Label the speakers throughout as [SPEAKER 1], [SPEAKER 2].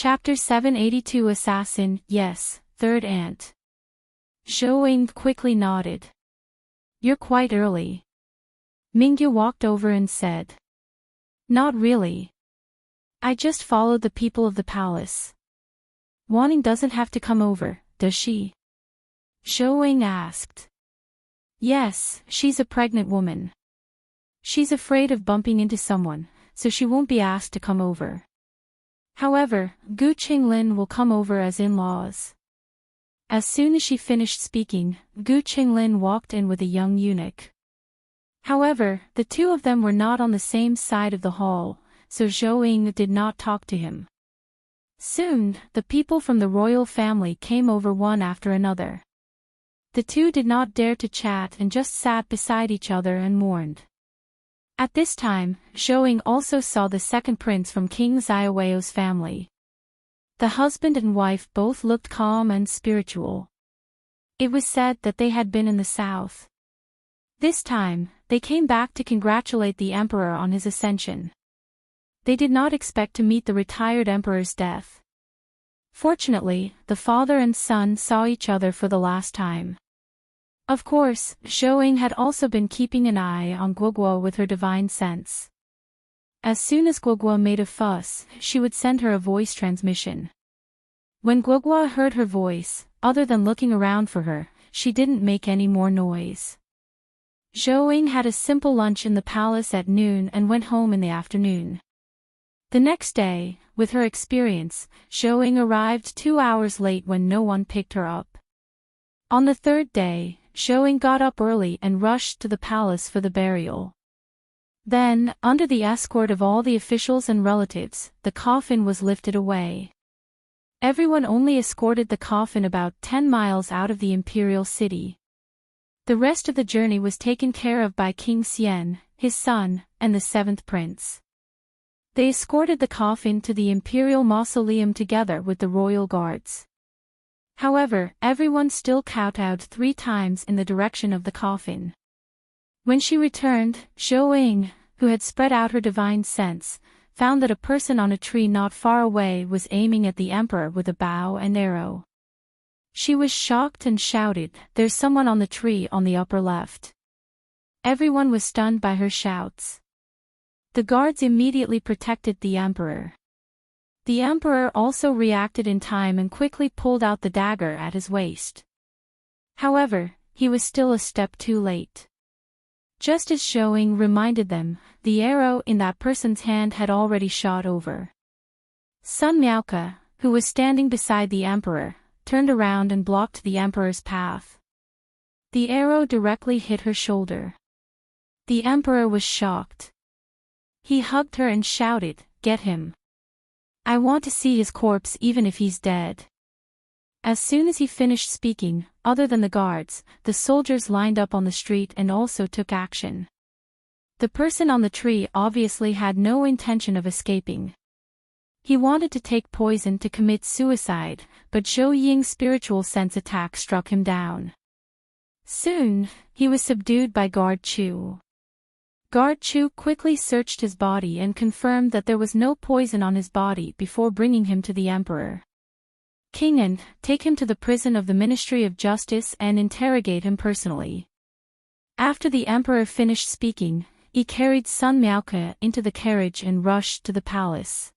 [SPEAKER 1] Chapter 782 Assassin, yes, third aunt. Zhou quickly nodded. You're quite early. Mingyu walked over and said. Not really. I just followed the people of the palace. Wanning doesn't have to come over, does she? Zhou asked. Yes, she's a pregnant woman. She's afraid of bumping into someone, so she won't be asked to come over. However, Gu Qinglin will come over as in-laws. As soon as she finished speaking, Gu Qinglin walked in with a young eunuch. However, the two of them were not on the same side of the hall, so Zhou did not talk to him. Soon, the people from the royal family came over one after another. The two did not dare to chat and just sat beside each other and mourned. At this time, Zhou also saw the second prince from King Xiaoweo's family. The husband and wife both looked calm and spiritual. It was said that they had been in the south. This time, they came back to congratulate the emperor on his ascension. They did not expect to meet the retired emperor's death. Fortunately, the father and son saw each other for the last time. Of course, Zhou had also been keeping an eye on Guoguo with her divine sense. As soon as Guoguo made a fuss, she would send her a voice transmission. When Guoguo heard her voice, other than looking around for her, she didn't make any more noise. Zhou had a simple lunch in the palace at noon and went home in the afternoon. The next day, with her experience, Zhou arrived 2 hours late when no one picked her up. On the third day, Zhou got up early and rushed to the palace for the burial. Then, under the escort of all the officials and relatives, the coffin was lifted away. Everyone only escorted the coffin about 10 miles out of the imperial city. The rest of the journey was taken care of by King Xian, his son, and the seventh prince. They escorted the coffin to the imperial mausoleum together with the royal guards. However, everyone still kowtowed 3 times in the direction of the coffin. When she returned, Zhou, who had spread out her divine sense, found that a person on a tree not far away was aiming at the emperor with a bow and arrow. She was shocked and shouted, "There's someone on the tree on the upper left." Everyone was stunned by her shouts. The guards immediately protected the emperor. The emperor also reacted in time and quickly pulled out the dagger at his waist. However, he was still a step too late. Just as Zhou reminded them, the arrow in that person's hand had already shot over. Sun Miaoke, who was standing beside the emperor, turned around and blocked the emperor's path. The arrow directly hit her shoulder. The emperor was shocked. He hugged her and shouted, "Get him. I want to see his corpse even if he's dead." As soon as he finished speaking, other than the guards, the soldiers lined up on the street and also took action. The person on the tree obviously had no intention of escaping. He wanted to take poison to commit suicide, but Zhou Ying's spiritual sense attack struck him down. Soon, he was subdued by Guard Chu. Guard Chu quickly searched his body and confirmed that there was no poison on his body before bringing him to the emperor. "King An, take him to the prison of the Ministry of Justice and interrogate him personally." After the emperor finished speaking, he carried Sun Miaoke into the carriage and rushed to the palace.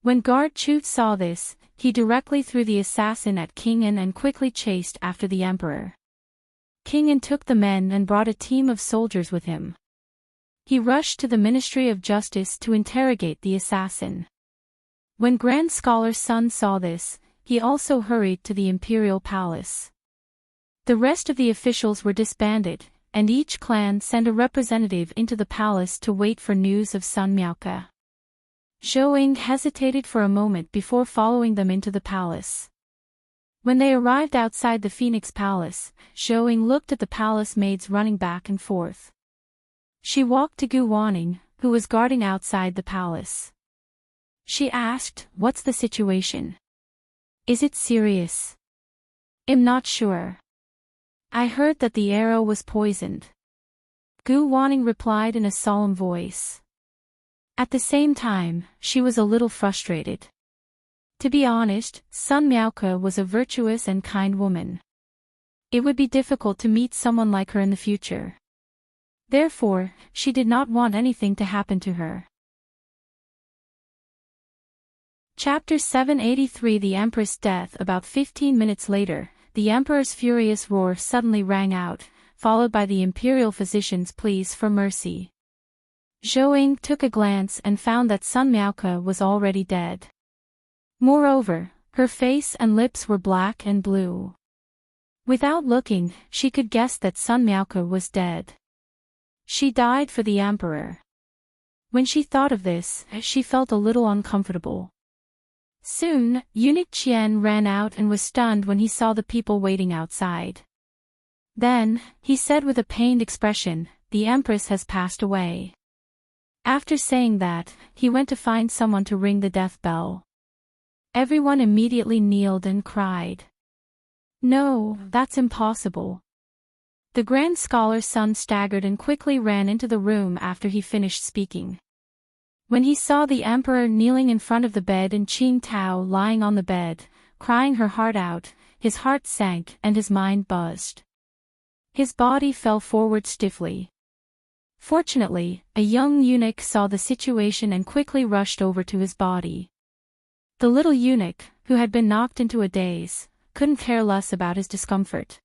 [SPEAKER 1] When Guard Chu saw this, he directly threw the assassin at King An and quickly chased after the emperor. King An took the men and brought a team of soldiers with him. He rushed to the Ministry of Justice to interrogate the assassin. When Grand Scholar Sun saw this, he also hurried to the imperial palace. The rest of the officials were disbanded, and each clan sent a representative into the palace to wait for news of Sun Miaoke. Zhou hesitated for a moment before following them into the palace. When they arrived outside the Phoenix Palace, Zhou looked at the palace maids running back and forth. She walked to Gu Wanning, who was guarding outside the palace. She asked, "What's the situation? Is it serious?" "I'm not sure. I heard that the arrow was poisoned." Gu Wanning replied in a solemn voice. At the same time, she was a little frustrated. To be honest, Sun Miaoke was a virtuous and kind woman. It would be difficult to meet someone like her in the future. Therefore, she did not want anything to happen to her. Chapter 783 The Empress' Death. About 15 minutes later, the Emperor's furious roar suddenly rang out, followed by the imperial physician's pleas for mercy. Zhou took a glance and found that Sun Miaoke was already dead. Moreover, her face and lips were black and blue. Without looking, she could guess that Sun Miaoke was dead. She died for the Emperor. When she thought of this, she felt a little uncomfortable. Soon, Eunuch Qian ran out and was stunned when he saw the people waiting outside. Then, he said with a pained expression, "The Empress has passed away." After saying that, he went to find someone to ring the death bell. Everyone immediately kneeled and cried. "No, that's impossible." The Grand Scholar's son staggered and quickly ran into the room after he finished speaking. When he saw the Emperor kneeling in front of the bed and Qing Tao lying on the bed, crying her heart out, his heart sank and his mind buzzed. His body fell forward stiffly. Fortunately, a young eunuch saw the situation and quickly rushed over to his body. The little eunuch, who had been knocked into a daze, couldn't care less about his discomfort.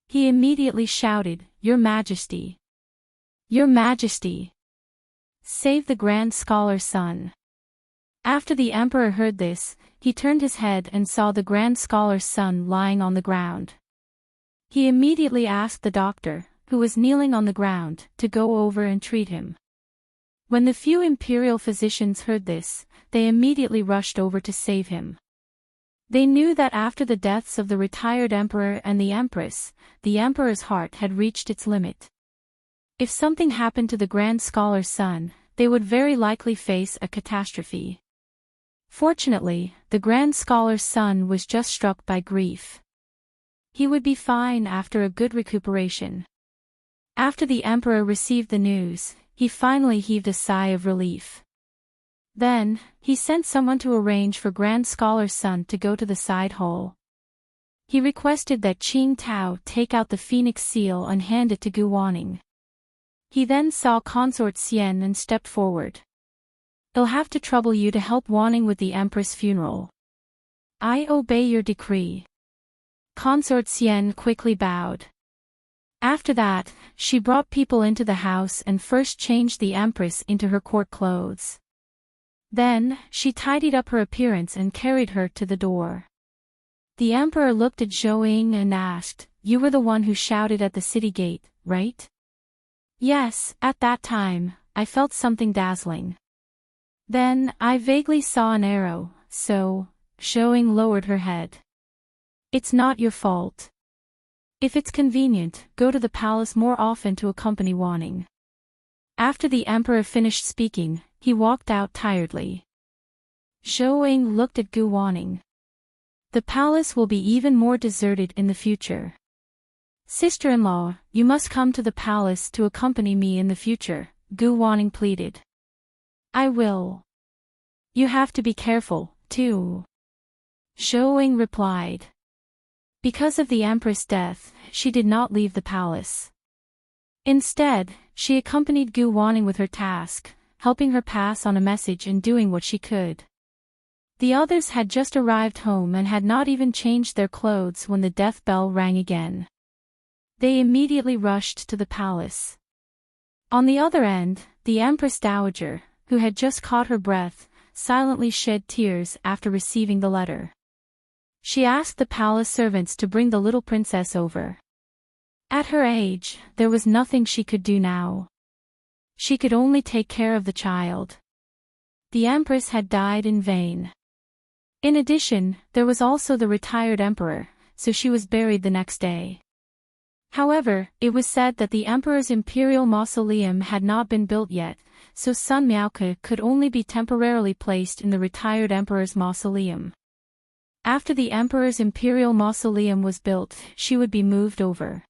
[SPEAKER 1] He immediately shouted, "Your Majesty! Your Majesty! Save the Grand Scholar's son!" After the Emperor heard this, he turned his head and saw the Grand Scholar's son lying on the ground. He immediately asked the doctor, who was kneeling on the ground, to go over and treat him. When the few imperial physicians heard this, they immediately rushed over to save him. They knew that after the deaths of the retired emperor and the empress, the emperor's heart had reached its limit. If something happened to the Grand Scholar's son, they would very likely face a catastrophe. Fortunately, the Grand Scholar's son was just struck by grief. He would be fine after a good recuperation. After the emperor received the news, he finally heaved a sigh of relief. Then, he sent someone to arrange for Grand Scholar's son to go to the side hall. He requested that Qing Tao take out the phoenix seal and hand it to Gu Wanning. He then saw Consort Xian and stepped forward. "I'll have to trouble you to help Wanning with the Empress' funeral." "I obey your decree." Consort Xian quickly bowed. After that, she brought people into the house and first changed the Empress into her court clothes. Then, she tidied up her appearance and carried her to the door. The Emperor looked at Zhou and asked, "You were the one who shouted at the city gate, right?" "Yes, at that time, I felt something dazzling. Then, I vaguely saw an arrow, so..." Zhou lowered her head. "It's not your fault. If it's convenient, go to the palace more often to accompany Wanning." After the Emperor finished speaking, he walked out tiredly. Zhou looked at Gu Wanning. "The palace will be even more deserted in the future. Sister-in-law, you must come to the palace to accompany me in the future," Gu Wanning pleaded. "I will. You have to be careful, too," Zhou replied. Because of the Empress' death, she did not leave the palace. Instead, she accompanied Gu Wanning with her task, helping her pass on a message and doing what she could. The others had just arrived home and had not even changed their clothes when the death bell rang again. They immediately rushed to the palace. On the other end, the Empress Dowager, who had just caught her breath, silently shed tears after receiving the letter. She asked the palace servants to bring the little princess over. At her age, there was nothing she could do now. She could only take care of the child. The Empress had died in vain. In addition, there was also the retired emperor, so she was buried the next day. However, it was said that the emperor's imperial mausoleum had not been built yet, so Sun Miaoke could only be temporarily placed in the retired emperor's mausoleum. After the emperor's imperial mausoleum was built, she would be moved over.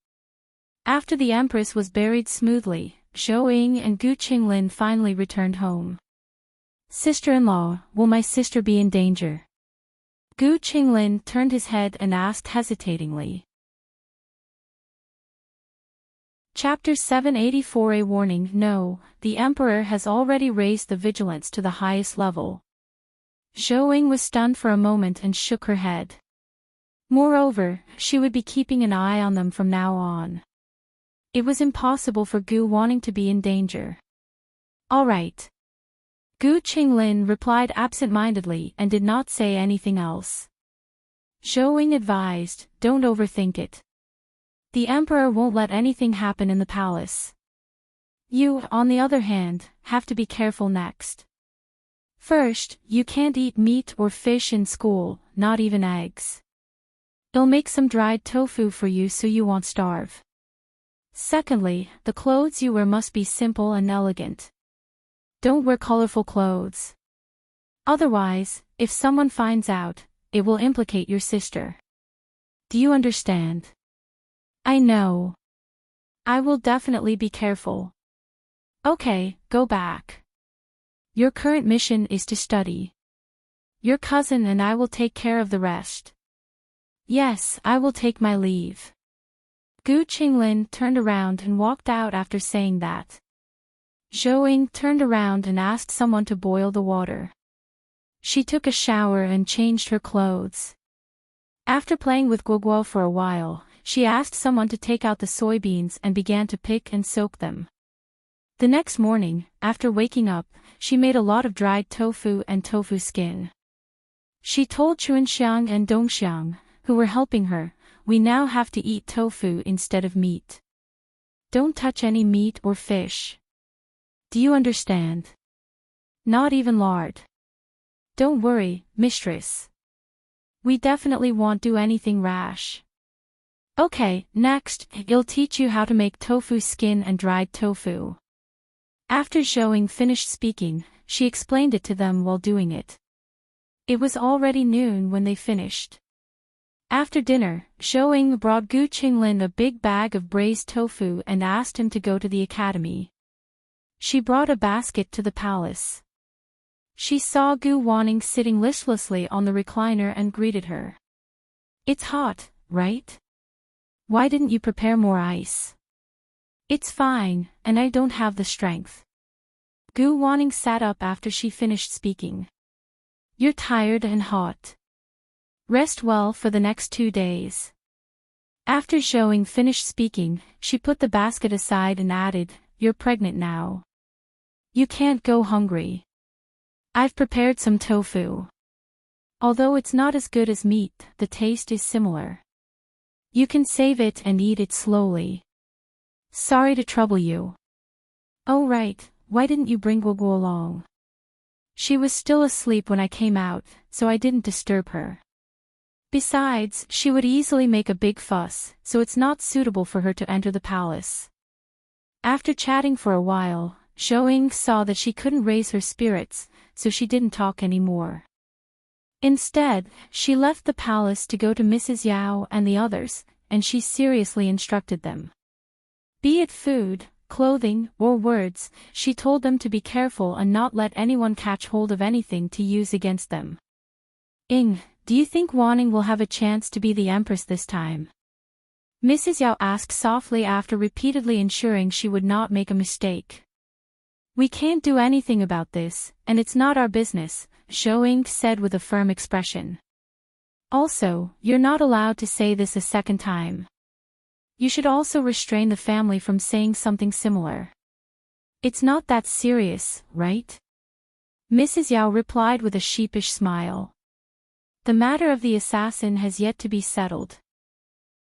[SPEAKER 1] After the empress was buried smoothly, Zhou and Gu Qinglin finally returned home. "Sister-in-law, will my sister be in danger?" Gu Qinglin turned his head and asked hesitatingly. Chapter 784. A warning. No, the Emperor has already raised the vigilance to the highest level. Zhou Ying was stunned for a moment and shook her head. Moreover, she would be keeping an eye on them from now on. It was impossible for Gu Wanning to be in danger. All right. Gu Qinglin replied absent-mindedly and did not say anything else. Zhou Ying advised, don't overthink it. The Emperor won't let anything happen in the palace. You, on the other hand, have to be careful next. First, you can't eat meat or fish in school, not even eggs. I'll make some dried tofu for you so you won't starve. Secondly, the clothes you wear must be simple and elegant. Don't wear colorful clothes. Otherwise, if someone finds out, it will implicate your sister. Do you understand? I know. I will definitely be careful. Okay, go back. Your current mission is to study. Your cousin and I will take care of the rest. Yes, I will take my leave. Gu Qinglin turned around and walked out after saying that. Zhou Ying turned around and asked someone to boil the water. She took a shower and changed her clothes. After playing with Guoguo for a while, she asked someone to take out the soybeans and began to pick and soak them. The next morning, after waking up, she made a lot of dried tofu and tofu skin. She told Chuanxiang and Dongxiang, who were helping her, we now have to eat tofu instead of meat. Don't touch any meat or fish. Do you understand? Not even lard. Don't worry, mistress. We definitely won't do anything rash. Okay, next, I'll teach you how to make tofu skin and dried tofu. After Zhou Ying finished speaking, she explained it to them while doing it. It was already noon when they finished. After dinner, Zhou Ying brought Gu Qinglin a big bag of braised tofu and asked him to go to the academy. She brought a basket to the palace. She saw Gu Wanning sitting listlessly on the recliner and greeted her. It's hot, right? Why didn't you prepare more ice? It's fine, and I don't have the strength. Gu Wanning sat up after she finished speaking. You're tired and hot. Rest well for the next 2 days. After Zhou Ying finished speaking, she put the basket aside and added, you're pregnant now. You can't go hungry. I've prepared some tofu. Although it's not as good as meat, the taste is similar. You can save it and eat it slowly. Sorry to trouble you. Oh right, why didn't you bring Guoguo along? She was still asleep when I came out, so I didn't disturb her. Besides, she would easily make a big fuss, so it's not suitable for her to enter the palace. After chatting for a while, Zhou Ying saw that she couldn't raise her spirits, so she didn't talk anymore. Instead, she left the palace to go to Mrs. Yao and the others, and she seriously instructed them. Be it food, clothing, or words, she told them to be careful and not let anyone catch hold of anything to use against them. Ying, do you think Wanning will have a chance to be the Empress this time? Mrs. Yao asked softly after repeatedly ensuring she would not make a mistake. We can't do anything about this, and it's not our business, Zhou Ying said with a firm expression. Also, you're not allowed to say this a second time. You should also restrain the family from saying something similar. It's not that serious, right? Mrs. Yao replied with a sheepish smile. The matter of the assassin has yet to be settled.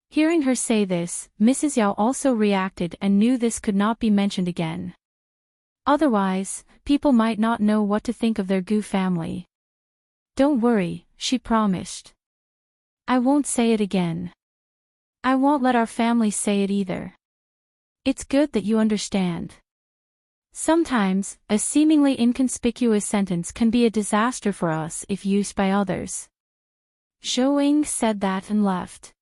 [SPEAKER 1] Hearing her say this, Mrs. Yao also reacted and knew this could not be mentioned again. Otherwise, people might not know what to think of their Gu family. Don't worry, she promised. I won't say it again. I won't let our family say it either. It's good that you understand. Sometimes, a seemingly inconspicuous sentence can be a disaster for us if used by others. Zhou Ying said that and left.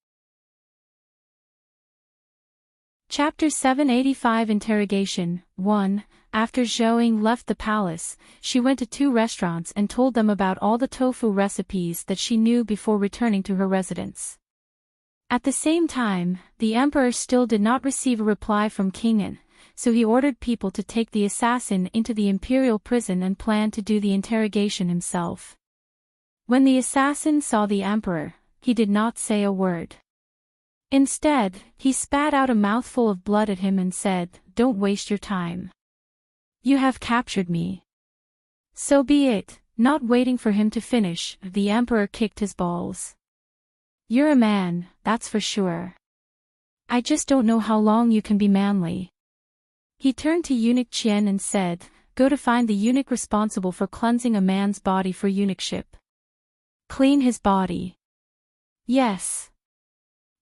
[SPEAKER 1] Chapter 785 Interrogation 1. after Zhou left the palace, she went to 2 restaurants and told them about all the tofu recipes that she knew before returning to her residence. At the same time, the emperor still did not receive a reply from King An, so he ordered people to take the assassin into the imperial prison and planned to do the interrogation himself. When the assassin saw the emperor, he did not say a word. Instead, he spat out a mouthful of blood at him and said, "Don't waste your time. You have captured me." "So be it." Not waiting for him to finish, the emperor kicked his balls. "You're a man, that's for sure. I just don't know how long you can be manly." He turned to eunuch Qian and said, "Go to find the eunuch responsible for cleansing a man's body for eunuchship." "Clean his body." "Yes."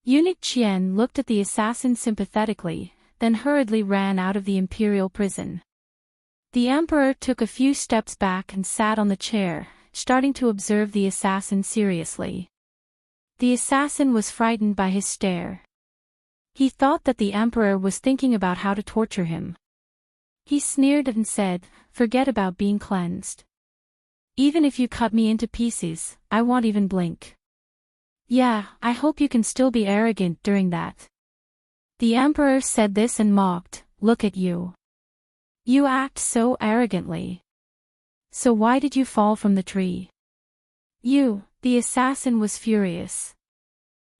[SPEAKER 1] Eunuch Qian looked at the assassin sympathetically, then hurriedly ran out of the imperial prison. The emperor took a few steps back and sat on the chair, starting to observe the assassin seriously. The assassin was frightened by his stare. He thought that the emperor was thinking about how to torture him. He sneered and said, "Forget about being cleansed. Even if you cut me into pieces, I won't even blink. Yeah, I hope you can still be arrogant during that." The emperor said this and mocked, "Look at you. You act so arrogantly. So why did you fall from the tree?" The assassin was furious.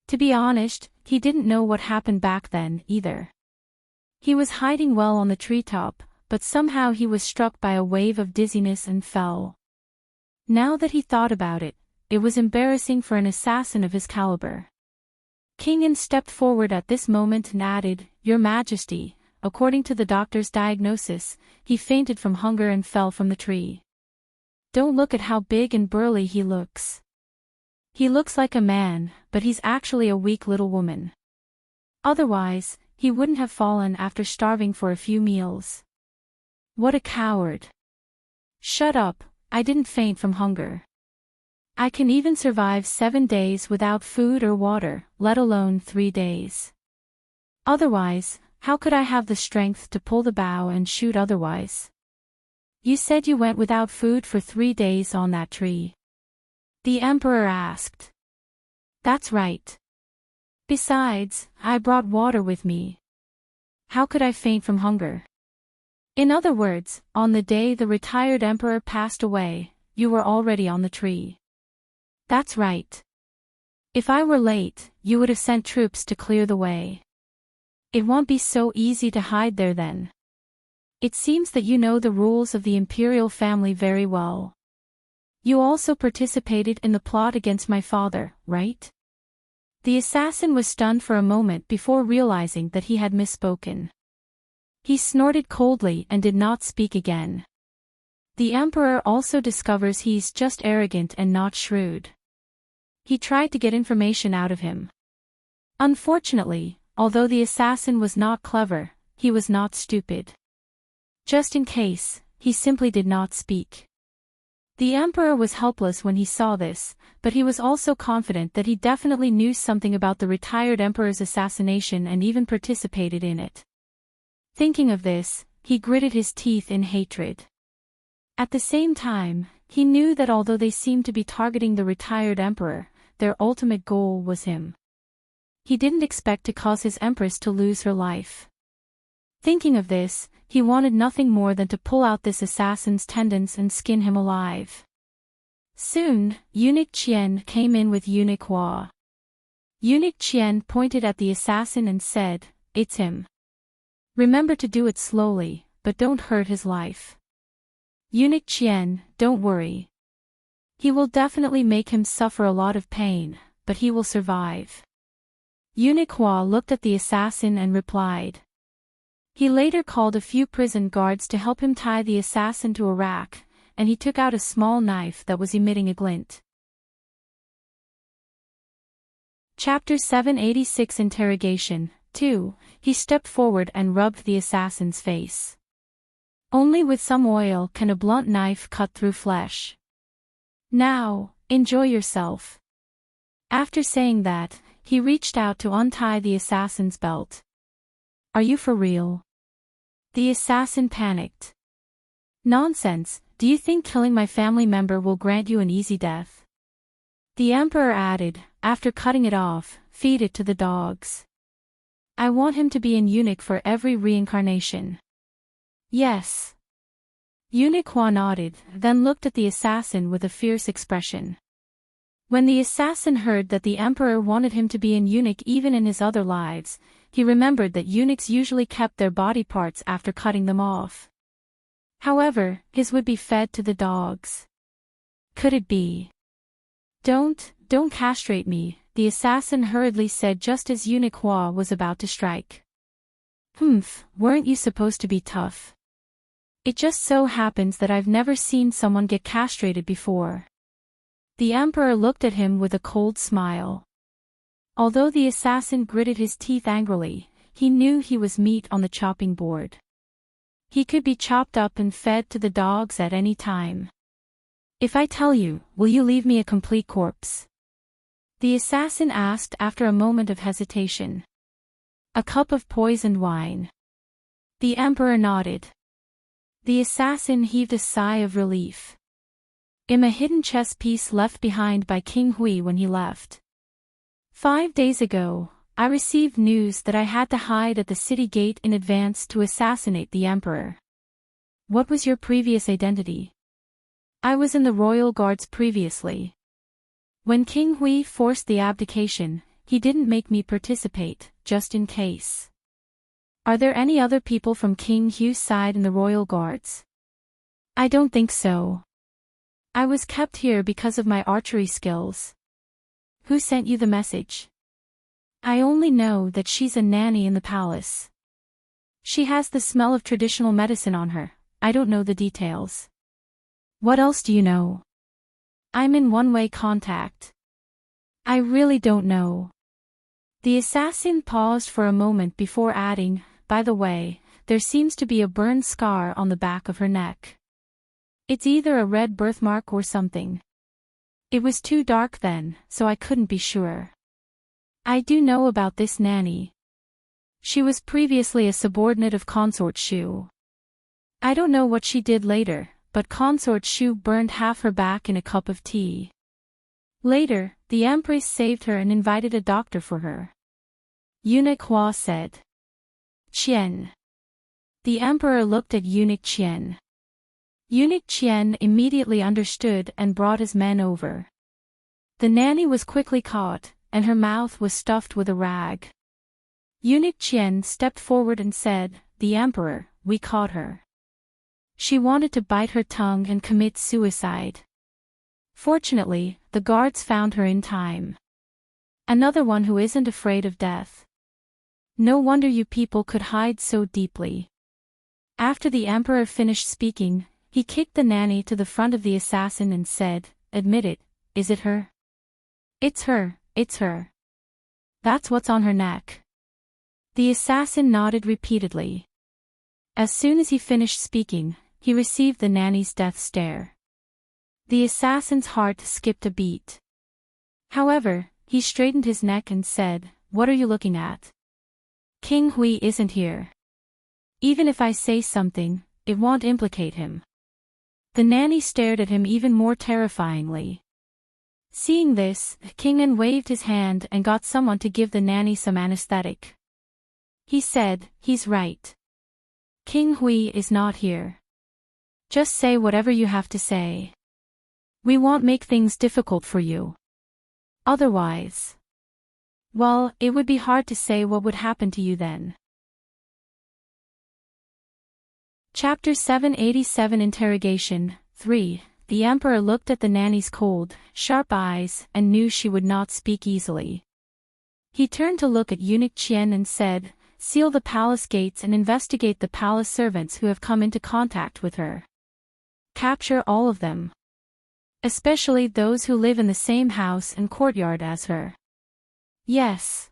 [SPEAKER 1] To be honest, he didn't know what happened back then, either. He was hiding well on the treetop, but somehow he was struck by a wave of dizziness and fell. Now that he thought about it, it was embarrassing for an assassin of his caliber. King An stepped forward at this moment and added, "Your Majesty, according to the doctor's diagnosis, he fainted from hunger and fell from the tree. Don't look at how big and burly he looks. He looks like a man, but he's actually a weak little woman. Otherwise, he wouldn't have fallen after starving for a few meals." "What a coward." "Shut up, I didn't faint from hunger. I can even survive 7 days without food or water, let alone 3 days. Otherwise, how could I have the strength to pull the bow and shoot otherwise?" "You said you went without food for 3 days on that tree?" the emperor asked. "That's right. Besides, I brought water with me. How could I faint from hunger?" "In other words, on the day the retired emperor passed away, you were already on the tree." "That's right. If I were late, you would have sent troops to clear the way. It won't be so easy to hide there then. It seems that you know the rules of the imperial family very well. You also participated in the plot against my father, right?" The assassin was stunned for a moment before realizing that he had misspoken. He snorted coldly and did not speak again. The emperor also discovers he's just arrogant and not shrewd. He tried to get information out of him. Unfortunately, although the assassin was not clever, he was not stupid. Just in case, he simply did not speak. The emperor was helpless when he saw this, but he was also confident that he definitely knew something about the retired emperor's assassination and even participated in it. Thinking of this, he gritted his teeth in hatred. At the same time, he knew that although they seemed to be targeting the retired emperor, their ultimate goal was him. He didn't expect to cause his empress to lose her life. Thinking of this, he wanted nothing more than to pull out this assassin's tendons and skin him alive. Soon, eunuch Qian came in with eunuch Hua. Eunuch Qian pointed at the assassin and said, "It's him. Remember to do it slowly, but don't hurt his life." "Eunuch Qian, don't worry. He will definitely make him suffer a lot of pain, but he will survive." Eunuch Hua looked at the assassin and replied. He later called a few prison guards to help him tie the assassin to a rack, and he took out a small knife that was emitting a glint. Chapter 786 Interrogation 2. He stepped forward and rubbed the assassin's face. Only with some oil can a blunt knife cut through flesh. Now, enjoy yourself. After saying that, he reached out to untie the assassin's belt. "Are you for real?" The assassin panicked. Nonsense, do you think killing my family member will grant you an easy death? The emperor added, after cutting it off, feed it to the dogs. I want him to be an eunuch for every reincarnation. Yes. Eunuch Hua nodded, then looked at the assassin with a fierce expression. When the assassin heard that the emperor wanted him to be an eunuch even in his other lives, he remembered that eunuchs usually kept their body parts after cutting them off. However, his would be fed to the dogs. Could it be? Don't castrate me, the assassin hurriedly said just as Eunuch Hua was about to strike. Weren't you supposed to be tough? It just so happens that I've never seen someone get castrated before. The emperor looked at him with a cold smile. Although the assassin gritted his teeth angrily, he knew he was meat on the chopping board. He could be chopped up and fed to the dogs at any time. If I tell you, will you leave me a complete corpse? The assassin asked after a moment of hesitation. A cup of poisoned wine. The emperor nodded. The assassin heaved a sigh of relief. A hidden chess piece left behind by King Hui when he left. 5 days ago, I received news that I had to hide at the city gate in advance to assassinate the emperor. What was your previous identity? I was in the royal guards previously. When King Hui forced the abdication, he didn't make me participate, just in case. Are there any other people from King Hui's side in the royal guards? I don't think so. I was kept here because of my archery skills. Who sent you the message? I only know that she's a nanny in the palace. She has the smell of traditional medicine on her. I don't know the details. What else do you know? I'm in one-way contact. I really don't know. The assassin paused for a moment before adding, by the way, there seems to be a burn scar on the back of her neck. It's either a red birthmark or something. It was too dark then, so I couldn't be sure. I do know about this nanny. She was previously a subordinate of Consort Shu. I don't know what she did later, but Consort Shu burned half her back in a cup of tea. Later, the Empress saved her and invited a doctor for her. Eunuch Hua said. Qian. The emperor looked at Eunuch Qian. Eunuch Qian immediately understood and brought his men over. The nanny was quickly caught, and her mouth was stuffed with a rag. Eunuch Qian stepped forward and said, "The emperor, we caught her. She wanted to bite her tongue and commit suicide. Fortunately, the guards found her in time. Another one who isn't afraid of death. No wonder you people could hide so deeply." After the emperor finished speaking, he kicked the nanny to the front of the assassin and said, "Admit it, is it her?" It's her. That's what's on her neck." The assassin nodded repeatedly. As soon as he finished speaking, he received the nanny's death stare. The assassin's heart skipped a beat. However, he straightened his neck and said, "What are you looking at? King Hui isn't here. Even if I say something, it won't implicate him." The nanny stared at him even more terrifyingly. Seeing this, King An waved his hand and got someone to give the nanny some anesthetic. He said, "He's right. King Hui is not here. Just say whatever you have to say. We won't make things difficult for you. Otherwise, well, it would be hard to say what would happen to you then." Chapter 787 Interrogation 3. The emperor looked at the nanny's cold, sharp eyes and knew she would not speak easily. He turned to look at Eunuch Qian and said, "Seal the palace gates and investigate the palace servants who have come into contact with her. Capture all of them. Especially those who live in the same house and courtyard as her." "Yes."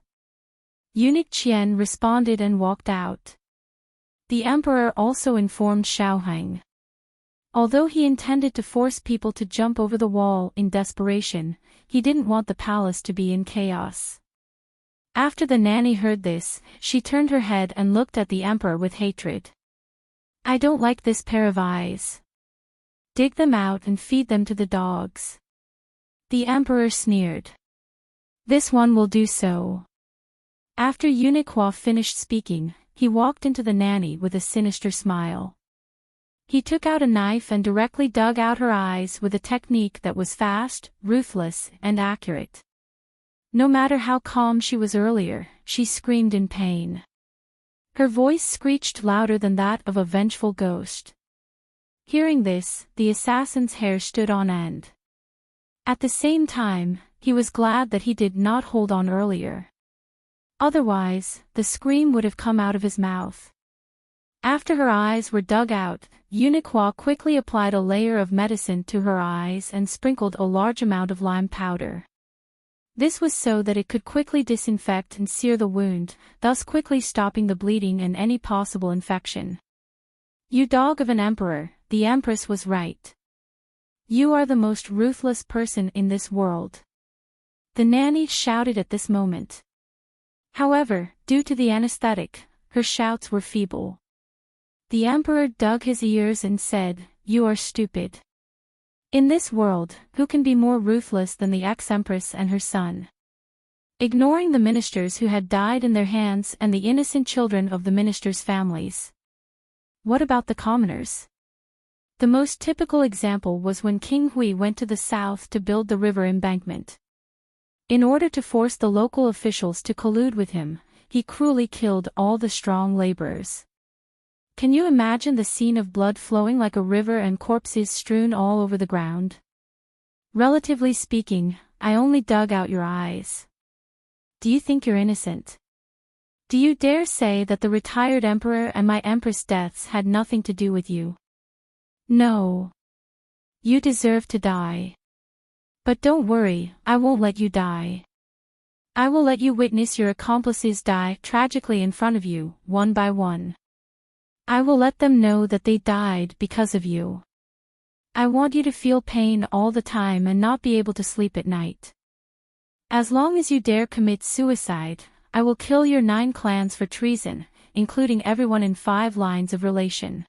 [SPEAKER 1] Eunuch Qian responded and walked out. The emperor also informed Xiaohang. Although he intended to force people to jump over the wall in desperation, he didn't want the palace to be in chaos. After the nanny heard this, she turned her head and looked at the emperor with hatred. I don't like this pair of eyes. Dig them out and feed them to the dogs. The emperor sneered. This one will do so. After Uniqua finished speaking, he walked into the nanny with a sinister smile. He took out a knife and directly dug out her eyes with a technique that was fast, ruthless, and accurate. No matter how calm she was earlier, she screamed in pain. Her voice screeched louder than that of a vengeful ghost. Hearing this, the assassin's hair stood on end. At the same time, he was glad that he did not hold on earlier. Otherwise, the scream would have come out of his mouth. After her eyes were dug out, Uniqua quickly applied a layer of medicine to her eyes and sprinkled a large amount of lime powder. This was so that it could quickly disinfect and sear the wound, thus quickly stopping the bleeding and any possible infection. You dog of an emperor, the empress was right. You are the most ruthless person in this world. The nanny shouted at this moment. However, due to the anesthetic, her shouts were feeble. The emperor dug his ears and said, "You are stupid. In this world, who can be more ruthless than the ex-empress and her son?" Ignoring the ministers who had died in their hands and the innocent children of the ministers' families. What about the commoners? The most typical example was when King Hui went to the south to build the river embankment. In order to force the local officials to collude with him, he cruelly killed all the strong laborers. Can you imagine the scene of blood flowing like a river and corpses strewn all over the ground? Relatively speaking, I only dug out your eyes. Do you think you're innocent? Do you dare say that the retired emperor and my empress deaths had nothing to do with you? No. You deserve to die. But don't worry, I won't let you die. I will let you witness your accomplices die tragically in front of you, one by one. I will let them know that they died because of you. I want you to feel pain all the time and not be able to sleep at night. As long as you dare commit suicide, I will kill your 9 clans for treason, including everyone in 5 lines of relation.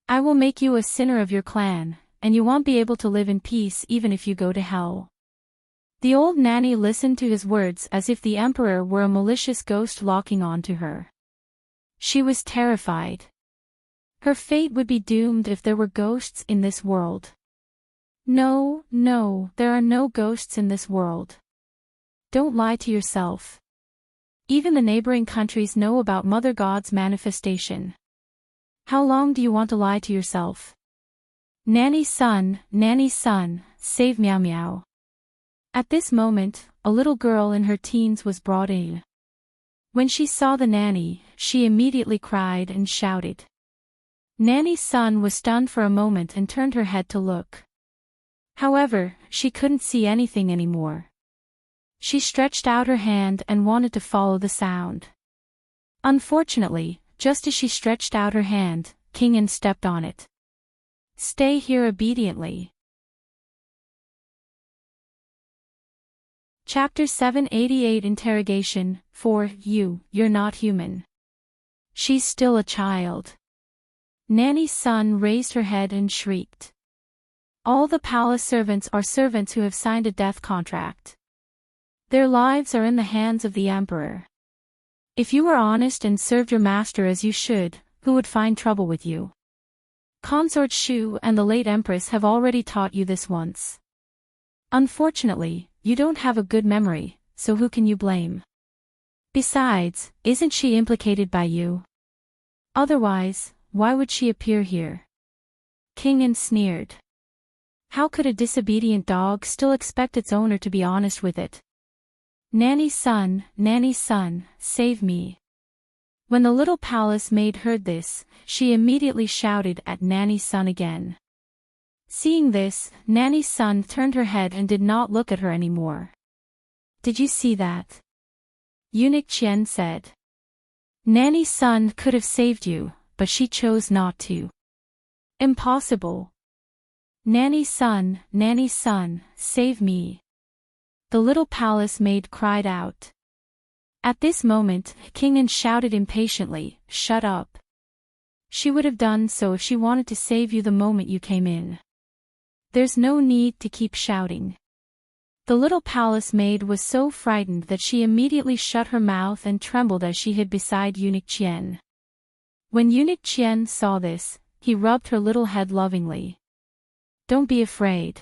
[SPEAKER 1] I will make you a sinner of your clan, and you won't be able to live in peace even if you go to hell. The old nanny listened to his words as if the emperor were a malicious ghost locking on to her. She was terrified. Her fate would be doomed if there were ghosts in this world. No, there are no ghosts in this world. Don't lie to yourself. Even the neighboring countries know about Mother God's manifestation. How long do you want to lie to yourself? Nanny son, save Meow Meow. At this moment, a little girl in her teens was brought in. When she saw the nanny, she immediately cried and shouted. Nanny's son was stunned for a moment and turned her head to look. However, she couldn't see anything anymore. She stretched out her hand and wanted to follow the sound. Unfortunately, just as she stretched out her hand, King An stepped on it. Stay here obediently. Chapter 788 Interrogation 4 You're not human. She's still a child. Nanny's son raised her head and shrieked. All the palace servants are servants who have signed a death contract. Their lives are in the hands of the emperor. If you were honest and served your master as you should, who would find trouble with you? Consort Shu and the late empress have already taught you this once. Unfortunately, you don't have a good memory, so who can you blame? Besides, isn't she implicated by you? Otherwise, why would she appear here? King An sneered. How could a disobedient dog still expect its owner to be honest with it? Nanny's son, save me. When the little palace maid heard this, she immediately shouted at Nanny's son again. Seeing this, Nanny's son turned her head and did not look at her anymore. Did you see that? Eunuch Qian said. Nanny's son could have saved you, but she chose not to. Impossible. Nanny's son, save me. The little palace maid cried out. At this moment, King An shouted impatiently, Shut up. She would have done so if she wanted to save you the moment you came in. There's no need to keep shouting. The little palace maid was so frightened that she immediately shut her mouth and trembled as she hid beside Eunuch Qian. When Eunuch Qian saw this, he rubbed her little head lovingly. Don't be afraid.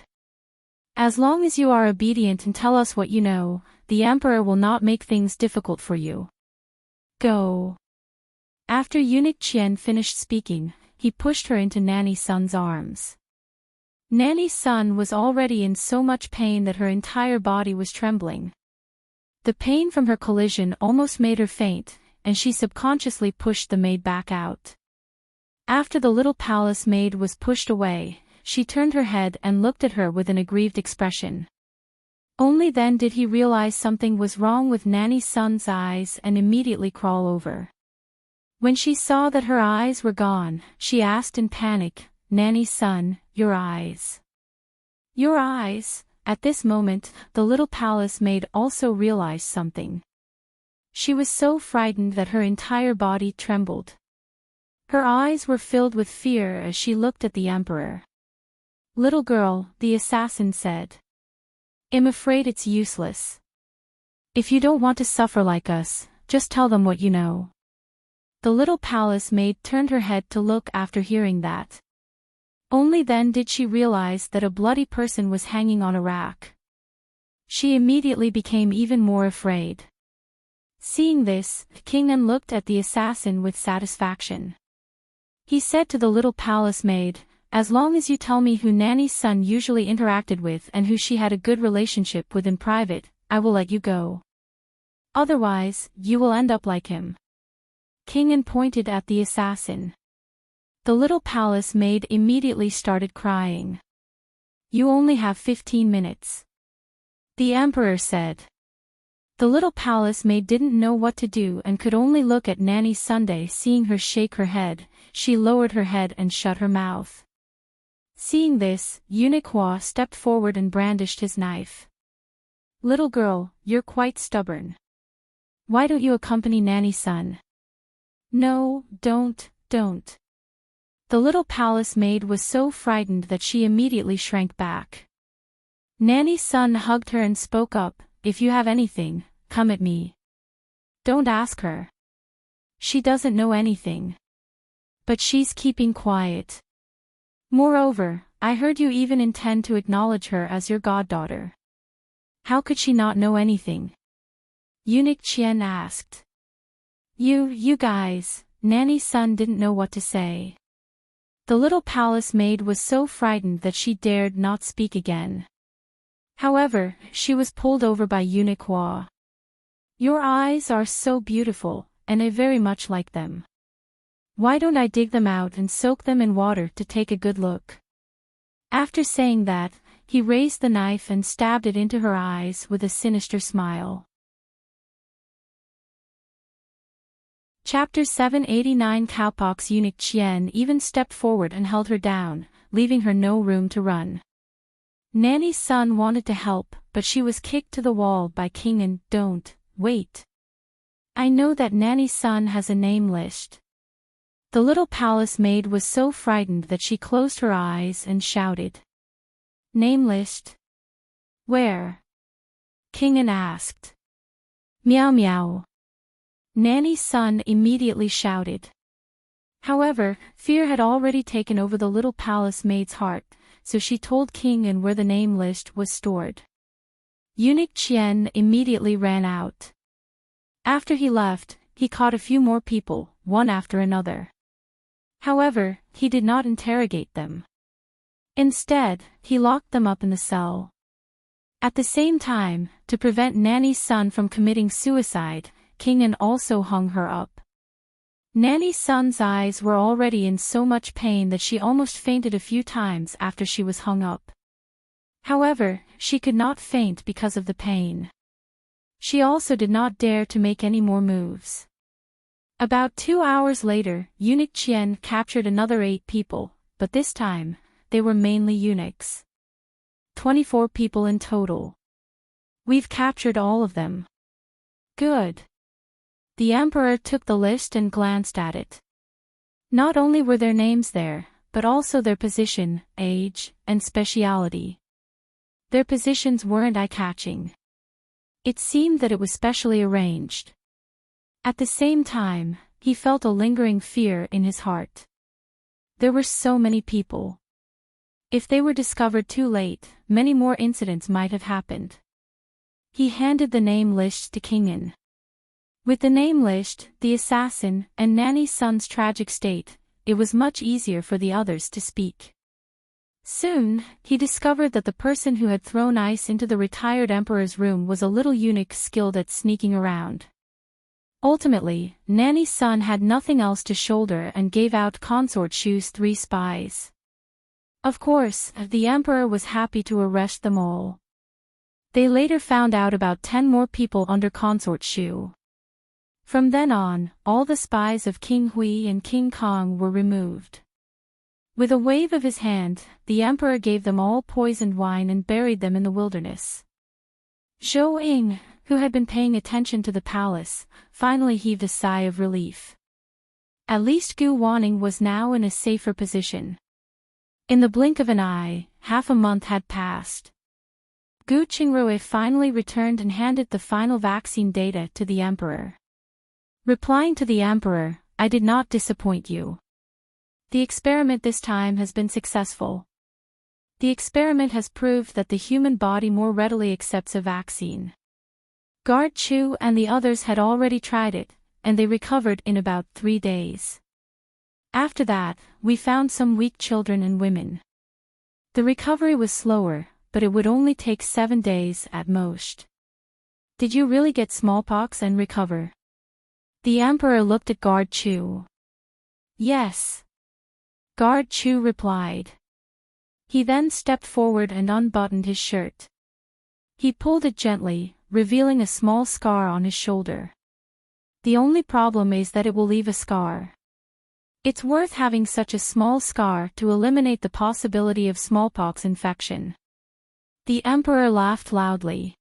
[SPEAKER 1] As long as you are obedient and tell us what you know, the emperor will not make things difficult for you. Go. After Eunuch Qian finished speaking, he pushed her into Nanny Sun's arms. Nanny Sun was already in so much pain that her entire body was trembling. The pain from her collision almost made her faint, and she subconsciously pushed the maid back out. After the little palace maid was pushed away, she turned her head and looked at her with an aggrieved expression. Only then did he realize something was wrong with Nanny Sun's eyes and immediately crawl over. When she saw that her eyes were gone, she asked in panic, Nanny Sun, your eyes. Your eyes? At this moment, the little palace maid also realized something. She was so frightened that her entire body trembled. Her eyes were filled with fear as she looked at the emperor. Little girl, the assassin said. I'm afraid it's useless. If you don't want to suffer like us, just tell them what you know. The little palace maid turned her head to look after hearing that. Only then did she realize that a bloody person was hanging on a rack. She immediately became even more afraid. Seeing this, King An looked at the assassin with satisfaction. He said to the little palace maid, as long as you tell me who Nanny Sun usually interacted with and who she had a good relationship with in private, I will let you go. Otherwise, you will end up like him. King An pointed at the assassin. The little palace maid immediately started crying. You only have 15 minutes. The emperor said. The little palace maid didn't know what to do and could only look at Nanny Sunday. Seeing her shake her head, she lowered her head and shut her mouth. Seeing this, Eunuch Hua stepped forward and brandished his knife. Little girl, you're quite stubborn. Why don't you accompany Nanny Sun? No, don't. The little palace maid was so frightened that she immediately shrank back. Nanny Sun hugged her and spoke up, if you have anything, come at me. Don't ask her. She doesn't know anything. But she's keeping quiet. Moreover, I heard you even intend to acknowledge her as your goddaughter. How could she not know anything? Eunuch Qian asked. You guys, Nanny Sun didn't know what to say. The little palace maid was so frightened that she dared not speak again. However, she was pulled over by Eunuch Hua. Your eyes are so beautiful, and I very much like them. Why don't I dig them out and soak them in water to take a good look? After saying that, he raised the knife and stabbed it into her eyes with a sinister smile. Chapter 789. Cowpox. Eunuch Qian even stepped forward and held her down, leaving her no room to run. Nanny Sun wanted to help, but she was kicked to the wall by King An. Don't, wait. I know that Nanny Sun has a name list. The little palace maid was so frightened that she closed her eyes and shouted. Name list? Where? King An asked. Meow meow. Nanny Sun immediately shouted. However, fear had already taken over the little palace maid's heart, so she told King An where the name list was stored. Eunuch Qian immediately ran out. After he left, he caught a few more people, one after another. However, he did not interrogate them. Instead, he locked them up in the cell. At the same time, to prevent Nanny Sun from committing suicide, King An also hung her up. Nanny Sun's eyes were already in so much pain that she almost fainted a few times after she was hung up. However, she could not faint because of the pain. She also did not dare to make any more moves. About 2 hours later, Eunuch Qian captured another 8 people, but this time, they were mainly eunuchs. 24 people in total. We've captured all of them. Good. The emperor took the list and glanced at it. Not only were their names there, but also their position, age, and speciality. Their positions weren't eye-catching. It seemed that it was specially arranged. At the same time, he felt a lingering fear in his heart. There were so many people. If they were discovered too late, many more incidents might have happened. He handed the name list to Kingen. With the name list, the assassin, and Nanny's son's tragic state, it was much easier for the others to speak. Soon, he discovered that the person who had thrown ice into the retired emperor's room was a little eunuch skilled at sneaking around. Ultimately, Nanny's son had nothing else to shoulder and gave out Consort Shu's 3 spies. Of course, the emperor was happy to arrest them all. They later found out about 10 more people under Consort Shu. From then on, all the spies of King Hui and King Kong were removed. With a wave of his hand, the emperor gave them all poisoned wine and buried them in the wilderness. Zhou Ying, who had been paying attention to the palace, finally heaved a sigh of relief. At least Gu Wanning was now in a safer position. In the blink of an eye, half a month had passed. Gu Qingrui finally returned and handed the final vaccine data to the emperor. Replying to the emperor, "I did not disappoint you. The experiment this time has been successful. The experiment has proved that the human body more readily accepts a vaccine. Guard Chu and the others had already tried it, and they recovered in about 3 days. After that, we found some weak children and women. The recovery was slower, but it would only take 7 days at most." "Did you really get smallpox and recover?" The emperor looked at Guard Chu. "Yes." Guard Chu replied. He then stepped forward and unbuttoned his shirt. He pulled it gently, revealing a small scar on his shoulder. "The only problem is that it will leave a scar. It's worth having such a small scar to eliminate the possibility of smallpox infection." The emperor laughed loudly.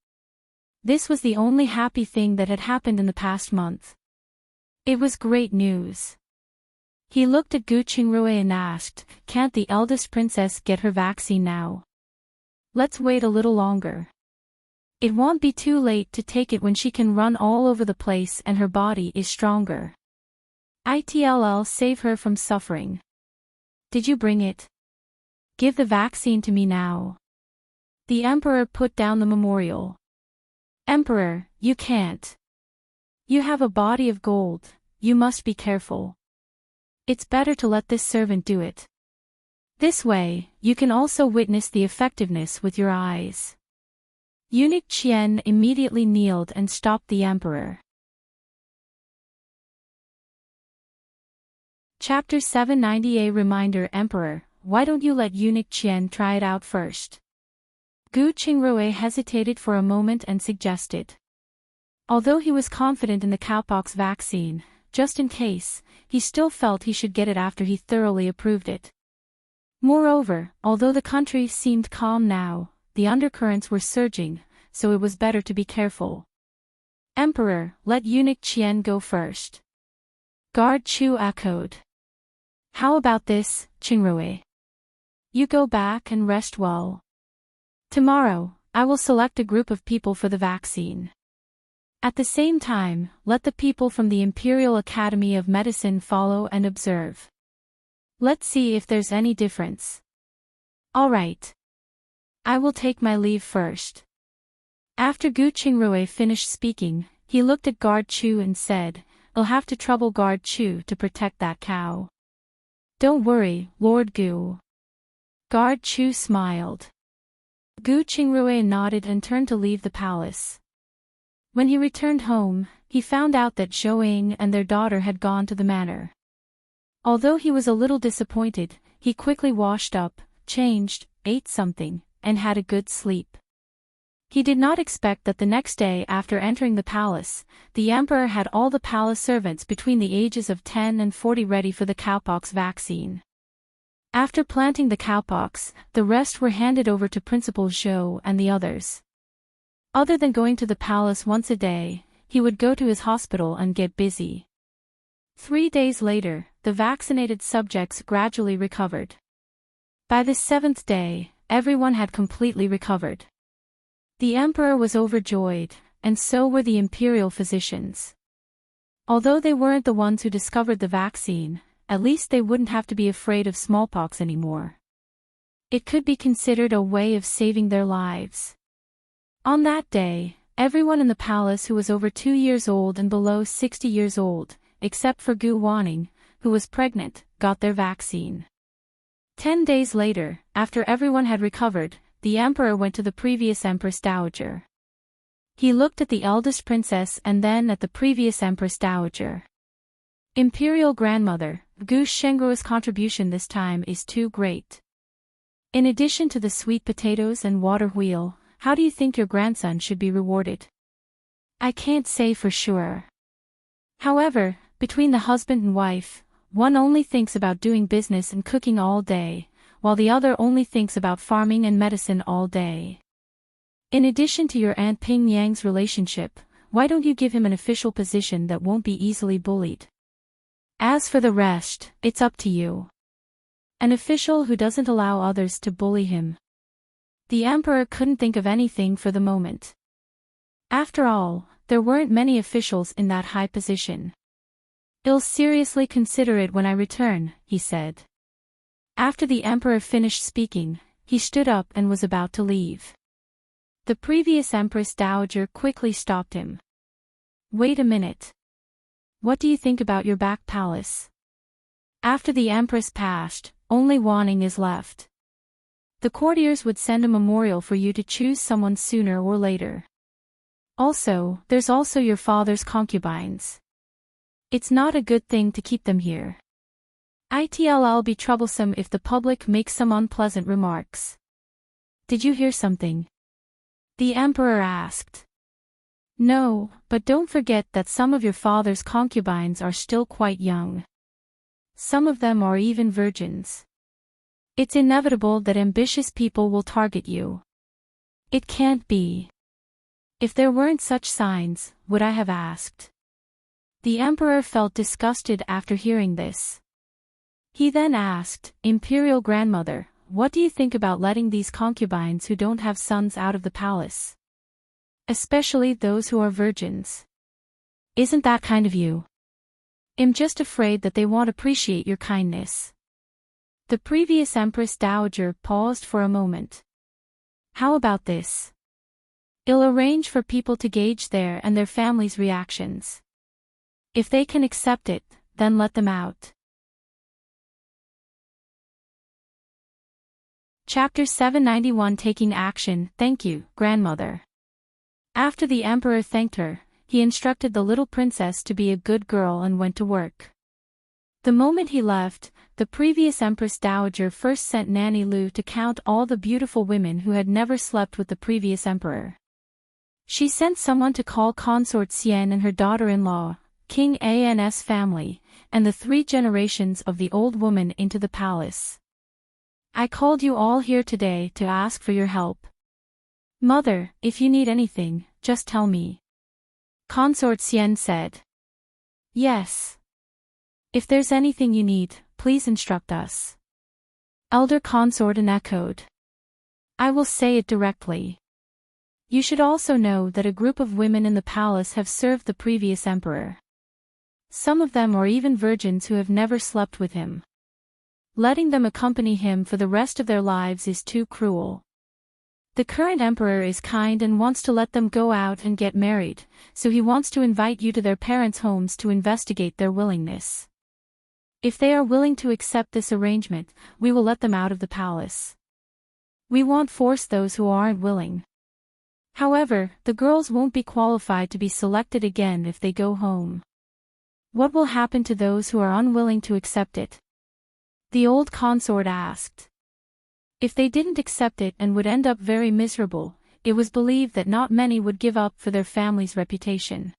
[SPEAKER 1] This was the only happy thing that had happened in the past month. It was great news. He looked at Gu Qingrui and asked, "Can't the eldest princess get her vaccine now? Let's wait a little longer. It won't be too late to take it when she can run all over the place and her body is stronger. It'll save her from suffering. Did you bring it? Give the vaccine to me now." The emperor put down the memorial. "Emperor, you can't. You have a body of gold, you must be careful. It's better to let this servant do it. This way, you can also witness the effectiveness with your eyes." Eunuch Qian immediately kneeled and stopped the emperor. Chapter 790. A reminder. "Emperor, why don't you let Eunuch Qian try it out first?" Gu Qingrui hesitated for a moment and suggested. Although he was confident in the cowpox vaccine, just in case, he still felt he should get it after he thoroughly approved it. Moreover, although the country seemed calm now, the undercurrents were surging, so it was better to be careful. "Emperor, let Eunuch Qian go first." Guard Chu echoed. "How about this, Qingrui? You go back and rest well. Tomorrow, I will select a group of people for the vaccine. At the same time, let the people from the Imperial Academy of Medicine follow and observe. Let's see if there's any difference." "All right. I will take my leave first." After Gu Qingrui finished speaking, he looked at Guard Chu and said, "I'll have to trouble Guard Chu to protect that cow." "Don't worry, Lord Gu." Guard Chu smiled. Gu Qingrui nodded and turned to leave the palace. When he returned home, he found out that Zhou Ying and their daughter had gone to the manor. Although he was a little disappointed, he quickly washed up, changed, ate something, and had a good sleep. He did not expect that the next day after entering the palace, the emperor had all the palace servants between the ages of 10 and 40 ready for the cowpox vaccine. After planting the cowpox, the rest were handed over to Principal Zhou and the others. Other than going to the palace once a day, he would go to his hospital and get busy. 3 days later, the vaccinated subjects gradually recovered. By the 7th day, everyone had completely recovered. The emperor was overjoyed, and so were the imperial physicians. Although they weren't the ones who discovered the vaccine, at least they wouldn't have to be afraid of smallpox anymore. It could be considered a way of saving their lives. On that day, everyone in the palace who was over 2 years old and below 60 years old, except for Gu Wanning, who was pregnant, got their vaccine. 10 days later, after everyone had recovered, the emperor went to the previous Empress Dowager. He looked at the eldest princess and then at the previous Empress Dowager. Imperial grandmother, Gu Shengruo's contribution this time is too great. In addition to the sweet potatoes and water wheel, how do you think your grandson should be rewarded? I can't say for sure. However, between the husband and wife, one only thinks about doing business and cooking all day, while the other only thinks about farming and medicine all day. In addition to your Aunt Ping Yang's relationship, why don't you give him an official position that won't be easily bullied? As for the rest, it's up to you. An official who doesn't allow others to bully him. The emperor couldn't think of anything for the moment. After all, there weren't many officials in that high position. I'll seriously consider it when I return, he said. After the emperor finished speaking, he stood up and was about to leave. The previous Empress Dowager quickly stopped him. Wait a minute. What do you think about your back palace? After the empress passed, only Wanning is left. The courtiers would send a memorial for you to choose someone sooner or later. Also, there's also your father's concubines. It's not a good thing to keep them here. It'll be troublesome if the public makes some unpleasant remarks. Did you hear something? The emperor asked. No, but don't forget that some of your father's concubines are still quite young. Some of them are even virgins. It's inevitable that ambitious people will target you. It can't be. If there weren't such signs, would I have asked? The emperor felt disgusted after hearing this. He then asked, Imperial grandmother, what do you think about letting these concubines who don't have sons out of the palace? Especially those who are virgins. Isn't that kind of you? I'm just afraid that they won't appreciate your kindness. The previous Empress Dowager paused for a moment. How about this? I'll arrange for people to gauge their and their families' reactions. If they can accept it, then let them out. Chapter 791 Taking Action. Thank you, grandmother. After the emperor thanked her, he instructed the little princess to be a good girl and went to work. The moment he left, the previous Empress Dowager first sent Nanny Lu to count all the beautiful women who had never slept with the previous emperor. She sent someone to call Consort Xian and her daughter-in-law, King An's family, and the 3 generations of the old woman into the palace. I called you all here today to ask for your help. Mother, if you need anything, just tell me. Consort Xian said. Yes. If there's anything you need, please instruct us. Elder Consort echoed. I will say it directly. You should also know that a group of women in the palace have served the previous emperor. Some of them are even virgins who have never slept with him. Letting them accompany him for the rest of their lives is too cruel. The current emperor is kind and wants to let them go out and get married, so he wants to invite you to their parents' homes to investigate their willingness. If they are willing to accept this arrangement, we will let them out of the palace. We won't force those who aren't willing. However, the girls won't be qualified to be selected again if they go home. What will happen to those who are unwilling to accept it? The old consort asked. If they didn't accept it and would end up very miserable, it was believed that not many would give up for their family's reputation.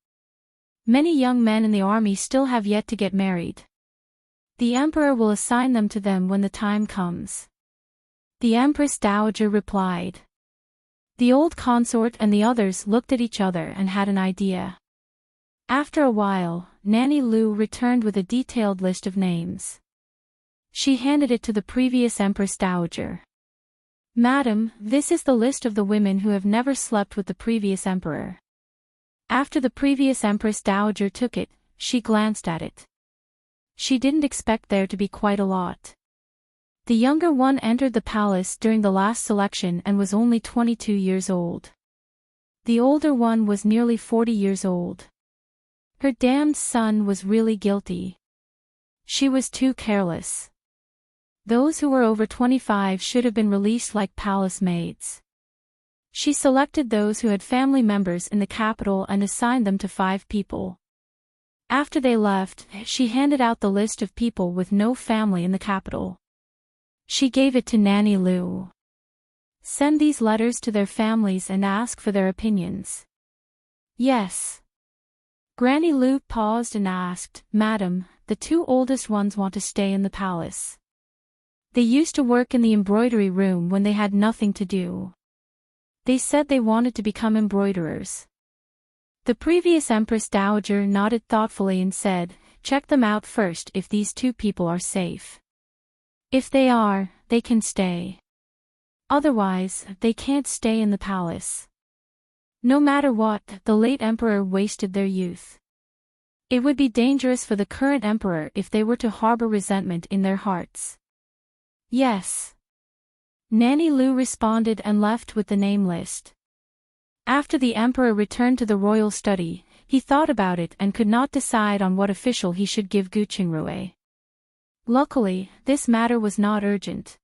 [SPEAKER 1] Many young men in the army still have yet to get married. The emperor will assign them to them when the time comes. The Empress Dowager replied. The old consort and the others looked at each other and had an idea. After a while, Nanny Lu returned with a detailed list of names. She handed it to the previous Empress Dowager. "Madam, this is the list of the women who have never slept with the previous emperor." After the previous Empress Dowager took it, she glanced at it. She didn't expect there to be quite a lot. The younger one entered the palace during the last selection and was only 22 years old. The older one was nearly 40 years old. Her damned son was really guilty. She was too careless. Those who were over 25 should have been released like palace maids. She selected those who had family members in the capital and assigned them to 5 people. After they left, she handed out the list of people with no family in the capital. She gave it to Nanny Lu. "Send these letters to their families and ask for their opinions." "Yes." Granny Lu paused and asked, "Madam, the 2 oldest ones want to stay in the palace. They used to work in the embroidery room when they had nothing to do. They said they wanted to become embroiderers." The previous Empress Dowager nodded thoughtfully and said, "Check them out first if these 2 people are safe. If they are, they can stay. Otherwise, they can't stay in the palace." No matter what, the late emperor wasted their youth. It would be dangerous for the current emperor if they were to harbor resentment in their hearts. "Yes." Nanny Lu responded and left with the name list. After the emperor returned to the royal study, he thought about it and could not decide on what official he should give Guqingrui. Luckily, this matter was not urgent.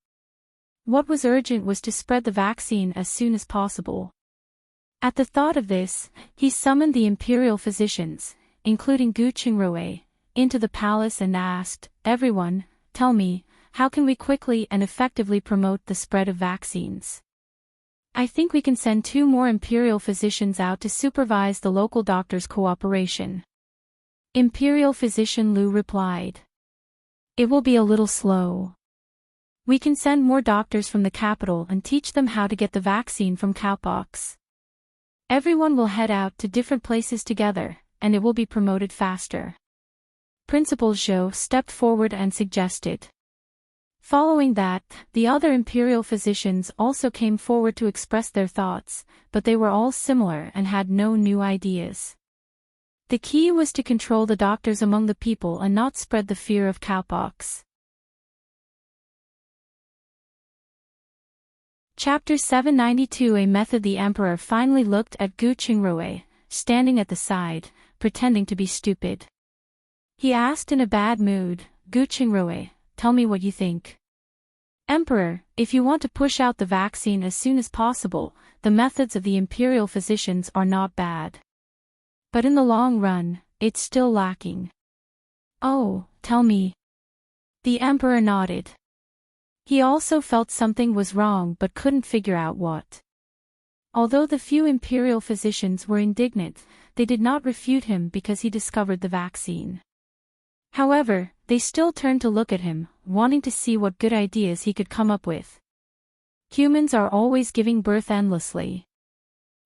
[SPEAKER 1] What was urgent was to spread the vaccine as soon as possible. At the thought of this, he summoned the imperial physicians, including Guqingrui, into the palace and asked, "Everyone, tell me, how can we quickly and effectively promote the spread of vaccines? I think we can send 2 more imperial physicians out to supervise the local doctors' cooperation." Imperial physician Lu replied, "It will be a little slow. We can send more doctors from the capital and teach them how to get the vaccine from cowpox. Everyone will head out to different places together, and it will be promoted faster." Principal Zhou stepped forward and suggested. Following that, the other imperial physicians also came forward to express their thoughts, but they were all similar and had no new ideas. The key was to control the doctors among the people and not spread the fear of cowpox. Chapter 792. A method. The emperor finally looked at Guqingrui, standing at the side, pretending to be stupid. He asked in a bad mood, "Guqingrui, tell me what you think." "Emperor, if you want to push out the vaccine as soon as possible, the methods of the imperial physicians are not bad. But in the long run, it's still lacking." "Oh, tell me." The emperor nodded. He also felt something was wrong but couldn't figure out what. Although the few imperial physicians were indignant, they did not refute him because he discovered the vaccine. However, they still turned to look at him, wanting to see what good ideas he could come up with. Humans are always giving birth endlessly.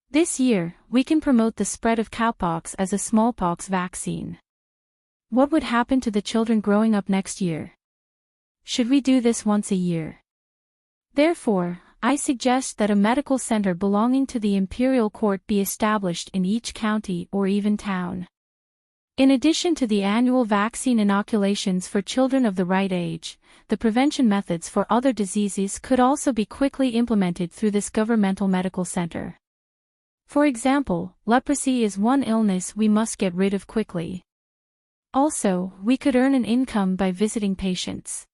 [SPEAKER 1] This year, we can promote the spread of cowpox as a smallpox vaccine. What would happen to the children growing up next year? Should we do this once a year? Therefore, I suggest that a medical center belonging to the imperial court be established in each county or even town. In addition to the annual vaccine inoculations for children of the right age, the prevention methods for other diseases could also be quickly implemented through this governmental medical center. For example, leprosy is one illness we must get rid of quickly. Also, we could earn an income by visiting patients.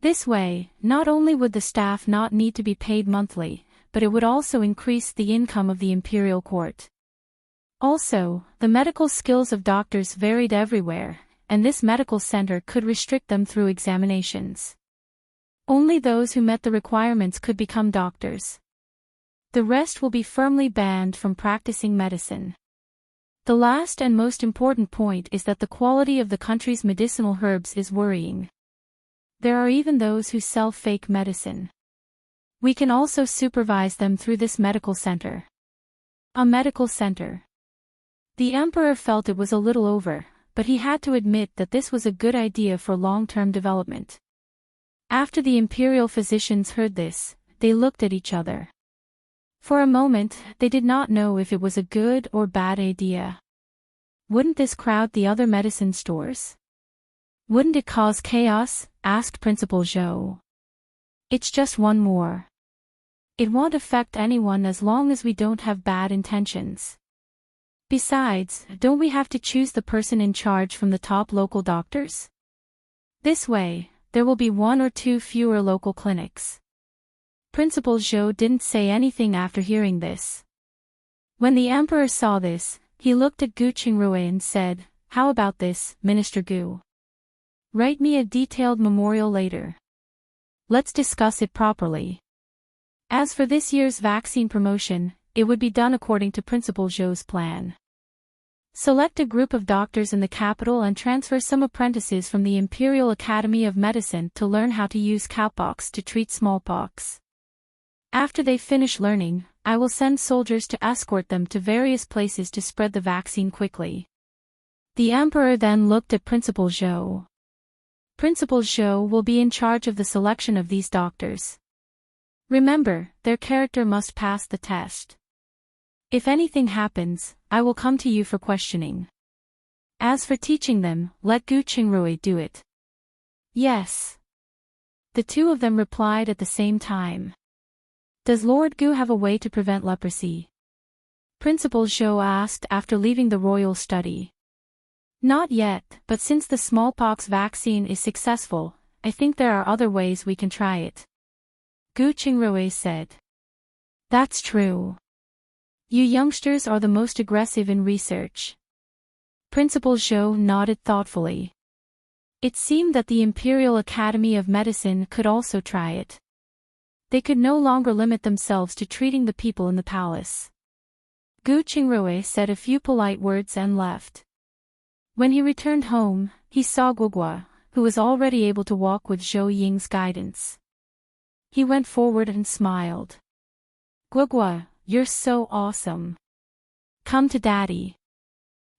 [SPEAKER 1] This way, not only would the staff not need to be paid monthly, but it would also increase the income of the imperial court. Also, the medical skills of doctors varied everywhere, and this medical center could restrict them through examinations. Only those who met the requirements could become doctors. The rest will be firmly banned from practicing medicine. The last and most important point is that the quality of the country's medicinal herbs is worrying. There are even those who sell fake medicine. We can also supervise them through this medical center. A medical center. The emperor felt it was a little over, but he had to admit that this was a good idea for long-term development. After the imperial physicians heard this, they looked at each other. For a moment, they did not know if it was a good or bad idea. Wouldn't this crowd the other medicine stores? Wouldn't it cause chaos? Asked Principal Zhou. It's just one more. It won't affect anyone as long as we don't have bad intentions. Besides, don't we have to choose the person in charge from the top local doctors? This way, there will be 1 or 2 fewer local clinics. Principal Zhou didn't say anything after hearing this. When the emperor saw this, he looked at Gu Qingrui and said, "How about this, Minister Gu? Write me a detailed memorial later. Let's discuss it properly." As for this year's vaccine promotion, it would be done according to Principal Zhou's plan. Select a group of doctors in the capital and transfer some apprentices from the Imperial Academy of Medicine to learn how to use cowpox to treat smallpox. After they finish learning, I will send soldiers to escort them to various places to spread the vaccine quickly. The emperor then looked at Principal Zhou. Principal Zhou will be in charge of the selection of these doctors. Remember, their character must pass the test. If anything happens, I will come to you for questioning. As for teaching them, let Gu Qingrui do it. Yes. The two of them replied at the same time. Does Lord Gu have a way to prevent leprosy? Principal Zhou asked after leaving the royal study. Not yet, but since the smallpox vaccine is successful, I think there are other ways we can try it. Gu Qingrui said. That's true. You youngsters are the most aggressive in research. Principal Zhou nodded thoughtfully. It seemed that the Imperial Academy of Medicine could also try it. They could no longer limit themselves to treating the people in the palace. Gu Qingrui said a few polite words and left. When he returned home, he saw Guogua, who was already able to walk with Zhou Ying's guidance. He went forward and smiled. Guogua, you're so awesome. Come to Daddy.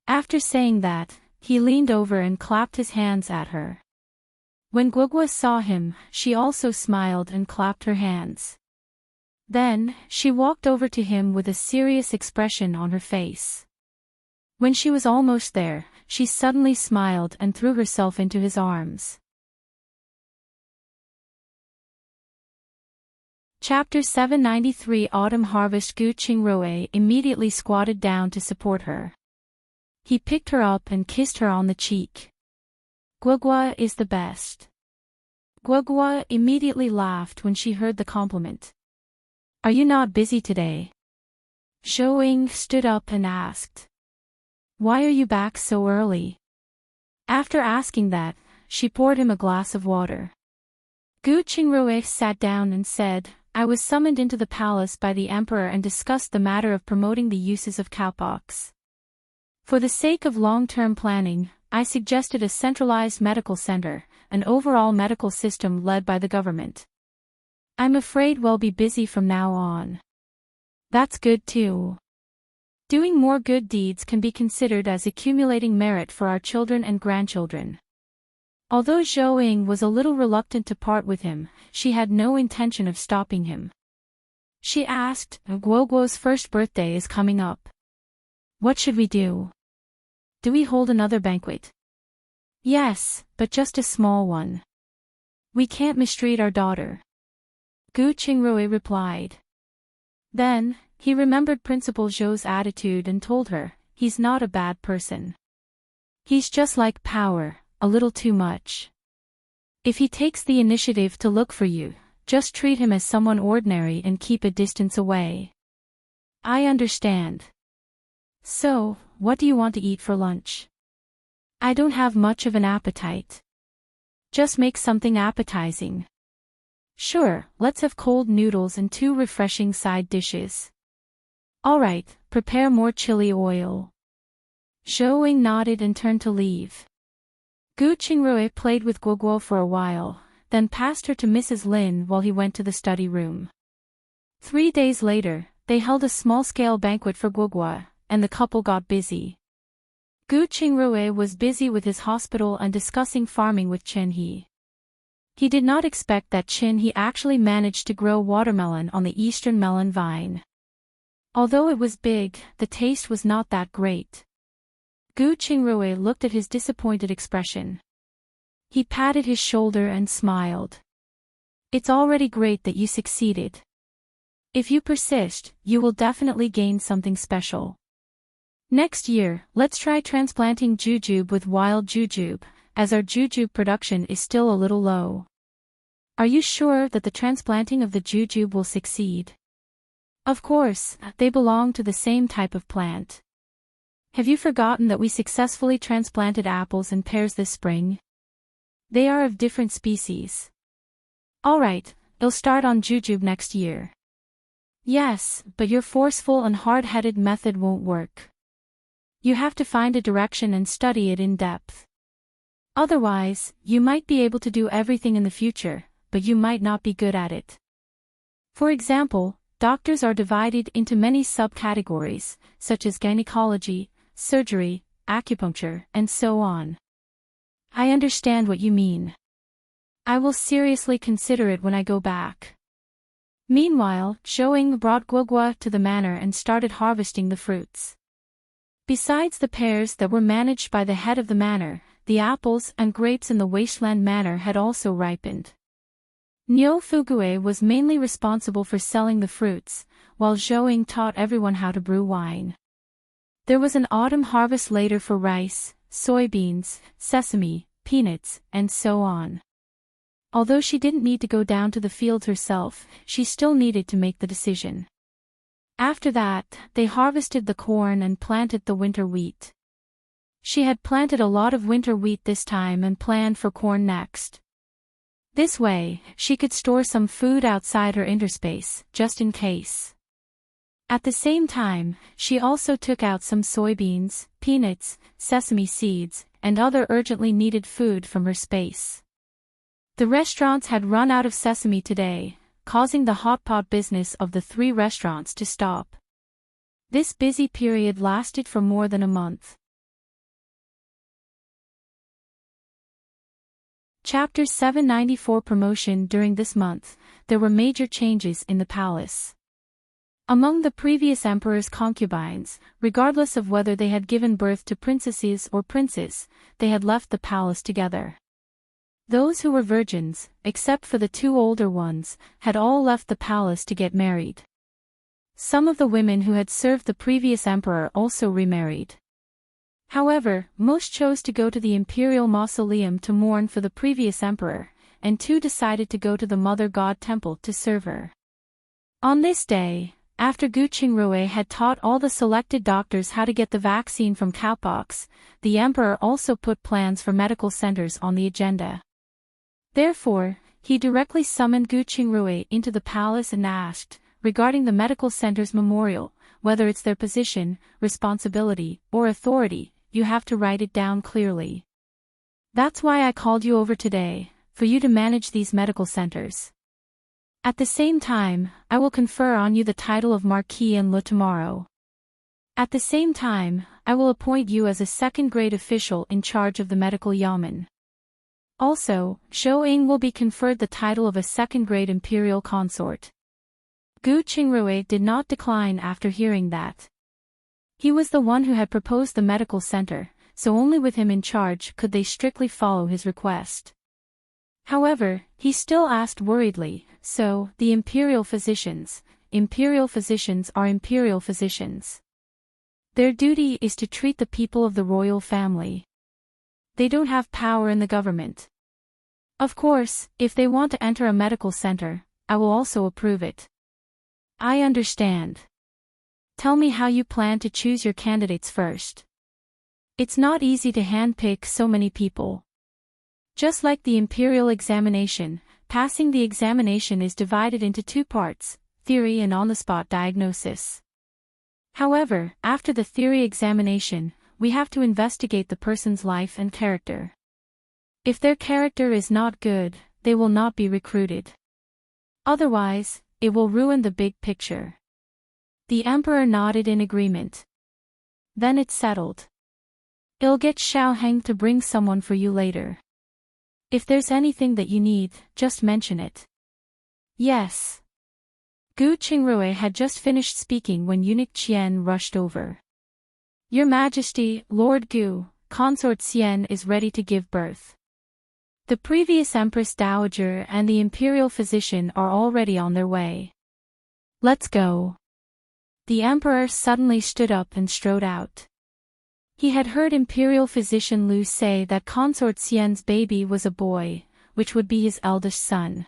[SPEAKER 1] After saying that, he leaned over and clapped his hands at her. When Guogua saw him, she also smiled and clapped her hands. Then, she walked over to him with a serious expression on her face. When she was almost there, she suddenly smiled and threw herself into his arms. Chapter 793 Autumn Harvest. Gu Qingrui immediately squatted down to support her. He picked her up and kissed her on the cheek. Guogua is the best. Guogua immediately laughed when she heard the compliment. Are you not busy today? Zhou Ying stood up and asked. Why are you back so early? After asking that, she poured him a glass of water. Gu Qingrui sat down and said, I was summoned into the palace by the emperor and discussed the matter of promoting the uses of cowpox. For the sake of long-term planning, I suggested a centralized medical center, an overall medical system led by the government. I'm afraid we'll be busy from now on. That's good too. Doing more good deeds can be considered as accumulating merit for our children and grandchildren. Although Zhou Ying was a little reluctant to part with him, she had no intention of stopping him. She asked, Guoguo's first birthday is coming up. What should we do? Do we hold another banquet? Yes, but just a small one. We can't mistreat our daughter. Gu Qingrui replied. Then, he remembered Principal Zhou's attitude and told her, he's not a bad person. He's just like power, a little too much. If he takes the initiative to look for you, just treat him as someone ordinary and keep a distance away. I understand. So, what do you want to eat for lunch? I don't have much of an appetite. Just make something appetizing. Sure, let's have cold noodles and 2 refreshing side dishes. Alright, prepare more chili oil. Zhou Ying nodded and turned to leave. Gu Qingrui played with Guoguo for a while, then passed her to Mrs. Lin while he went to the study room. 3 days later, they held a small-scale banquet for Guoguo, and the couple got busy. Gu Qingrui was busy with his hospital and discussing farming with Qin He. He did not expect that Qin He actually managed to grow watermelon on the eastern melon vine. Although it was big, the taste was not that great. Gu Qingrui looked at his disappointed expression. He patted his shoulder and smiled. It's already great that you succeeded. If you persist, you will definitely gain something special. Next year, let's try transplanting jujube with wild jujube, as our jujube production is still a little low. Are you sure that the transplanting of the jujube will succeed? Of course, they belong to the same type of plant. Have you forgotten that we successfully transplanted apples and pears this spring? They are of different species. Alright, it'll start on jujube next year. Yes, but your forceful and hard-headed method won't work. You have to find a direction and study it in depth. Otherwise, you might be able to do everything in the future, but you might not be good at it. For example, doctors are divided into many subcategories, such as gynecology, surgery, acupuncture, and so on. I understand what you mean. I will seriously consider it when I go back. Meanwhile, Zhou brought Guogua to the manor and started harvesting the fruits. Besides the pears that were managed by the head of the manor, the apples and grapes in the wasteland manor had also ripened. Niu Fugue was mainly responsible for selling the fruits, while Zhou taught everyone how to brew wine. There was an autumn harvest later for rice, soybeans, sesame, peanuts, and so on. Although she didn't need to go down to the fields herself, she still needed to make the decision. After that, they harvested the corn and planted the winter wheat. She had planted a lot of winter wheat this time and planned for corn next. This way, she could store some food outside her interspace, just in case. At the same time, she also took out some soybeans, peanuts, sesame seeds, and other urgently needed food from her space. The restaurants had run out of sesame today, causing the hot pot business of the 3 restaurants to stop. This busy period lasted for more than a month. Chapter 794 Promotion. During this month, there were major changes in the palace. Among the previous emperor's concubines, regardless of whether they had given birth to princesses or princes, they had left the palace together. Those who were virgins, except for the 2 older ones, had all left the palace to get married. Some of the women who had served the previous emperor also remarried. However, most chose to go to the imperial mausoleum to mourn for the previous emperor, and 2 decided to go to the Mother God Temple to serve her. On this day, after Gu Qingrui had taught all the selected doctors how to get the vaccine from cowpox, the emperor also put plans for medical centers on the agenda. Therefore, he directly summoned Gu Qingrui into the palace and asked, regarding the medical center's memorial, whether it's their position, responsibility, or authority, you have to write it down clearly. That's why I called you over today, for you to manage these medical centers. At the same time, I will confer on you the title of Marquis and Le tomorrow. At the same time, I will appoint you as a second-grade official in charge of the medical yamen. Also, Zhou will be conferred the title of a second-grade imperial consort. Gu Qingrui did not decline after hearing that. He was the one who had proposed the medical center, so only with him in charge could they strictly follow his request. However, he still asked worriedly, so, the imperial physicians are imperial physicians. Their duty is to treat the people of the royal family. They don't have power in the government. Of course, if they want to enter a medical center, I will also approve it. I understand. Tell me how you plan to choose your candidates first. It's not easy to handpick so many people. Just like the imperial examination, passing the examination is divided into 2 parts, theory and on-the-spot diagnosis. However, after the theory examination, we have to investigate the person's life and character. If their character is not good, they will not be recruited. Otherwise, it will ruin the big picture. The emperor nodded in agreement. Then it's settled. I'll get Xiao Heng to bring someone for you later. If there's anything that you need, just mention it. Yes. Gu Qingrui had just finished speaking when eunuch Qian rushed over. Your Majesty, Lord Gu, Consort Xian is ready to give birth. The previous Empress Dowager and the Imperial Physician are already on their way. Let's go. The Emperor suddenly stood up and strode out. He had heard Imperial Physician Lu say that Consort Xian's baby was a boy, which would be his eldest son.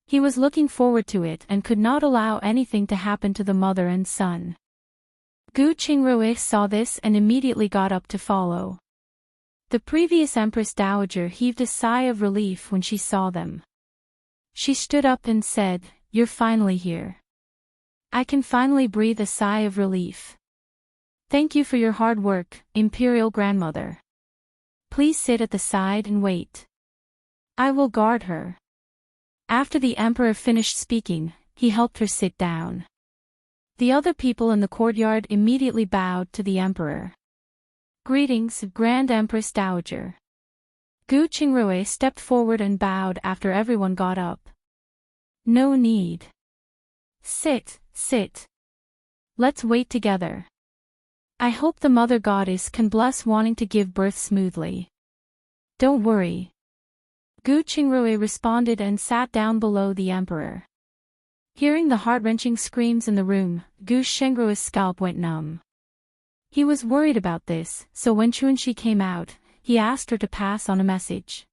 [SPEAKER 1] He was looking forward to it and could not allow anything to happen to the mother and son. Gu Qingrui saw this and immediately got up to follow. The previous Empress Dowager heaved a sigh of relief when she saw them. She stood up and said, "You're finally here. I can finally breathe a sigh of relief. Thank you for your hard work, Imperial Grandmother. Please sit at the side and wait. I will guard her." After the Emperor finished speaking, he helped her sit down. The other people in the courtyard immediately bowed to the Emperor. Greetings, Grand Empress Dowager. Gu Qingrui stepped forward and bowed after everyone got up. No need. Sit, sit. Let's wait together. I hope the Mother Goddess can bless wanting to give birth smoothly. Don't worry. Gu Qingrui responded and sat down below the Emperor. Hearing the heart-wrenching screams in the room, Gu Shengrui's scalp went numb. He was worried about this, so when Chunxi came out, he asked her to pass on a message.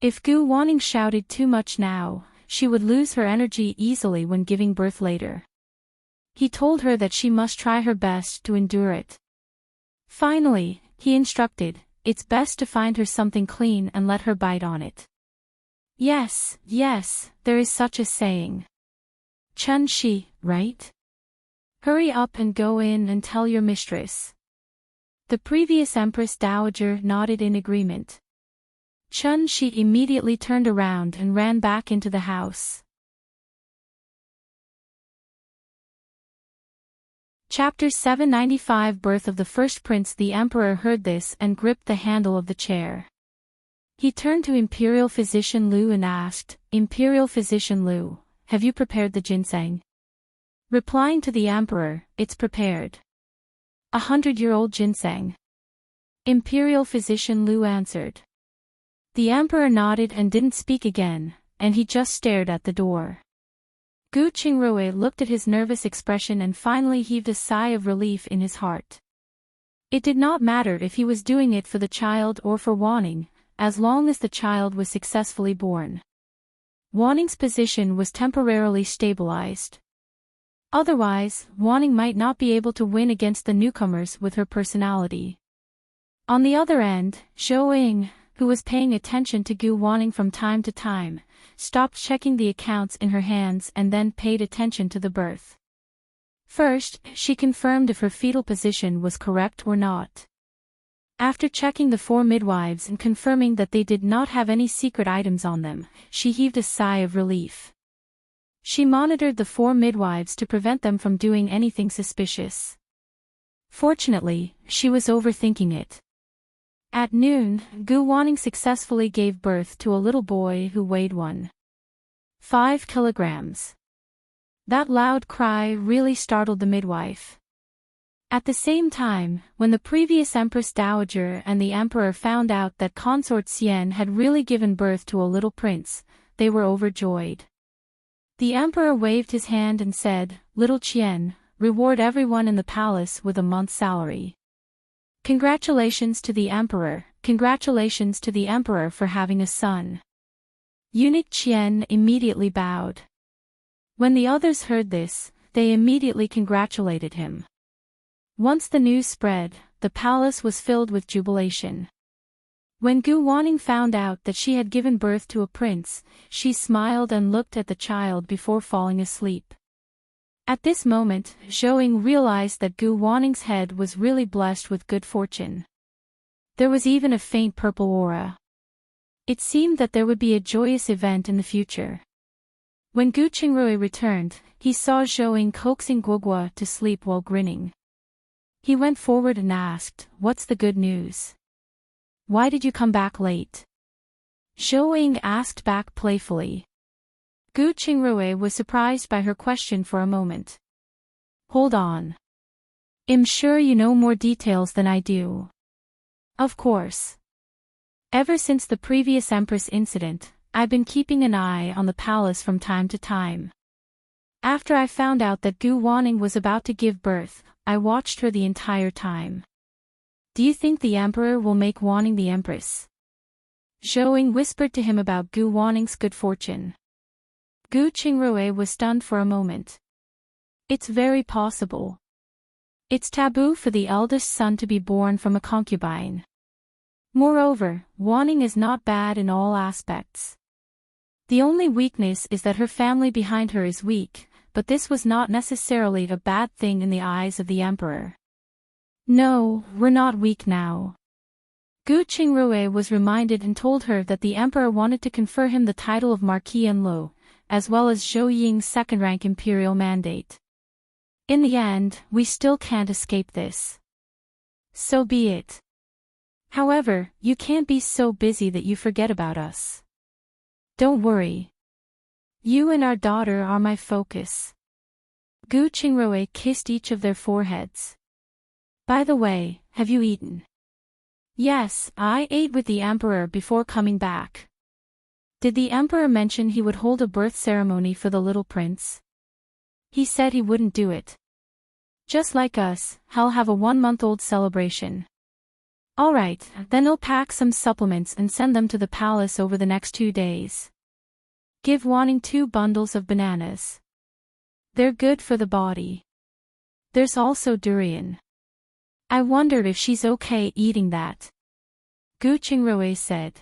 [SPEAKER 1] If Gu Wanning shouted too much now, she would lose her energy easily when giving birth later. He told her that she must try her best to endure it. Finally, he instructed, it's best to find her something clean and let her bite on it. Yes, yes, there is such a saying. Chun-Shi, right? Hurry up and go in and tell your mistress. The previous Empress Dowager nodded in agreement. Chun-Shi immediately turned around and ran back into the house. Chapter 795 Birth of the First Prince. The Emperor heard this and gripped the handle of the chair. He turned to Imperial Physician Lu and asked, Imperial Physician Lu, have you prepared the ginseng? Replying to the Emperor, it's prepared. 100-year-old ginseng. Imperial Physician Lu answered. The Emperor nodded and didn't speak again, and he just stared at the door. Gu Qingrui looked at his nervous expression and finally heaved a sigh of relief in his heart. It did not matter if he was doing it for the child or for Wanning, as long as the child was successfully born. Wanning's position was temporarily stabilized. Otherwise, Wanning might not be able to win against the newcomers with her personality. On the other end, Zhou Ying, who was paying attention to Gu Wanning from time to time, stopped checking the accounts in her hands and then paid attention to the birth. First, she confirmed if her fetal position was correct or not. After checking the 4 midwives and confirming that they did not have any secret items on them, she heaved a sigh of relief. She monitored the 4 midwives to prevent them from doing anything suspicious. Fortunately, she was overthinking it. At noon, Gu Wanning successfully gave birth to a little boy who weighed 1.5 kilograms. That loud cry really startled the midwife. At the same time, when the previous Empress Dowager and the Emperor found out that Consort Xian had really given birth to a little prince, they were overjoyed. The Emperor waved his hand and said, Little Qian, reward everyone in the palace with a month's salary. Congratulations to the Emperor for having a son. Eunuch Qian immediately bowed. When the others heard this, they immediately congratulated him. Once the news spread, the palace was filled with jubilation. When Gu Wanning found out that she had given birth to a prince, she smiled and looked at the child before falling asleep. At this moment, Zhou Ying realized that Gu Wanning's head was really blessed with good fortune. There was even a faint purple aura. It seemed that there would be a joyous event in the future. When Gu Qingrui returned, he saw Zhou Ying coaxing Guogua to sleep while grinning. He went forward and asked, "What's the good news? Why did you come back late?" Zhou asked back playfully. Gu Qingrui was surprised by her question for a moment. "Hold on. I'm sure you know more details than I do." "Of course. Ever since the previous Empress incident, I've been keeping an eye on the palace from time to time. After I found out that Gu Wanning was about to give birth, I watched her the entire time. Do you think the Emperor will make Wanning the Empress?" Zhou whispered to him about Gu Wanning's good fortune. Gu Qingrui was stunned for a moment. "It's very possible. It's taboo for the eldest son to be born from a concubine. Moreover, Wanning is not bad in all aspects. The only weakness is that her family behind her is weak, but this was not necessarily a bad thing in the eyes of the Emperor." "No, we're not weak now." Gu Qingrui was reminded and told her that the Emperor wanted to confer him the title of Marquis Enlo, as well as Zhou Ying's second-rank imperial mandate. "In the end, we still can't escape this. So be it. However, you can't be so busy that you forget about us. Don't worry. You and our daughter are my focus." Gu Qingrui kissed each of their foreheads. "By the way, have you eaten?" "Yes, I ate with the Emperor before coming back." "Did the Emperor mention he would hold a birth ceremony for the little prince?" "He said he wouldn't do it. Just like us, he'll have a 1-month-old celebration." "Alright, then I'll pack some supplements and send them to the palace over the next 2 days. Give Wanting 2 bundles of bananas. They're good for the body. There's also durian. I wondered if she's okay eating that," Gu Qingrui said.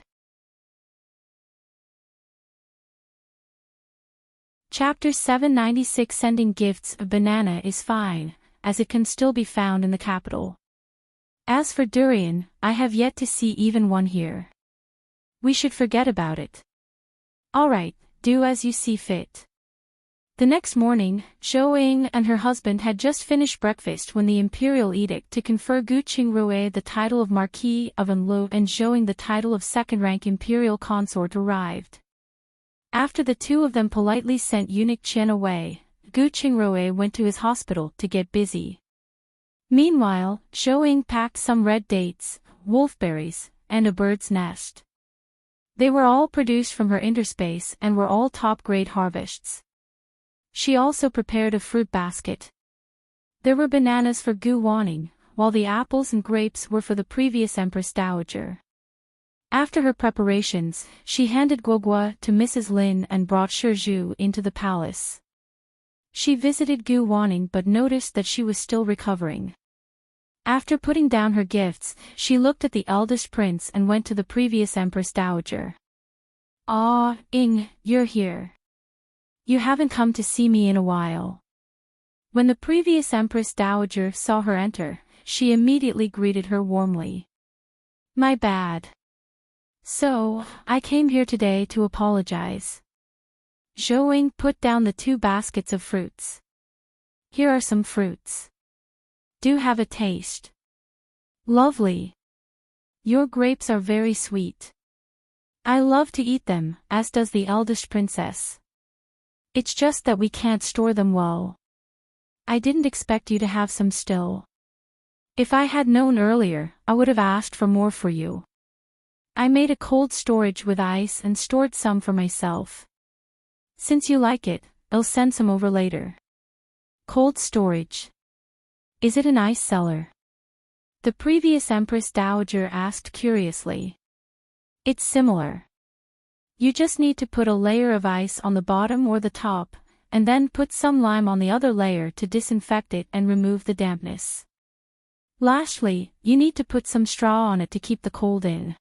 [SPEAKER 1] Chapter 796. Sending gifts. A banana is fine, as it can still be found in the capital. As for durian, I have yet to see even one here. We should forget about it. Alright, do as you see fit. The next morning, Zhou and her husband had just finished breakfast when the imperial edict to confer Gu Qingrui the title of Marquis of Enlo and Zhou the title of second-rank imperial consort arrived. After the two of them politely sent eunuch Qian away, Gu Qingrui went to his hospital to get busy. Meanwhile, Zhou packed some red dates, wolfberries, and a bird's nest. They were all produced from her interspace and were all top-grade harvests. She also prepared a fruit basket. There were bananas for Gu Wanning, while the apples and grapes were for the previous Empress Dowager. After her preparations, she handed Guogua to Mrs. Lin and brought Shizhu into the palace. She visited Gu Wanning but noticed that she was still recovering. After putting down her gifts, she looked at the eldest prince and went to the previous Empress Dowager. "Ah, you're here. You haven't come to see me in a while." When the previous Empress Dowager saw her enter, she immediately greeted her warmly. "My bad. So, I came here today to apologize." Zhou put down the 2 baskets of fruits. "Here are some fruits. Do have a taste." "Lovely. Your grapes are very sweet. I love to eat them, as does the eldest princess. It's just that we can't store them well. I didn't expect you to have some still. If I had known earlier, I would have asked for more for you. I made a cold storage with ice and stored some for myself. Since you like it, I'll send some over later." "Cold storage. Is it an ice cellar?" the previous Empress Dowager asked curiously. "It's similar. You just need to put a layer of ice on the bottom or the top, and then put some lime on the other layer to disinfect it and remove the dampness. Lastly, you need to put some straw on it to keep the cold in."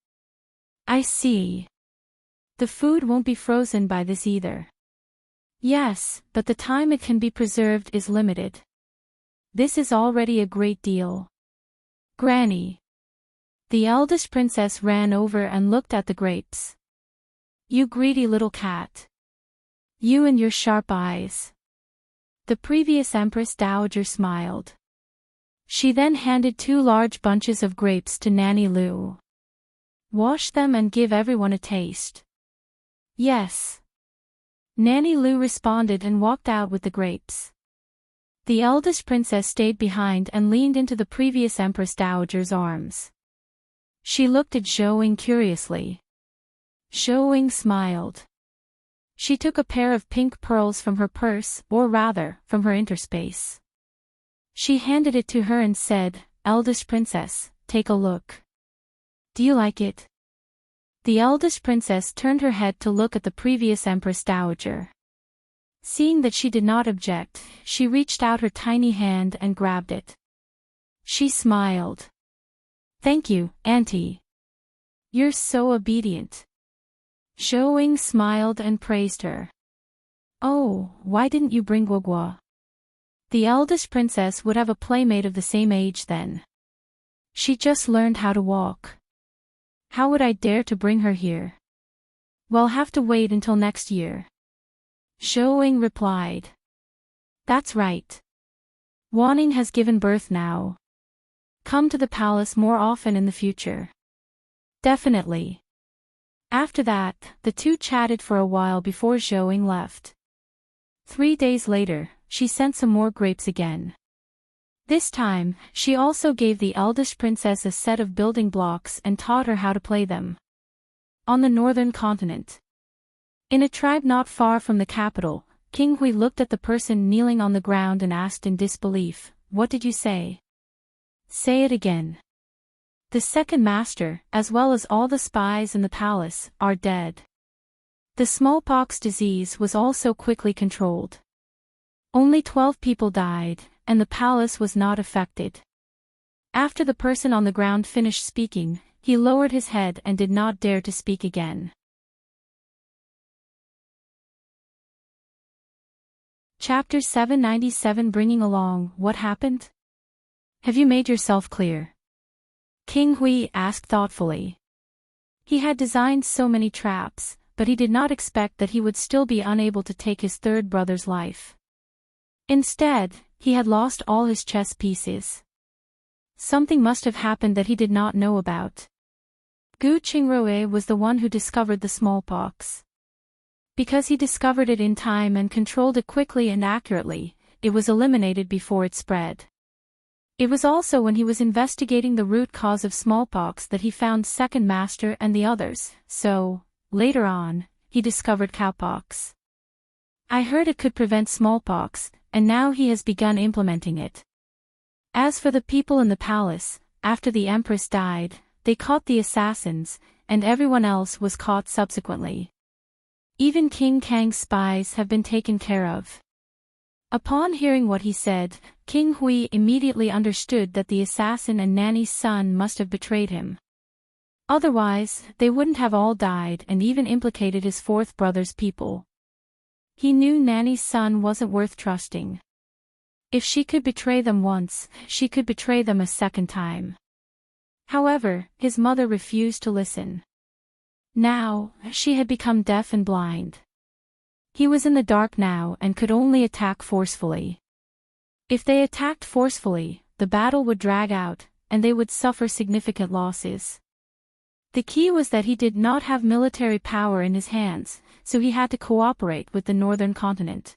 [SPEAKER 1] "I see. The food won't be frozen by this either." "Yes, but the time it can be preserved is limited. This is already a great deal." "Granny." The eldest princess ran over and looked at the grapes. "You greedy little cat. You and your sharp eyes." The previous Empress Dowager smiled. She then handed 2 large bunches of grapes to Nanny Lu. Wash them and give everyone a taste. Yes. Nanny Lu responded and walked out with the grapes. The eldest princess stayed behind and leaned into the previous Empress Dowager's arms. She looked at Zhou curiously. Zhou smiled. She took a pair of pink pearls from her purse, or rather, from her interspace. She handed it to her and said, "Eldest princess, take a look. Do you like it?" The eldest princess turned her head to look at the previous Empress Dowager. Seeing that she did not object, she reached out her tiny hand and grabbed it. She smiled. "Thank you, Auntie. You're so obedient." Zhou smiled and praised her. "Oh, why didn't you bring Guogua?" The eldest princess would have a playmate of the same age then. She just learned how to walk. How would I dare to bring her here? We'll have to wait until next year. Zhou replied. "That's right. Wanning has given birth now. Come to the palace more often in the future." "Definitely." After that, the two chatted for a while before Zhou left. 3 days later, she sent some more grapes again. This time, she also gave the eldest princess a set of building blocks and taught her how to play them. On the northern continent. In a tribe not far from the capital, King Hui looked at the person kneeling on the ground and asked in disbelief, "What did you say?" "Say it again." "The second master, as well as all the spies in the palace, are dead." The smallpox disease was also quickly controlled. Only 12 people died, and the palace was not affected. After the person on the ground finished speaking, he lowered his head and did not dare to speak again. Chapter 797 Bringing Along, What Happened? Have you made yourself clear? King Hui asked thoughtfully. He had designed so many traps, but he did not expect that he would still be unable to take his third brother's life. Instead, he had lost all his chess pieces. Something must have happened that he did not know about. Gu Qingrui was the one who discovered the smallpox. Because he discovered it in time and controlled it quickly and accurately, it was eliminated before it spread. It was also when he was investigating the root cause of smallpox that he found Second Master and the others, so, later on, he discovered cowpox. I heard it could prevent smallpox, and now he has begun implementing it. As for the people in the palace, after the Empress died, they caught the assassins, and everyone else was caught subsequently. Even King Kang's spies have been taken care of. Upon hearing what he said, King Hui immediately understood that the assassin and Nanny's son must have betrayed him. Otherwise, they wouldn't have all died and even implicated his fourth brother's people. He knew Nanny's son wasn't worth trusting. If she could betray them once, she could betray them a second time. However, his mother refused to listen. Now, she had become deaf and blind. He was in the dark now and could only attack forcefully. If they attacked forcefully, the battle would drag out, and they would suffer significant losses. The key was that he did not have military power in his hands, so he had to cooperate with the northern continent.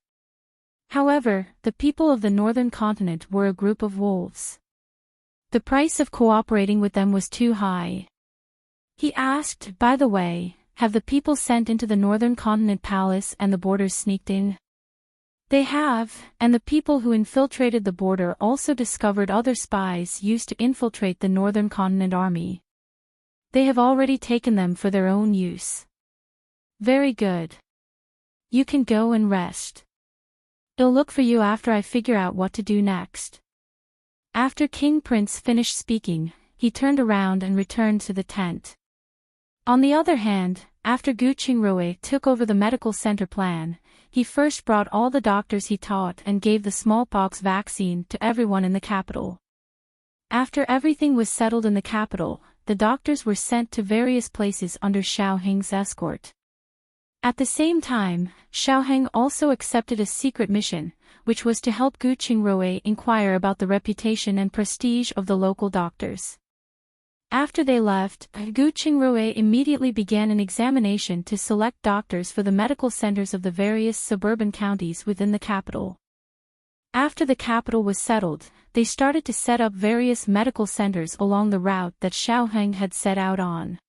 [SPEAKER 1] However, the people of the northern continent were a group of wolves. The price of cooperating with them was too high. He asked, "By the way, have the people sent into the northern continent palace and the borders sneaked in?" "They have, and the people who infiltrated the border also discovered other spies used to infiltrate the northern continent army. They have already taken them for their own use." "Very good. You can go and rest. I'll look for you after I figure out what to do next." After King Prince finished speaking, he turned around and returned to the tent. On the other hand, after Gu Qingrui took over the medical center plan, he first brought all the doctors he taught and gave the smallpox vaccine to everyone in the capital. After everything was settled in the capital, the doctors were sent to various places under Xiao Hing's escort. At the same time, Xiaoheng also accepted a secret mission, which was to help Gu Qingrui inquire about the reputation and prestige of the local doctors. After they left, Gu Qingrui immediately began an examination to select doctors for the medical centers of the various suburban counties within the capital. After the capital was settled, they started to set up various medical centers along the route that Xiaoheng had set out on.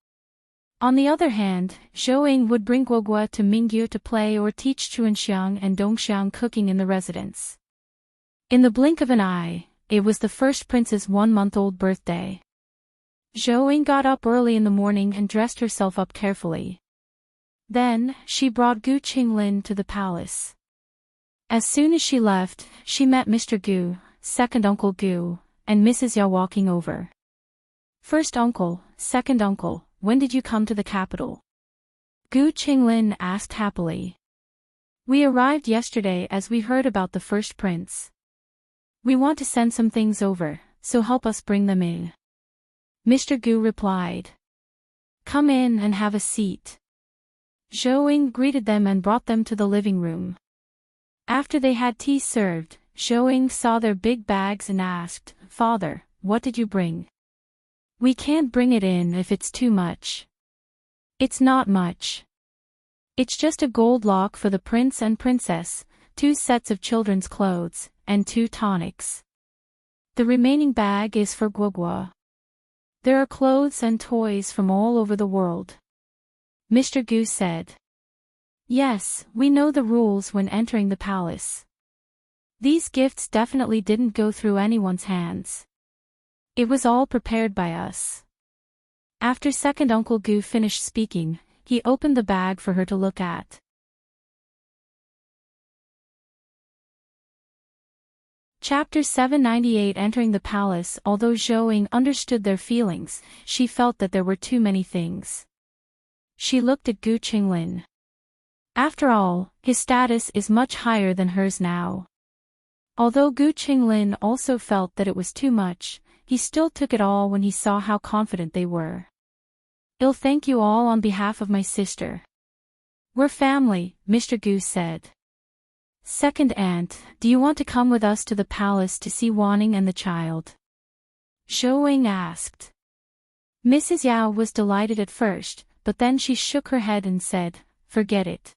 [SPEAKER 1] On the other hand, Zhou would bring Guogua to Mingyu to play or teach Chuanxiang and Dongxiang cooking in the residence. In the blink of an eye, it was the first prince's 1-month-old birthday. Zhou got up early in the morning and dressed herself up carefully. Then, she brought Gu Qinglin to the palace. As soon as she left, she met Mr. Gu, second Uncle Gu, and Mrs. Yao walking over. First uncle, second uncle, when did you come to the capital? Gu Qinglin asked happily. We arrived yesterday as we heard about the first prince. We want to send some things over, so help us bring them in. Mr. Gu replied. Come in and have a seat. Zhou greeted them and brought them to the living room. After they had tea served, Zhou saw their big bags and asked, Father, what did you bring? We can't bring it in if it's too much. It's not much. It's just a gold lock for the prince and princess, 2 sets of children's clothes, and 2 tonics. The remaining bag is for Guogua. There are clothes and toys from all over the world. Mr. Gu said. Yes, we know the rules when entering the palace. These gifts definitely didn't go through anyone's hands. It was all prepared by us. After second Uncle Gu finished speaking, he opened the bag for her to look at. Chapter 798 Entering the palace. Although Zhou understood their feelings, she felt that there were too many things. She looked at Gu Qinglin. After all, his status is much higher than hers now. Although Gu Qinglin also felt that it was too much, he still took it all when he saw how confident they were. I'll thank you all on behalf of my sister. We're family, Mr. Gu said. Second aunt, do you want to come with us to the palace to see Wanning and the child? Zhou asked. Mrs. Yao was delighted at first, but then she shook her head and said, forget it.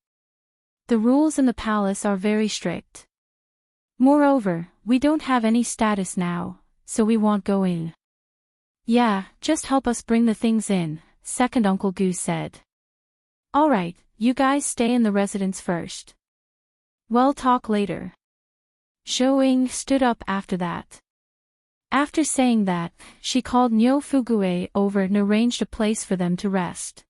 [SPEAKER 1] The rules in the palace are very strict. Moreover, we don't have any status now, so we won't go in. Yeah, just help us bring the things in, second Uncle Gu said. Alright, you guys stay in the residence first. We'll talk later. Zhou stood up after that. After saying that, she called Niu Fugue over and arranged a place for them to rest.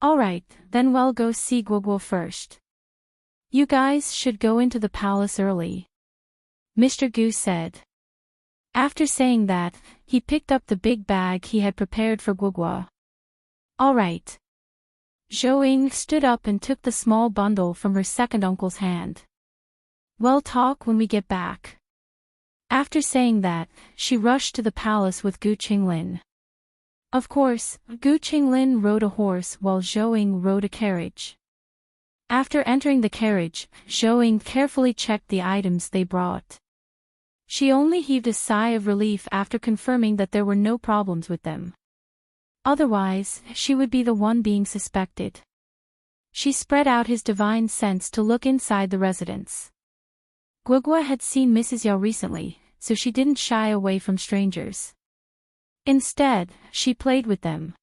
[SPEAKER 1] Alright, then we'll go see Guogua first. You guys should go into the palace early. Mr. Gu said. After saying that, he picked up the big bag he had prepared for Guogua. Alright. Zhou stood up and took the small bundle from her second uncle's hand. We'll talk when we get back. After saying that, she rushed to the palace with Gu Qinglin. Of course, Gu Qinglin rode a horse while Zhou rode a carriage. After entering the carriage, Zhou carefully checked the items they brought. She only heaved a sigh of relief after confirming that there were no problems with them. Otherwise, she would be the one being suspected. She spread out his divine sense to look inside the residence. Guogua had seen Mrs. Yao recently, so she didn't shy away from strangers. Instead, she played with them.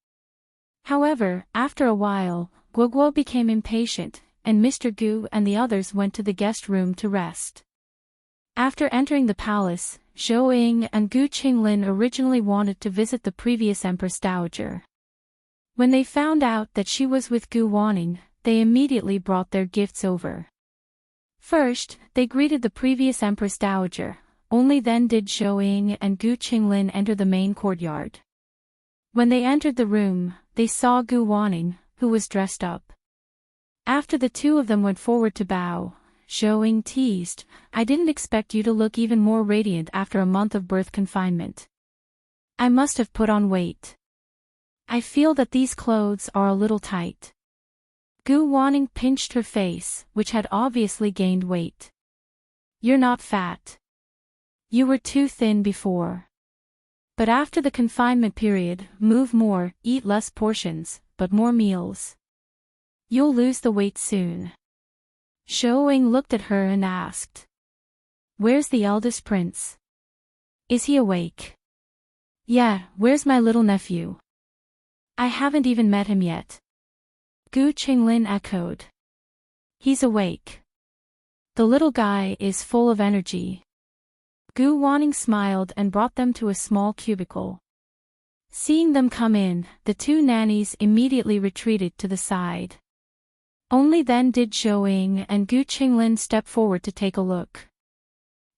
[SPEAKER 1] However, after a while, Guogua became impatient, and Mr. Gu and the others went to the guest room to rest. After entering the palace, Zhou and Gu Qinglin originally wanted to visit the previous Empress Dowager. When they found out that she was with Gu Wanning, they immediately brought their gifts over. First, they greeted the previous Empress Dowager, only then did Zhou and Gu Qinglin enter the main courtyard. When they entered the room, they saw Gu Wanning, who was dressed up. After the two of them went forward to bow, Zhou teased, I didn't expect you to look even more radiant after a month of birth confinement. I must have put on weight. I feel that these clothes are a little tight. Gu Wanning pinched her face, which had obviously gained weight. You're not fat. You were too thin before. But after the confinement period, move more, eat less portions, but more meals. You'll lose the weight soon. Showing looked at her and asked. Where's the eldest prince? Is he awake? Yeah, where's my little nephew? I haven't even met him yet. Gu Qinglin echoed. He's awake. The little guy is full of energy. Gu Wanning smiled and brought them to a small cubicle. Seeing them come in, the two nannies immediately retreated to the side. Only then did Zhou and Gu Qinglin step forward to take a look.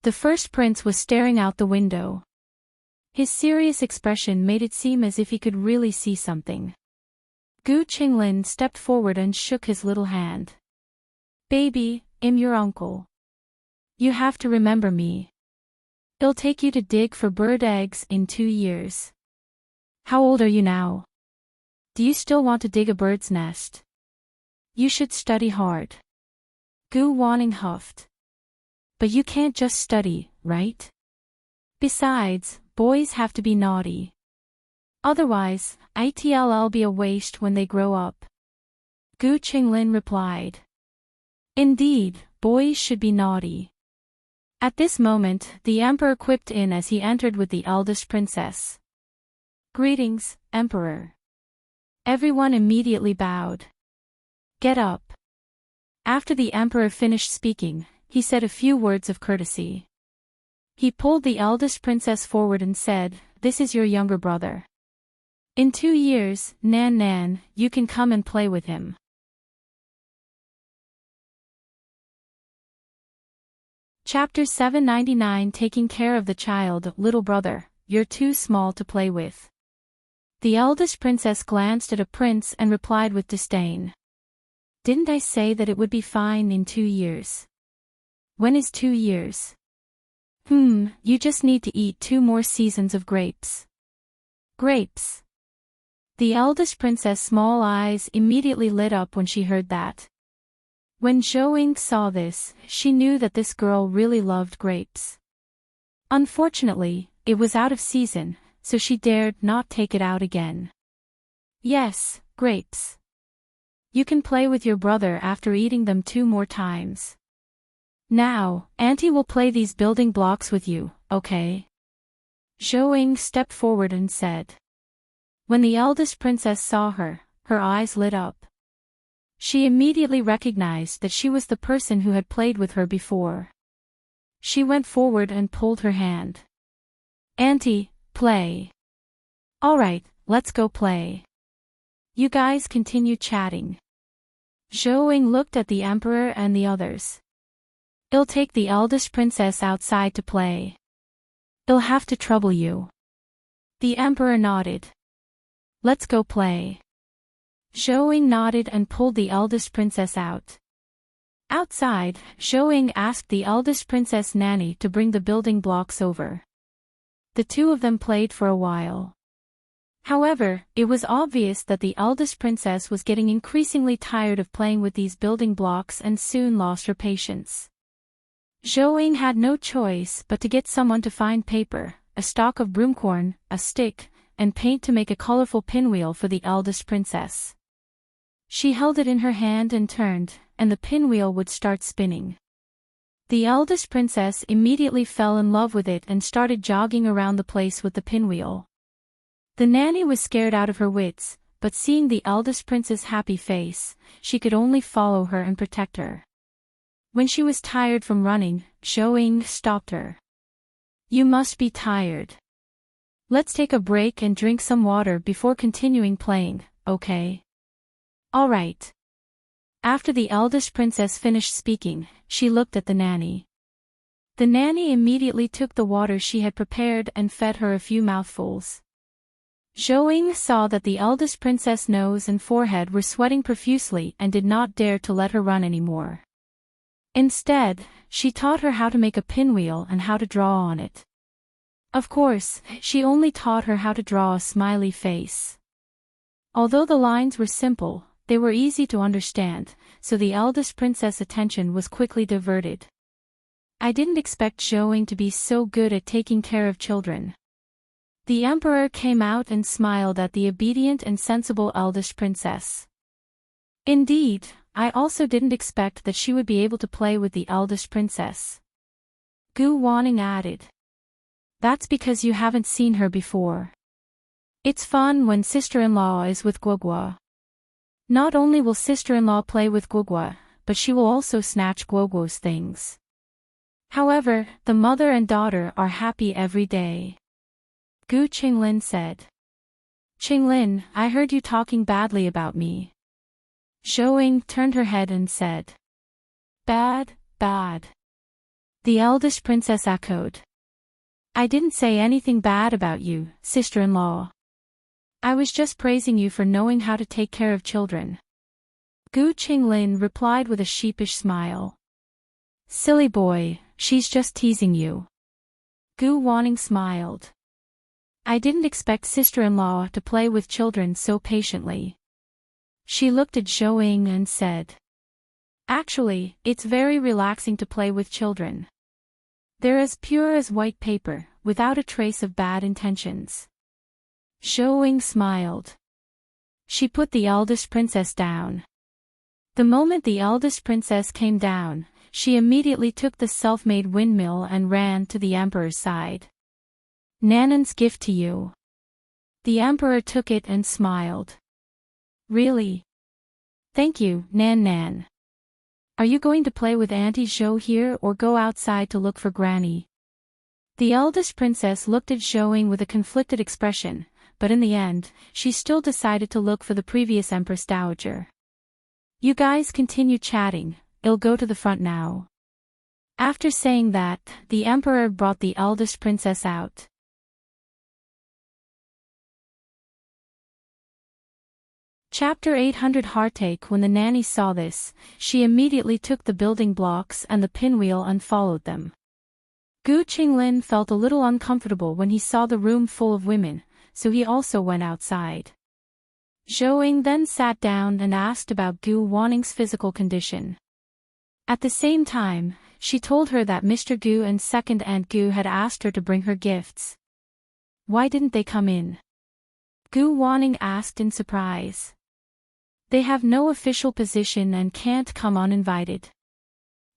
[SPEAKER 1] The first prince was staring out the window. His serious expression made it seem as if he could really see something. Gu Qinglin stepped forward and shook his little hand. Baby, I'm your uncle. You have to remember me. It'll take you to dig for bird eggs in 2 years. How old are you now? Do you still want to dig a bird's nest? You should study hard. Gu Wanning huffed. But you can't just study, right? Besides, boys have to be naughty. Otherwise, it'll be a waste when they grow up. Gu Qinglin replied. Indeed, boys should be naughty. At this moment, the emperor quipped in as he entered with the eldest princess. Greetings, emperor. Everyone immediately bowed. Get up. After the emperor finished speaking, he said a few words of courtesy. He pulled the eldest princess forward and said, This is your younger brother. In 2 years, Nan, you can come and play with him. Chapter 799 Taking care of the child. Little brother, you're too small to play with. The eldest princess glanced at a prince and replied with disdain. Didn't I say that it would be fine in 2 years? When is 2 years? You just need to eat 2 more seasons of grapes. Grapes. The eldest princess' small eyes immediately lit up when she heard that. When Zhou saw this, she knew that this girl really loved grapes. Unfortunately, it was out of season, so she dared not take it out again. Yes, grapes. You can play with your brother after eating them 2 more times. Now, Auntie will play these building blocks with you, okay? Zhou stepped forward and said. When the eldest princess saw her, her eyes lit up. She immediately recognized that she was the person who had played with her before. She went forward and pulled her hand. Auntie, play. All right, let's go play. You guys continue chatting. Zhou looked at the emperor and the others. I'll take the eldest princess outside to play. I'll have to trouble you. The emperor nodded. Let's go play. Zhou nodded and pulled the eldest princess out. Outside, Zhou asked the eldest princess nanny to bring the building blocks over. The two of them played for a while. However, it was obvious that the eldest princess was getting increasingly tired of playing with these building blocks and soon lost her patience. Zhou had no choice but to get someone to find paper, a stalk of broomcorn, a stick, and paint to make a colorful pinwheel for the eldest princess. She held it in her hand and turned, and the pinwheel would start spinning. The eldest princess immediately fell in love with it and started jogging around the place with the pinwheel. The nanny was scared out of her wits, but seeing the eldest princess' happy face, she could only follow her and protect her. When she was tired from running, Zhou stopped her. You must be tired. Let's take a break and drink some water before continuing playing, okay? All right. After the eldest princess finished speaking, she looked at the nanny. The nanny immediately took the water she had prepared and fed her a few mouthfuls. Zhou saw that the eldest princess' nose and forehead were sweating profusely and did not dare to let her run anymore. Instead, she taught her how to make a pinwheel and how to draw on it. Of course, she only taught her how to draw a smiley face. Although the lines were simple, They were easy to understand, so the eldest princess' attention was quickly diverted. I didn't expect Zhou to be so good at taking care of children. The emperor came out and smiled at the obedient and sensible eldest princess. Indeed, I also didn't expect that she would be able to play with the eldest princess. Gu Wanning added. That's because you haven't seen her before. It's fun when sister-in-law is with Guogua. Not only will sister-in-law play with Guogua, but she will also snatch Guoguo's things. However, the mother and daughter are happy every day. Gu Qinglin said. Qinglin, I heard you talking badly about me. Zhou turned her head and said. Bad, bad. The eldest princess echoed. I didn't say anything bad about you, sister-in-law. I was just praising you for knowing how to take care of children. Gu Qinglin replied with a sheepish smile. Silly boy, she's just teasing you. Gu Wanning smiled. I didn't expect sister-in-law to play with children so patiently. She looked at Zhou and said. Actually, it's very relaxing to play with children. They're as pure as white paper, without a trace of bad intentions. Zhou smiled. She put the eldest princess down. The moment the eldest princess came down, she immediately took the self-made windmill and ran to the emperor's side. Nanan's gift to you. The emperor took it and smiled. Really? Thank you, Nan. Are you going to play with Auntie Zhou here or go outside to look for Granny? The eldest princess looked at Zhou with a conflicted expression, but in the end, she still decided to look for the previous Empress Dowager. You guys continue chatting, I'll go to the front now. After saying that, the emperor brought the eldest princess out. Chapter 800 Heartache. When the nanny saw this, she immediately took the building blocks and the pinwheel and followed them. Gu Qinglin felt a little uncomfortable when he saw the room full of women, so he also went outside. Zhou then sat down and asked about Gu Wanning's physical condition. At the same time, she told her that Mr. Gu and second Aunt Gu had asked her to bring her gifts. Why didn't they come in? Gu Wanning asked in surprise. They have no official position and can't come uninvited.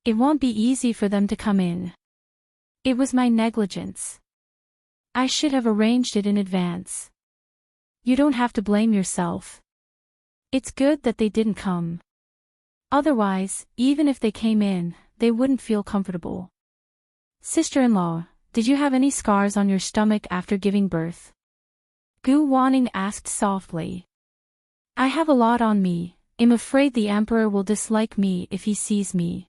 [SPEAKER 1] It won't be easy for them to come in. It was my negligence. I should have arranged it in advance. You don't have to blame yourself. It's good that they didn't come. Otherwise, even if they came in, they wouldn't feel comfortable. Sister-in-law, did you have any scars on your stomach after giving birth? Gu Wanning asked softly. I have a lot on me. I'm afraid the emperor will dislike me if he sees me.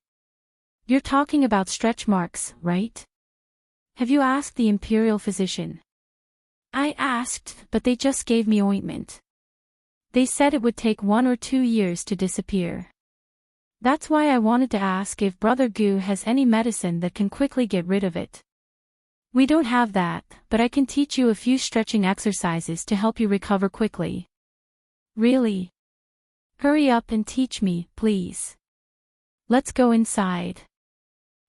[SPEAKER 1] You're talking about stretch marks, right? Have you asked the imperial physician? I asked, but they just gave me ointment. They said it would take 1 or 2 years to disappear. That's why I wanted to ask if Brother Gu has any medicine that can quickly get rid of it. We don't have that, but I can teach you a few stretching exercises to help you recover quickly. Really? Hurry up and teach me, please. Let's go inside.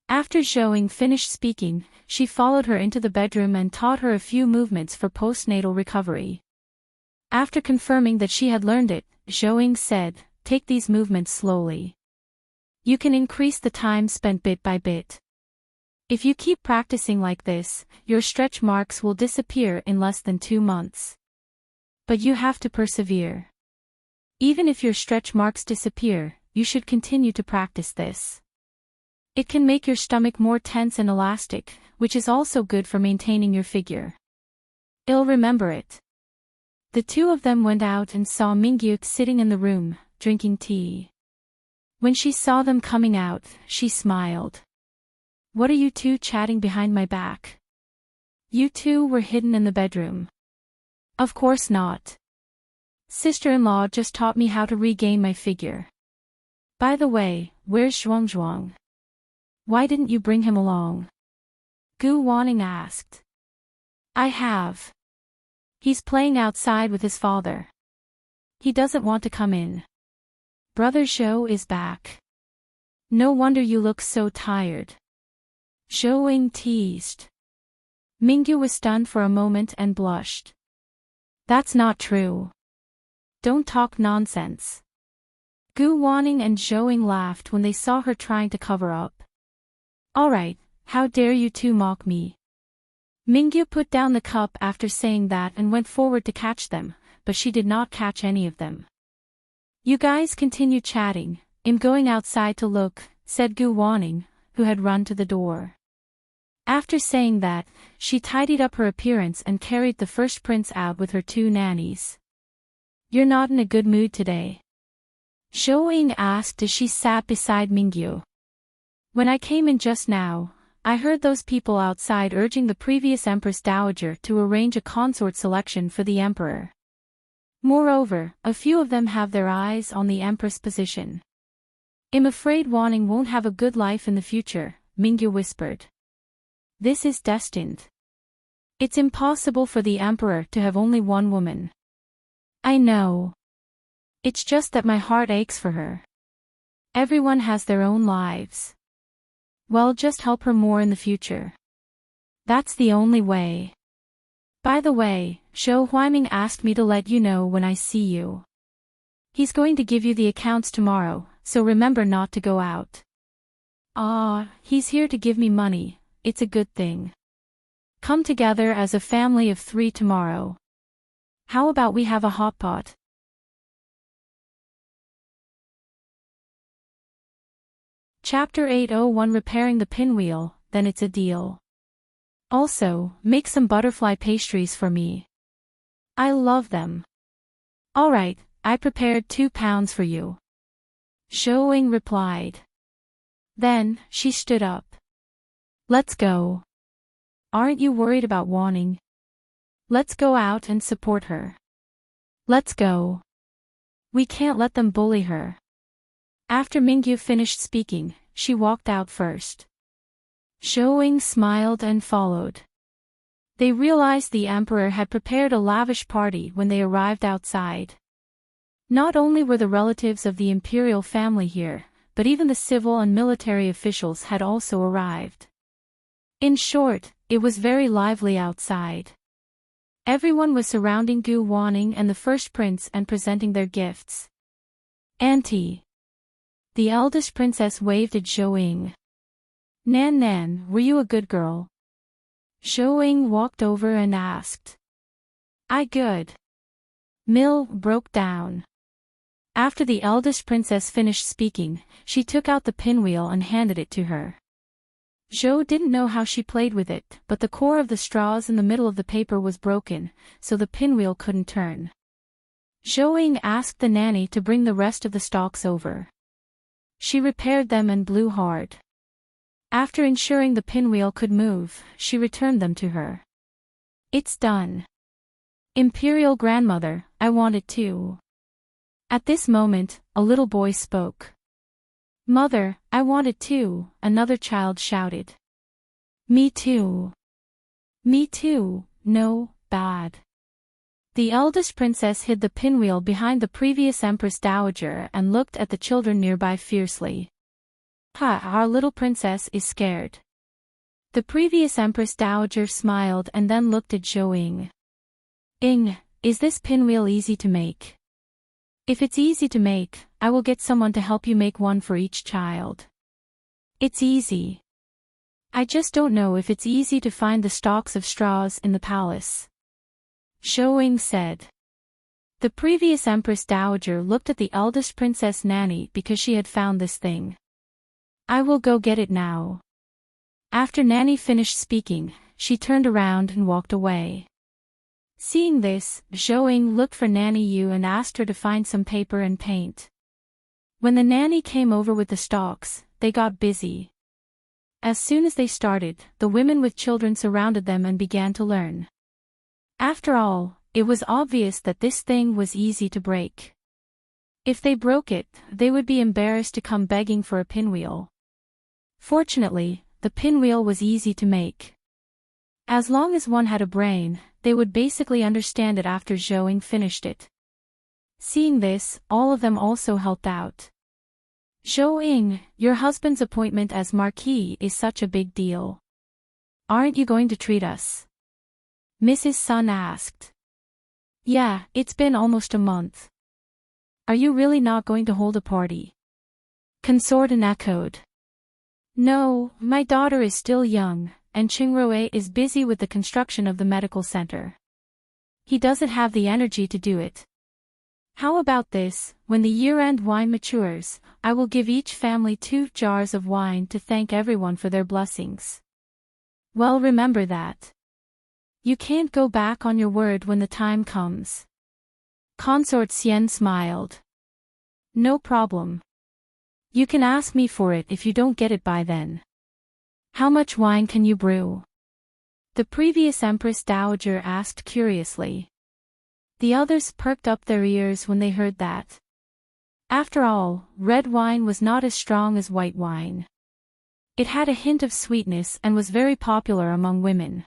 [SPEAKER 1] After Zhou finished speaking, she followed her into the bedroom and taught her a few movements for postnatal recovery. After confirming that she had learned it, Zhou said, take these movements slowly. You can increase the time spent bit by bit. If you keep practicing like this, your stretch marks will disappear in less than 2 months. But you have to persevere. Even if your stretch marks disappear, you should continue to practice this. It can make your stomach more tense and elastic, which is also good for maintaining your figure. I'll remember it. The two of them went out and saw Mingyuk sitting in the room, drinking tea. When she saw them coming out, she smiled. What are you two chatting behind my back? You two were hidden in the bedroom. Of course not. Sister-in-law just taught me how to regain my figure. By the way, where's Zhuang? Why didn't you bring him along? Gu Wanning asked. I have. He's playing outside with his father. He doesn't want to come in. Brother Zhou is back. No wonder you look so tired. Zhou teased. Mingyu was stunned for a moment and blushed. That's not true. Don't talk nonsense. Gu Wanning and Zhou laughed when they saw her trying to cover up. Alright, how dare you two mock me? Mingyu put down the cup after saying that and went forward to catch them, but she did not catch any of them. You guys continue chatting, I'm going outside to look, said Gu Wanning, who had run to the door. After saying that, she tidied up her appearance and carried the first prince out with her two nannies. You're not in a good mood today? Zhou asked as she sat beside Mingyu. When I came in just now, I heard those people outside urging the previous Empress Dowager to arrange a consort selection for the Emperor. Moreover, a few of them have their eyes on the Empress position. I'm afraid Wanning won't have a good life in the future, Mingyu whispered. This is destined. It's impossible for the Emperor to have only one woman. I know. It's just that my heart aches for her. Everyone has their own lives. Well, just help her more in the future. That's the only way. By the way, Heartwarming asked me to let you know when I see you. He's going to give you the accounts tomorrow, so remember not to go out. He's here to give me money, it's a good thing. Come together as a family of 3 tomorrow. How about we have a hot pot? Chapter 801 Repairing the pinwheel, then it's a deal. Also, make some butterfly pastries for me. I love them. Alright, I prepared £2 for you. Zhou replied. Then, she stood up. Let's go. Aren't you worried about Wanning? Let's go out and support her. Let's go. We can't let them bully her. After Mingyu finished speaking, she walked out first. Zhou smiled and followed. They realized the Emperor had prepared a lavish party when they arrived outside. Not only were the relatives of the imperial family here, but even the civil and military officials had also arrived. In short, it was very lively outside. Everyone was surrounding Gu Wanning and the first prince and presenting their gifts. Auntie. The eldest princess waved at Zhou. Nan, were you a good girl? Zhou walked over and asked. I good. Mill broke down. After the eldest princess finished speaking, she took out the pinwheel and handed it to her. Zhou didn't know how she played with it, but the core of the straws in the middle of the paper was broken, so the pinwheel couldn't turn. Zhou asked the nanny to bring the rest of the stalks over. She repaired them and blew hard. After ensuring the pinwheel could move, she returned them to her. It's done. Imperial grandmother, I want it too. At this moment, a little boy spoke. Mother, I want it too, another child shouted. Me too. Me too, no, bad. The eldest princess hid the pinwheel behind the previous Empress Dowager and looked at the children nearby fiercely. Our little princess is scared. The previous Empress Dowager smiled and then looked at Zhou. Is this pinwheel easy to make? If it's easy to make, I will get someone to help you make one for each child. It's easy. I just don't know if it's easy to find the stalks of straws in the palace. Zhou said. The previous Empress Dowager looked at the eldest princess nanny because she had found this thing. I will go get it now. After Nanny finished speaking, she turned around and walked away. Seeing this, Zhou looked for Nanny Yu and asked her to find some paper and paint. When the nanny came over with the stalks, they got busy. As soon as they started, the women with children surrounded them and began to learn. After all, it was obvious that this thing was easy to break. If they broke it, they would be embarrassed to come begging for a pinwheel. Fortunately, the pinwheel was easy to make. As long as one had a brain, they would basically understand it after Zhou finished it. Seeing this, all of them also helped out. Zhou, your husband's appointment as Marquis is such a big deal. Aren't you going to treat us? Mrs. Sun asked. Yeah, it's been almost a month. Are you really not going to hold a party? Consortin echoed. No, my daughter is still young, and Qingruo is busy with the construction of the medical center. He doesn't have the energy to do it. How about this, when the year-end wine matures, I will give each family 2 jars of wine to thank everyone for their blessings. Well, remember that. You can't go back on your word when the time comes. Consort Xian smiled. No problem. You can ask me for it if you don't get it by then. How much wine can you brew? The previous Empress Dowager asked curiously. The others perked up their ears when they heard that. After all, red wine was not as strong as white wine. It had a hint of sweetness and was very popular among women.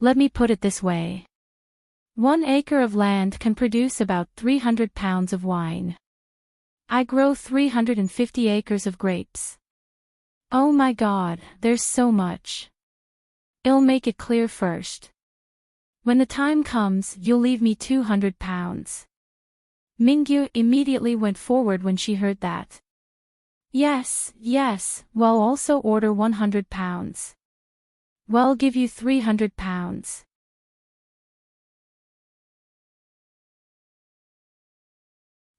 [SPEAKER 1] Let me put it this way. 1 acre of land can produce about 300 pounds of wine. I grow 350 acres of grapes. Oh my God, there's so much. I'll make it clear first. When the time comes, you'll leave me 200 pounds. Mingyu immediately went forward when she heard that. Yes, well also order 100 pounds. Well, give you 300 pounds.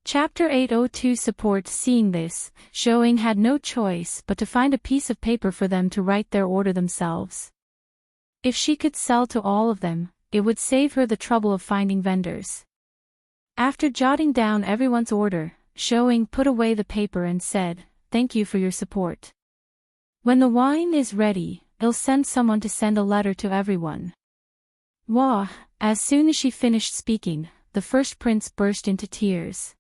[SPEAKER 1] Chapter 802 Support. Seeing this, Zhou had no choice but to find a piece of paper for them to write their order themselves. If she could sell to all of them, it would save her the trouble of finding vendors. After jotting down everyone's order, Zhou put away the paper and said, "Thank you for your support. When the wine is ready, I'll send someone to send a letter to everyone." Wah! As soon as she finished speaking, the first prince burst into tears.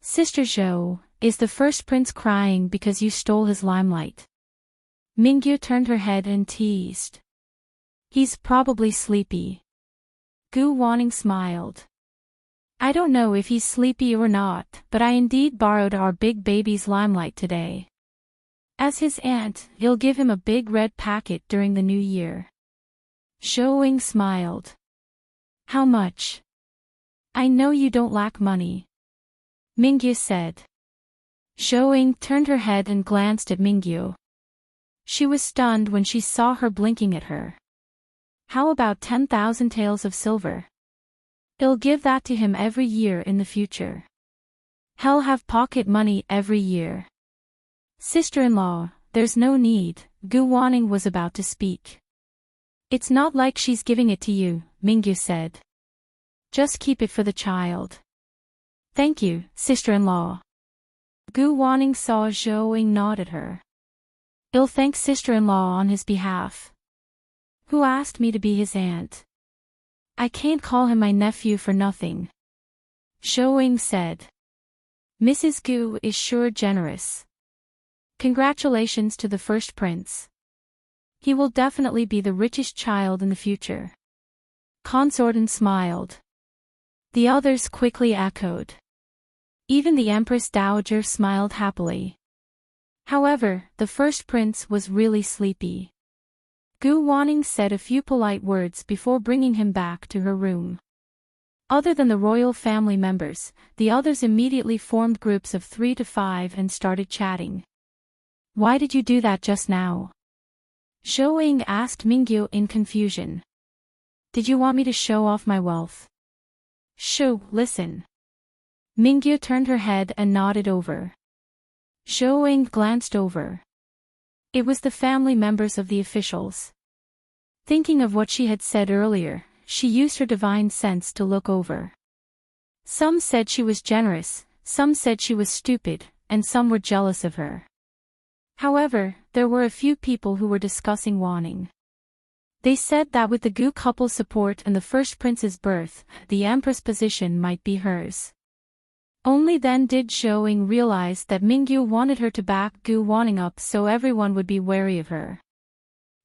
[SPEAKER 1] Sister Zhou, is the first prince crying because you stole his limelight? Mingyu turned her head and teased. He's probably sleepy. Gu Wanning smiled. I don't know if he's sleepy or not, but I indeed borrowed our big baby's limelight today. As his aunt, I'll give him a big red packet during the new year. Zhou smiled. How much? I know you don't lack money. Mingyu said. Zhou turned her head and glanced at Mingyu. She was stunned when she saw her blinking at her. How about 10,000 taels of silver? I'll give that to him every year in the future. He'll have pocket money every year. Sister-in-law, there's no need, Gu Wanning was about to speak. It's not like she's giving it to you, Mingyu said. Just keep it for the child. Thank you, sister-in-law. Gu Wanning saw Zhou nod at her. I'll thank sister-in-law on his behalf. Who asked me to be his aunt? I can't call him my nephew for nothing. Zhou said. Mrs. Gu is sure generous. Congratulations to the first prince. He will definitely be the richest child in the future. Consortin smiled. The others quickly echoed. Even the Empress Dowager smiled happily. However, the first prince was really sleepy. Gu Wanning said a few polite words before bringing him back to her room. Other than the royal family members, the others immediately formed groups of 3 to 5 and started chatting. Why did you do that just now? Zhou asked Mingyu in confusion. Did you want me to show off my wealth? Shoo, listen. Mingyu turned her head and nodded over. Zhou glanced over. It was the family members of the officials. Thinking of what she had said earlier, she used her divine sense to look over. Some said she was generous, some said she was stupid, and some were jealous of her. However, there were a few people who were discussing Wanning. They said that with the Gu couple's support and the first prince's birth, the empress position might be hers. Only then did Zhou realize that Mingyu wanted her to back Gu Wanning up so everyone would be wary of her.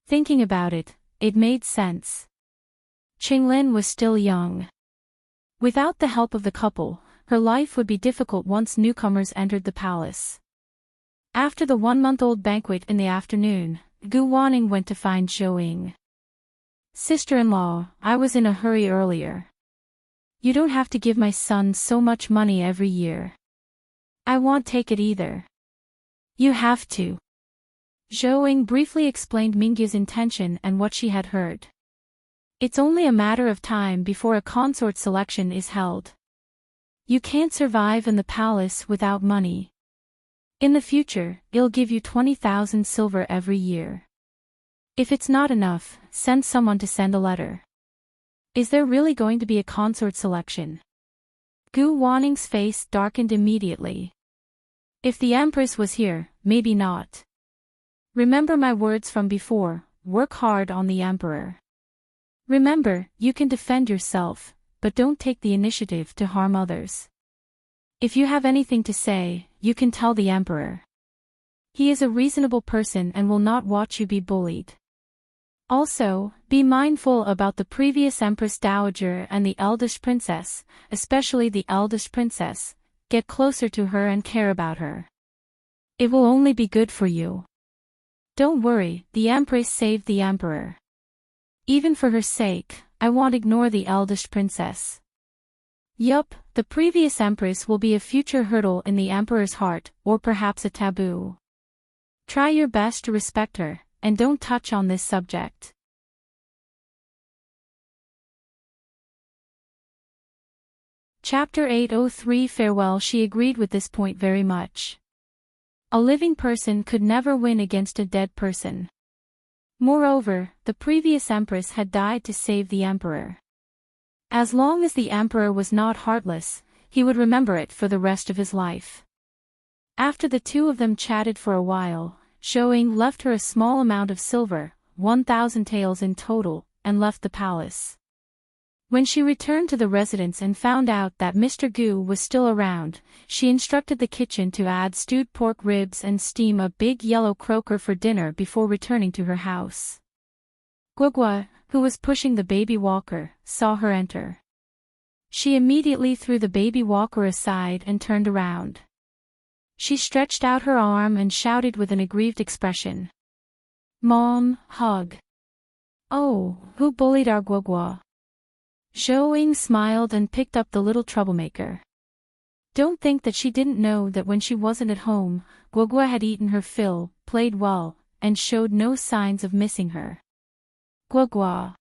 [SPEAKER 1] Thinking about it, it made sense. Qinglin was still young. Without the help of the couple, her life would be difficult once newcomers entered the palace. After the 1-month-old banquet in the afternoon, Gu Wanning went to find Zhou. Sister-in-law, I was in a hurry earlier. You don't have to give my son so much money every year. I won't take it either. You have to. Zhou briefly explained Mingyu's intention and what she had heard. It's only a matter of time before a consort selection is held. You can't survive in the palace without money. In the future, it'll give you 20,000 silver every year. If it's not enough, send someone to send a letter. Is there really going to be a consort selection? Gu Wanning's face darkened immediately. If the Empress was here, maybe not. Remember my words from before, work hard on the Emperor. Remember, you can defend yourself, but don't take the initiative to harm others. If you have anything to say, you can tell the Emperor. He is a reasonable person and will not watch you be bullied. Also, be mindful about the previous Empress Dowager and the eldest princess, especially the eldest princess. Get closer to her and care about her. It will only be good for you. Don't worry, the Empress saved the Emperor. Even for her sake, I won't ignore the eldest princess. Yup, the previous Empress will be a future hurdle in the Emperor's heart, or perhaps a taboo. Try your best to respect her, and don't touch on this subject. Chapter 803 Farewell. She agreed with this point very much. A living person could never win against a dead person. Moreover, the previous Empress had died to save the Emperor. As long as the Emperor was not heartless, he would remember it for the rest of his life. After the two of them chatted for a while, Zhou left her a small amount of silver, 1,000 taels in total, and left the palace. When she returned to the residence and found out that Mr. Gu was still around, she instructed the kitchen to add stewed pork ribs and steam a big yellow croaker for dinner before returning to her house. Guogua, who was pushing the baby walker, saw her enter. She immediately threw the baby walker aside and turned around. She stretched out her arm and shouted with an aggrieved expression. Mom, hug. Oh, who bullied our Guogua? Zhou smiled and picked up the little troublemaker. Don't think that she didn't know that when she wasn't at home, Guogua had eaten her fill, played well, and showed no signs of missing her. Guogua.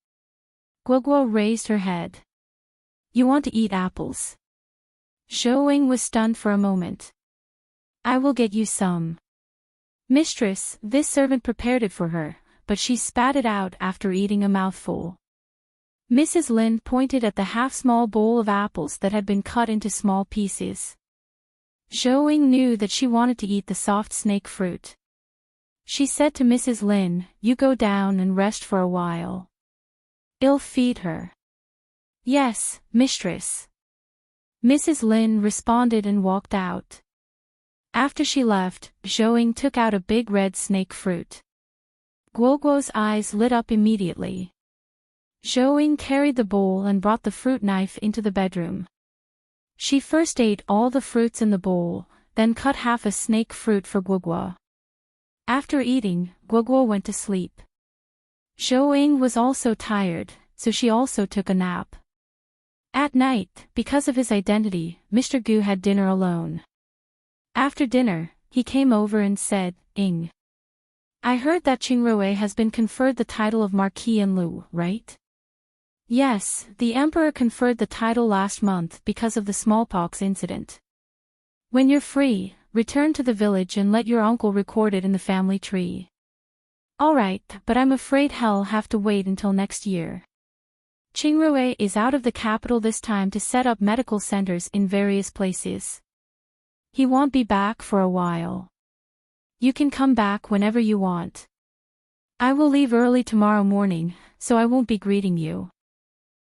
[SPEAKER 1] Guogua raised her head. You want to eat apples? Zhou was stunned for a moment. I will get you some. Mistress, this servant prepared it for her, but she spat it out after eating a mouthful. Mrs. Lin pointed at the half-small bowl of apples that had been cut into small pieces. Zhou knew that she wanted to eat the soft snake fruit. She said to Mrs. Lin, you go down and rest for a while. I'll feed her. Yes, mistress. Mrs. Lin responded and walked out. After she left, Zhou took out a big red snake fruit. Guoguo's eyes lit up immediately. Zhou carried the bowl and brought the fruit knife into the bedroom. She first ate all the fruits in the bowl, then cut half a snake fruit for Guogua. After eating, Guogua went to sleep. Zhou was also tired, so she also took a nap. At night, because of his identity, Mr. Gu had dinner alone. After dinner, he came over and said, Ing. I heard that Qingrui has been conferred the title of Marquis in Lu, right? Yes, the Emperor conferred the title last month because of the smallpox incident. When you're free, return to the village and let your uncle record it in the family tree. Alright, but I'm afraid he'll have to wait until next year. Qingrui is out of the capital this time to set up medical centers in various places. He won't be back for a while. You can come back whenever you want. I will leave early tomorrow morning, so I won't be greeting you.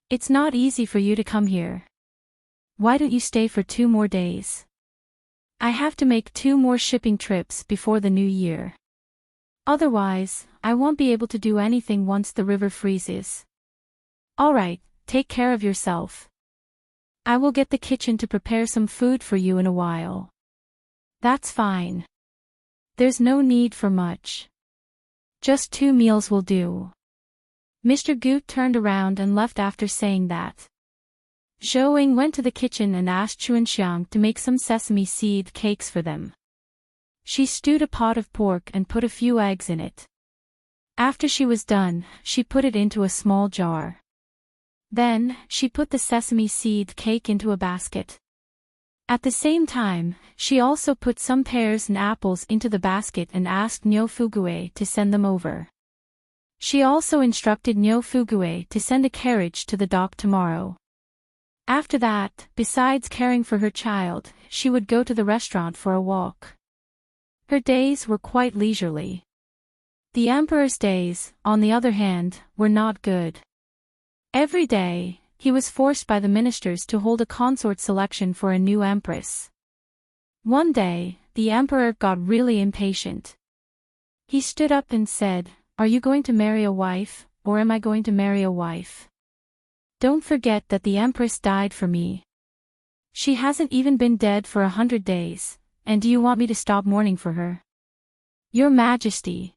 [SPEAKER 1] It's not easy for you to come here. Why don't you stay for 2 more days? I have to make 2 more shipping trips before the new year. Otherwise, I won't be able to do anything once the river freezes. Alright, take care of yourself. I will get the kitchen to prepare some food for you in a while. That's fine. There's no need for much. Just 2 meals will do. Mr. Goot turned around and left after saying that. Zhou went to the kitchen and asked Chuanxiang to make some sesame seed cakes for them. She stewed a pot of pork and put a few eggs in it. After she was done, she put it into a small jar. Then, she put the sesame seed cake into a basket. At the same time, she also put some pears and apples into the basket and asked Niu Fugue to send them over. She also instructed Niu Fugue to send a carriage to the dock tomorrow. After that, besides caring for her child, she would go to the restaurant for a walk. Her days were quite leisurely. The emperor's days, on the other hand, were not good. Every day, he was forced by the ministers to hold a consort selection for a new empress. One day, the emperor got really impatient. He stood up and said, "Are you going to marry a wife, or am I going to marry a wife? Don't forget that the empress died for me. She hasn't even been dead for 100 days, and do you want me to stop mourning for her? Your Majesty."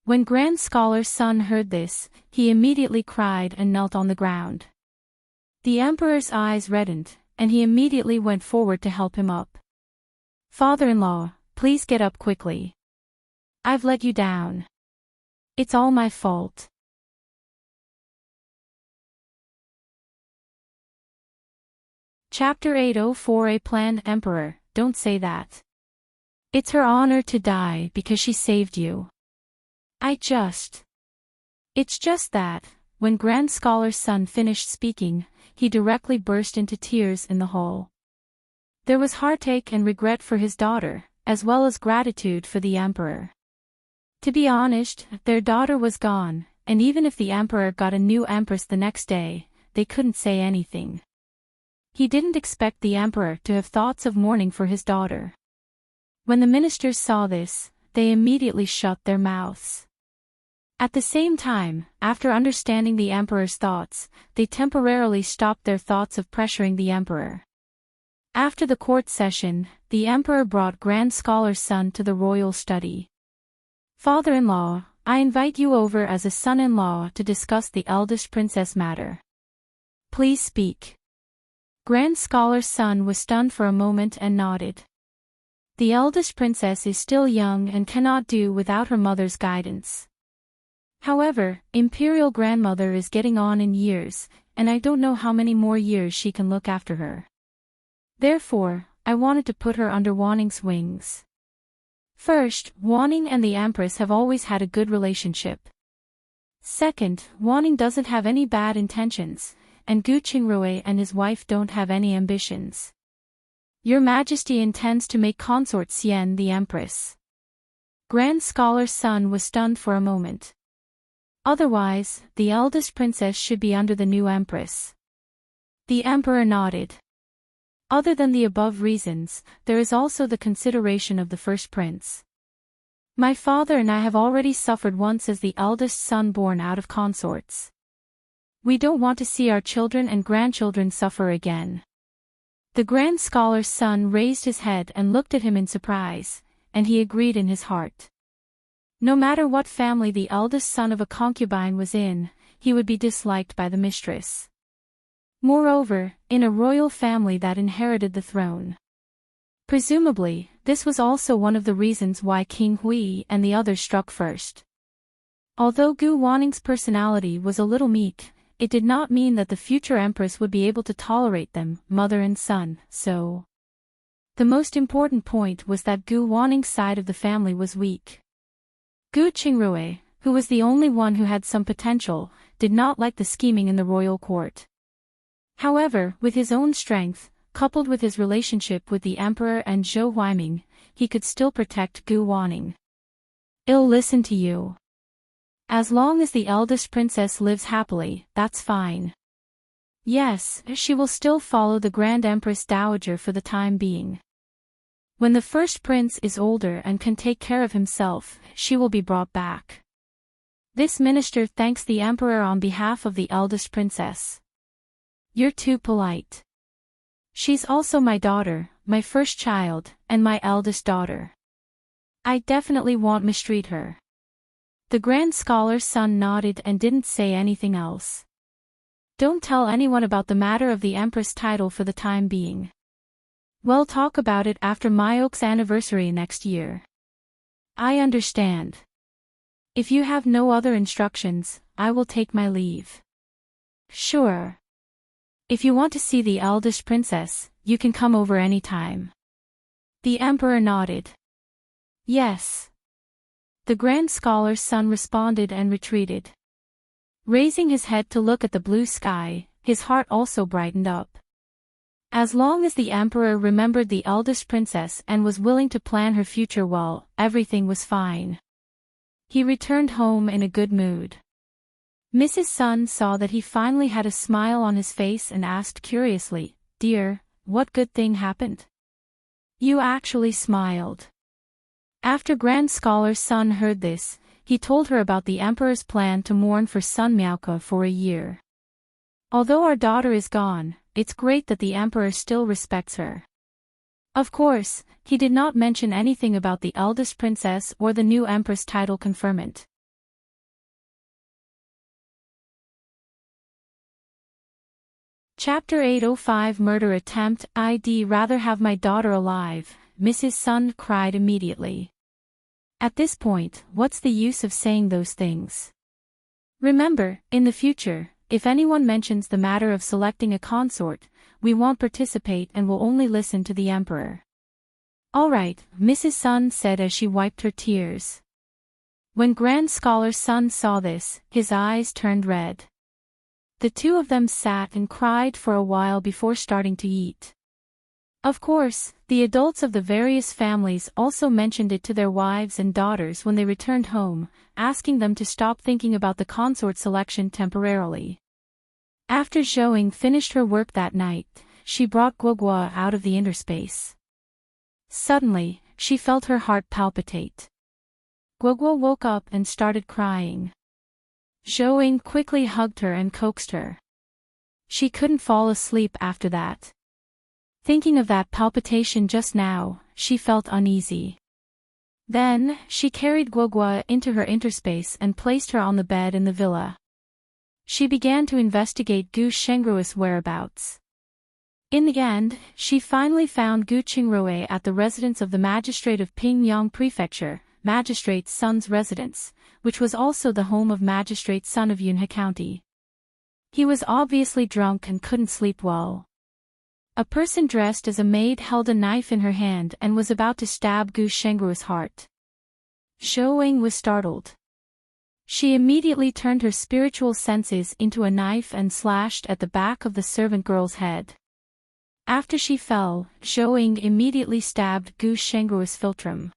[SPEAKER 1] When Grand Scholar's son heard this, he immediately cried and knelt on the ground. The emperor's eyes reddened, and he immediately went forward to help him up. "Father-in-law, please get up quickly. I've let you down. It's all my fault." Chapter 804 A Planned Emperor, Don't say that. It's her honor to die because she saved you. It's just that, when Grand Scholar's son finished speaking, he directly burst into tears in the hall. There was heartache and regret for his daughter, as well as gratitude for the emperor. To be honest, their daughter was gone, and even if the emperor got a new empress the next day, they couldn't say anything. He didn't expect the emperor to have thoughts of mourning for his daughter. When the ministers saw this, they immediately shut their mouths. At the same time, after understanding the emperor's thoughts, they temporarily stopped their thoughts of pressuring the emperor. After the court session, the emperor brought Grand Scholar's son to the royal study. "Father-in-law, I invite you over as a son-in-law to discuss the eldest princess matter. Please speak." Grand Scholar's son was stunned for a moment and nodded. The eldest princess is still young and cannot do without her mother's guidance. However, Imperial Grandmother is getting on in years, and I don't know how many more years she can look after her. Therefore, I wanted to put her under Wanning's wings. First, Wanning and the Empress have always had a good relationship. Second, Wanning doesn't have any bad intentions, and Gu Qingrui and his wife don't have any ambitions. Your Majesty intends to make consort Xian the Empress. Grand Scholar's son was stunned for a moment. Otherwise, the eldest princess should be under the new empress. The emperor nodded. Other than the above reasons, there is also the consideration of the first prince. My father and I have already suffered once as the eldest son born out of consorts. We don't want to see our children and grandchildren suffer again. The Grand Scholar's son raised his head and looked at him in surprise, and he agreed in his heart. No matter what family the eldest son of a concubine was in, he would be disliked by the mistress. Moreover, in a royal family that inherited the throne. Presumably, this was also one of the reasons why King Hui and the others struck first. Although Gu Wanning's personality was a little meek, it did not mean that the future empress would be able to tolerate them, mother and son, so. The most important point was that Gu Wanning's side of the family was weak. Gu Qingrui, who was the only one who had some potential, did not like the scheming in the royal court. However, with his own strength, coupled with his relationship with the emperor and Zhou Huaiming, he could still protect Gu Wanning. "I'll listen to you. As long as the eldest princess lives happily, that's fine. Yes, she will still follow the Grand Empress Dowager for the time being. When the first prince is older and can take care of himself, she will be brought back." This minister thanks the emperor on behalf of the eldest princess. "You're too polite. She's also my daughter, my first child, and my eldest daughter. I definitely won't mistreat her. The Grand Scholar's son nodded and didn't say anything else. Don't tell anyone about the matter of the Empress title for the time being. We'll talk about it after Myoke's anniversary next year. I understand. If you have no other instructions, I will take my leave. Sure. If you want to see the eldest princess, you can come over anytime. The Emperor nodded. Yes. The Grand Scholar's son responded and retreated. Raising his head to look at the blue sky, his heart also brightened up. As long as the Emperor remembered the eldest princess and was willing to plan her future well, everything was fine. He returned home in a good mood. Mrs. Sun saw that he finally had a smile on his face and asked curiously, "Dear, what good thing happened?" "You actually smiled." After Grand Scholar's son heard this, he told her about the Emperor's plan to mourn for Sun Myoke for a year. Although our daughter is gone, it's great that the Emperor still respects her. Of course, he did not mention anything about the eldest princess or the new Empress title conferment. Chapter 805 Murder Attempt. I'd rather have my daughter alive, Mrs. Sun cried immediately. At this point, what's the use of saying those things? Remember, in the future, if anyone mentions the matter of selecting a consort, we won't participate and will only listen to the Emperor. All right, Mrs. Sun said as she wiped her tears. When Grand Scholar's son saw this, his eyes turned red. The two of them sat and cried for a while before starting to eat. Of course, the adults of the various families also mentioned it to their wives and daughters when they returned home, asking them to stop thinking about the consort selection temporarily. After Zhouing finished her work that night, she brought Guogua out of the inner space. Suddenly, she felt her heart palpitate. Guogua woke up and started crying. Zhouing quickly hugged her and coaxed her. She couldn't fall asleep after that. Thinking of that palpitation just now, she felt uneasy. Then, she carried Guogua into her interspace and placed her on the bed in the villa. She began to investigate Gu Shengruo's whereabouts. In the end, she finally found Gu Qingrue at the residence of the magistrate of Pingyang Prefecture, Magistrate Sun's residence, which was also the home of Magistrate Sun of Yunhe County. He was obviously drunk and couldn't sleep well. A person dressed as a maid held a knife in her hand and was about to stab Gu Shengruo's heart. Zhouing was startled. She immediately turned her spiritual senses into a knife and slashed at the back of the servant girl's head. After she fell, Zhouing immediately stabbed Gu Shengruo's philtrum.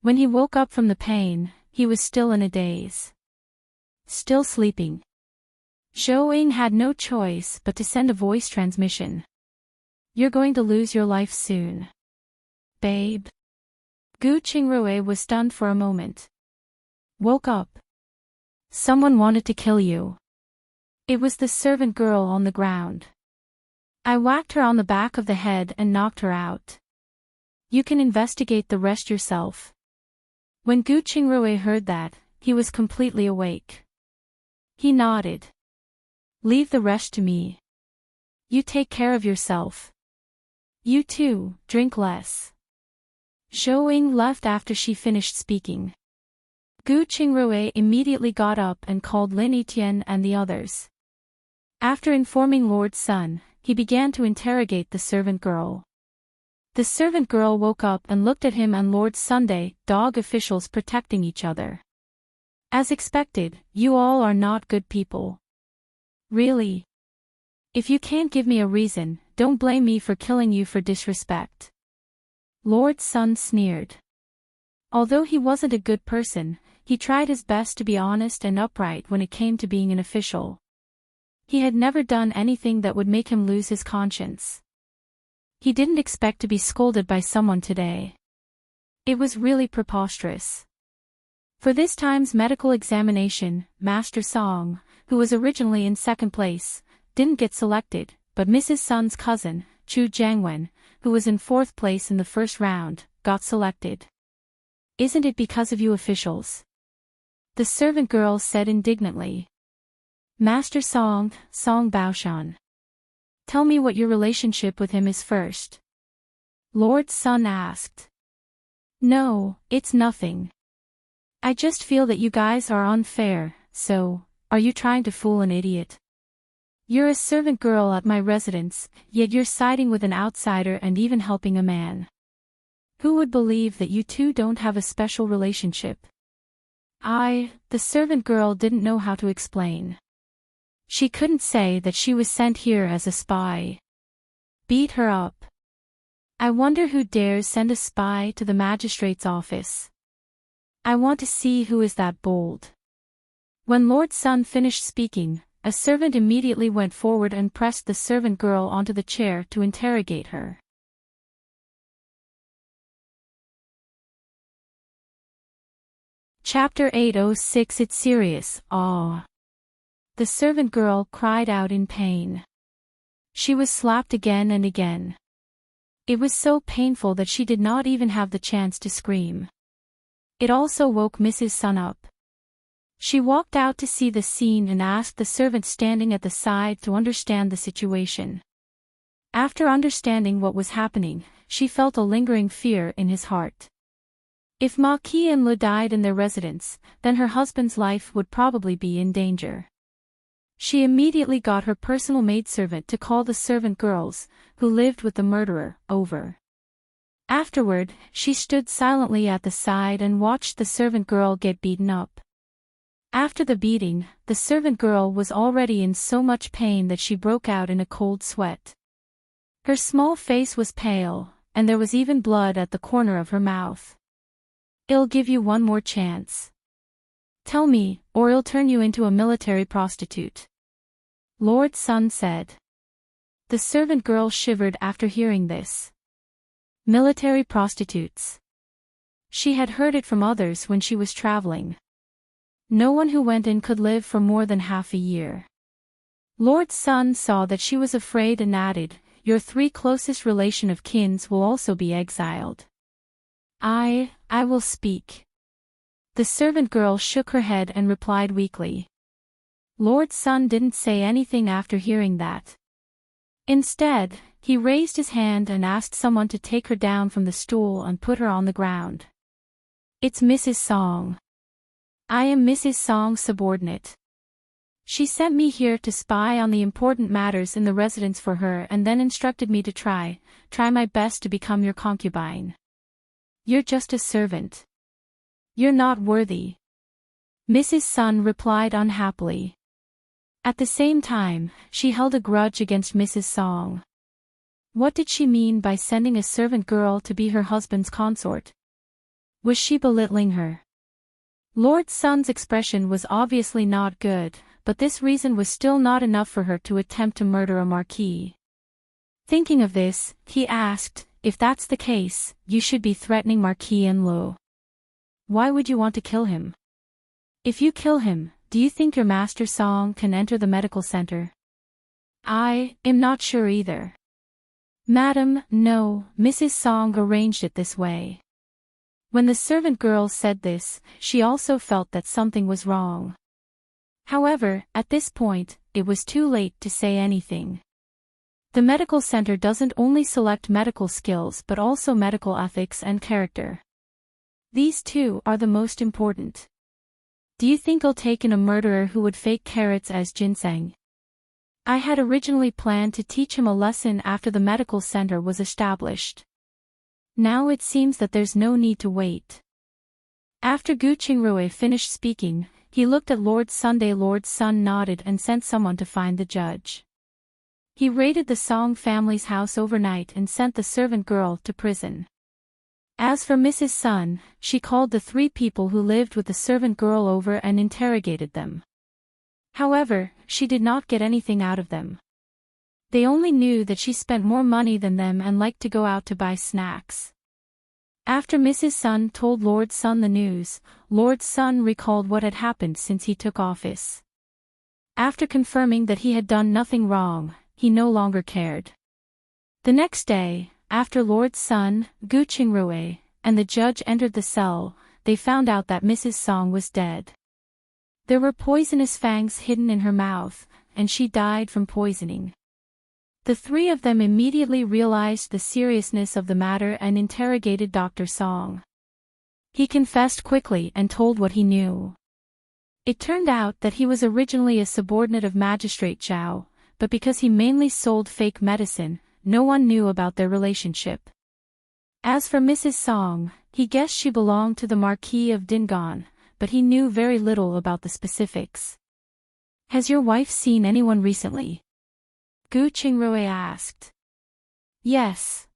[SPEAKER 1] When he woke up from the pain, he was still in a daze. Still sleeping. Zhouing had no choice but to send a voice transmission. "You're going to lose your life soon. Babe." Gu Qingrue was stunned for a moment. "Woke up. Someone wanted to kill you." It was the servant girl on the ground. "I whacked her on the back of the head and knocked her out. You can investigate the rest yourself." When Gu Qingrue heard that, he was completely awake. He nodded. "Leave the rest to me. You take care of yourself. You too, drink less." Zhouing left after she finished speaking. Gu Qingrue immediately got up and called Lin Etienne and the others. After informing Lord Sun, he began to interrogate the servant girl. The servant girl woke up and looked at him and Lord Sunday, dog officials protecting each other. "As expected, you all are not good people." "Really? If you can't give me a reason, don't blame me for killing you for disrespect." Lord Sun sneered. Although he wasn't a good person, he tried his best to be honest and upright when it came to being an official. He had never done anything that would make him lose his conscience. He didn't expect to be scolded by someone today. It was really preposterous. For this time's medical examination, Master Song, who was originally in second place, didn't get selected, but Mrs. Sun's cousin, Chu Jiangwen, who was in 4th place in the first round, got selected. Isn't it because of you officials? The servant girl said indignantly. Master Song Baoshan. Tell me what your relationship with him is first. Lord Sun asked. No, it's nothing. I just feel that you guys are unfair, so, are you trying to fool an idiot? You're a servant girl at my residence, yet you're siding with an outsider and even helping a man. Who would believe that you two don't have a special relationship? The servant girl didn't know how to explain. She couldn't say that she was sent here as a spy. Beat her up. I wonder who dares send a spy to the magistrate's office. I want to see who is that bold. When Lord Sun finished speaking, a servant immediately went forward and pressed the servant girl onto the chair to interrogate her. Chapter 806. It's serious, aw. The servant girl cried out in pain. She was slapped again and again. It was so painful that she did not even have the chance to scream. It also woke Mrs. Sun up. She walked out to see the scene and asked the servant standing at the side to understand the situation. After understanding what was happening, she felt a lingering fear in his heart. If Ma Qi and Lu died in their residence, then her husband's life would probably be in danger. She immediately got her personal maidservant to call the servant girls, who lived with the murderer, over. Afterward, she stood silently at the side and watched the servant girl get beaten up. After the beating, the servant girl was already in so much pain that she broke out in a cold sweat. Her small face was pale, and there was even blood at the corner of her mouth. I'll give you one more chance. Tell me, or I'll turn you into a military prostitute. Lord Sun said. The servant girl shivered after hearing this. Military prostitutes. She had heard it from others when she was traveling. No one who went in could live for more than half a year. Lord Sun saw that she was afraid and added, your 3 closest relation of kins will also be exiled. I will speak. The servant girl shook her head and replied weakly. Lord Sun didn't say anything after hearing that. Instead, he raised his hand and asked someone to take her down from the stool and put her on the ground. It's Mrs. Song. I am Mrs. Song's subordinate. She sent me here to spy on the important matters in the residence for her and then instructed me to try my best to become your concubine. You're just a servant. You're not worthy. Mrs. Sun replied unhappily. At the same time, she held a grudge against Mrs. Song. What did she mean by sending a servant girl to be her husband's consort? Was she belittling her? Lord Sun's expression was obviously not good, but this reason was still not enough for her to attempt to murder a marquis. Thinking of this, he asked, if that's the case, you should be threatening Marquis Enlu. Why would you want to kill him? If you kill him, do you think your Master Song can enter the medical center? I am not sure either. Madam, no, Mrs. Song arranged it this way. When the servant girl said this, she also felt that something was wrong. However, at this point, it was too late to say anything. The medical center doesn't only select medical skills but also medical ethics and character. These two are the most important. Do you think I'll take in a murderer who would fake carrots as ginseng? I had originally planned to teach him a lesson after the medical center was established. Now it seems that there's no need to wait. After Gu Qingrui finished speaking, he looked at Lord Sunday. Lord Sun nodded and sent someone to find the judge. He raided the Song family's house overnight and sent the servant girl to prison. As for Mrs. Sun, she called the 3 people who lived with the servant girl over and interrogated them. However, she did not get anything out of them. They only knew that she spent more money than them and liked to go out to buy snacks. After Mrs. Sun told Lord Sun the news, Lord Sun recalled what had happened since he took office. After confirming that he had done nothing wrong, he no longer cared. The next day, after Lord's son, Gu Qingrui, and the judge entered the cell, they found out that Mrs. Song was dead. There were poisonous fangs hidden in her mouth, and she died from poisoning. The three of them immediately realized the seriousness of the matter and interrogated Dr. Song. He confessed quickly and told what he knew. It turned out that he was originally a subordinate of Magistrate Zhao, but because he mainly sold fake medicine, no one knew about their relationship. As for Mrs. Song, he guessed she belonged to the Marquis of Dingan, but he knew very little about the specifics. "Has your wife seen anyone recently?" Gu Qingrui asked. "Yes.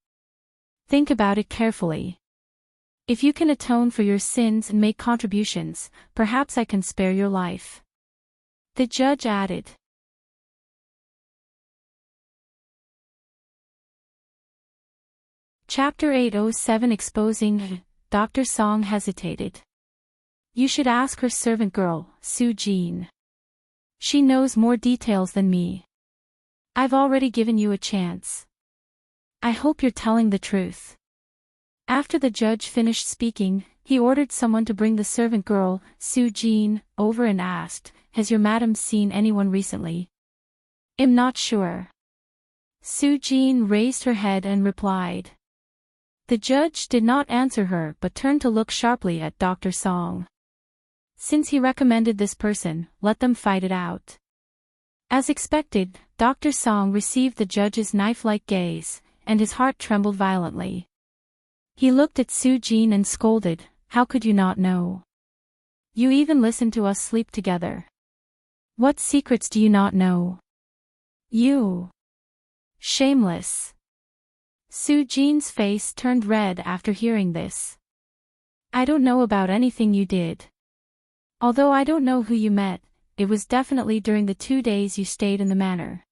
[SPEAKER 1] Think about it carefully. If you can atone for your sins and make contributions, perhaps I can spare your life." The judge added. Chapter 807 Exposing. Dr. Song hesitated. "You should ask her servant girl, Su Jin. She knows more details than me. I've already given you a chance. I hope you're telling the truth." After the judge finished speaking, he ordered someone to bring the servant girl, Su Jin, over and asked, "Has your madam seen anyone recently?" "I'm not sure." Su Jin raised her head and replied. The judge did not answer her but turned to look sharply at Dr. Song. Since he recommended this person, let them fight it out. As expected, Dr. Song received the judge's knife-like gaze, and his heart trembled violently. He looked at Su Jin and scolded, "How could you not know? You even listened to us sleep together. What secrets do you not know? You. Shameless." Su Jin's face turned red after hearing this. "I don't know about anything you did. Although I don't know who you met, it was definitely during the 2 days you stayed in the manor.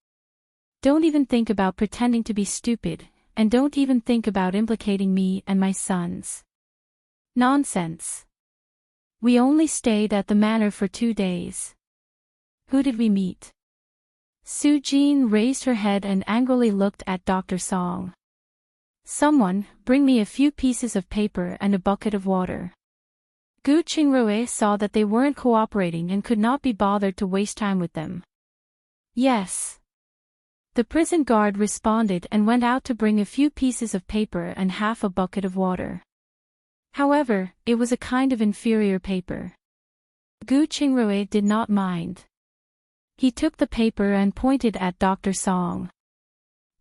[SPEAKER 1] Don't even think about pretending to be stupid, and don't even think about implicating me and my sons." "Nonsense. We only stayed at the manor for 2 days. Who did we meet?" Su Jin raised her head and angrily looked at Dr. Song. "Someone, bring me a few pieces of paper and a bucket of water." Gu Qingrui saw that they weren't cooperating and could not be bothered to waste time with them. "Yes." The prison guard responded and went out to bring a few pieces of paper and half a bucket of water. However, it was a kind of inferior paper. Gu Qingrui did not mind. He took the paper and pointed at Dr. Song.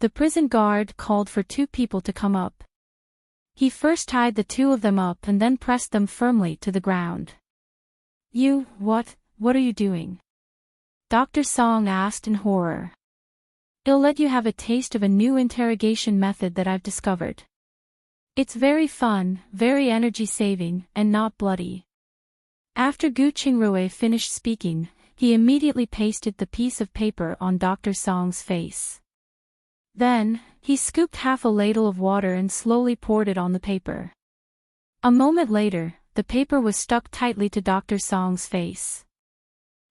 [SPEAKER 1] The prison guard called for 2 people to come up. He first tied the 2 of them up and then pressed them firmly to the ground. What are you doing?" Dr. Song asked in horror. "I'll let you have a taste of a new interrogation method that I've discovered. It's very fun, very energy-saving, and not bloody." After Gu Qingrui finished speaking, he immediately pasted the piece of paper on Dr. Song's face. Then, he scooped half a ladle of water and slowly poured it on the paper. A moment later, the paper was stuck tightly to Dr. Song's face.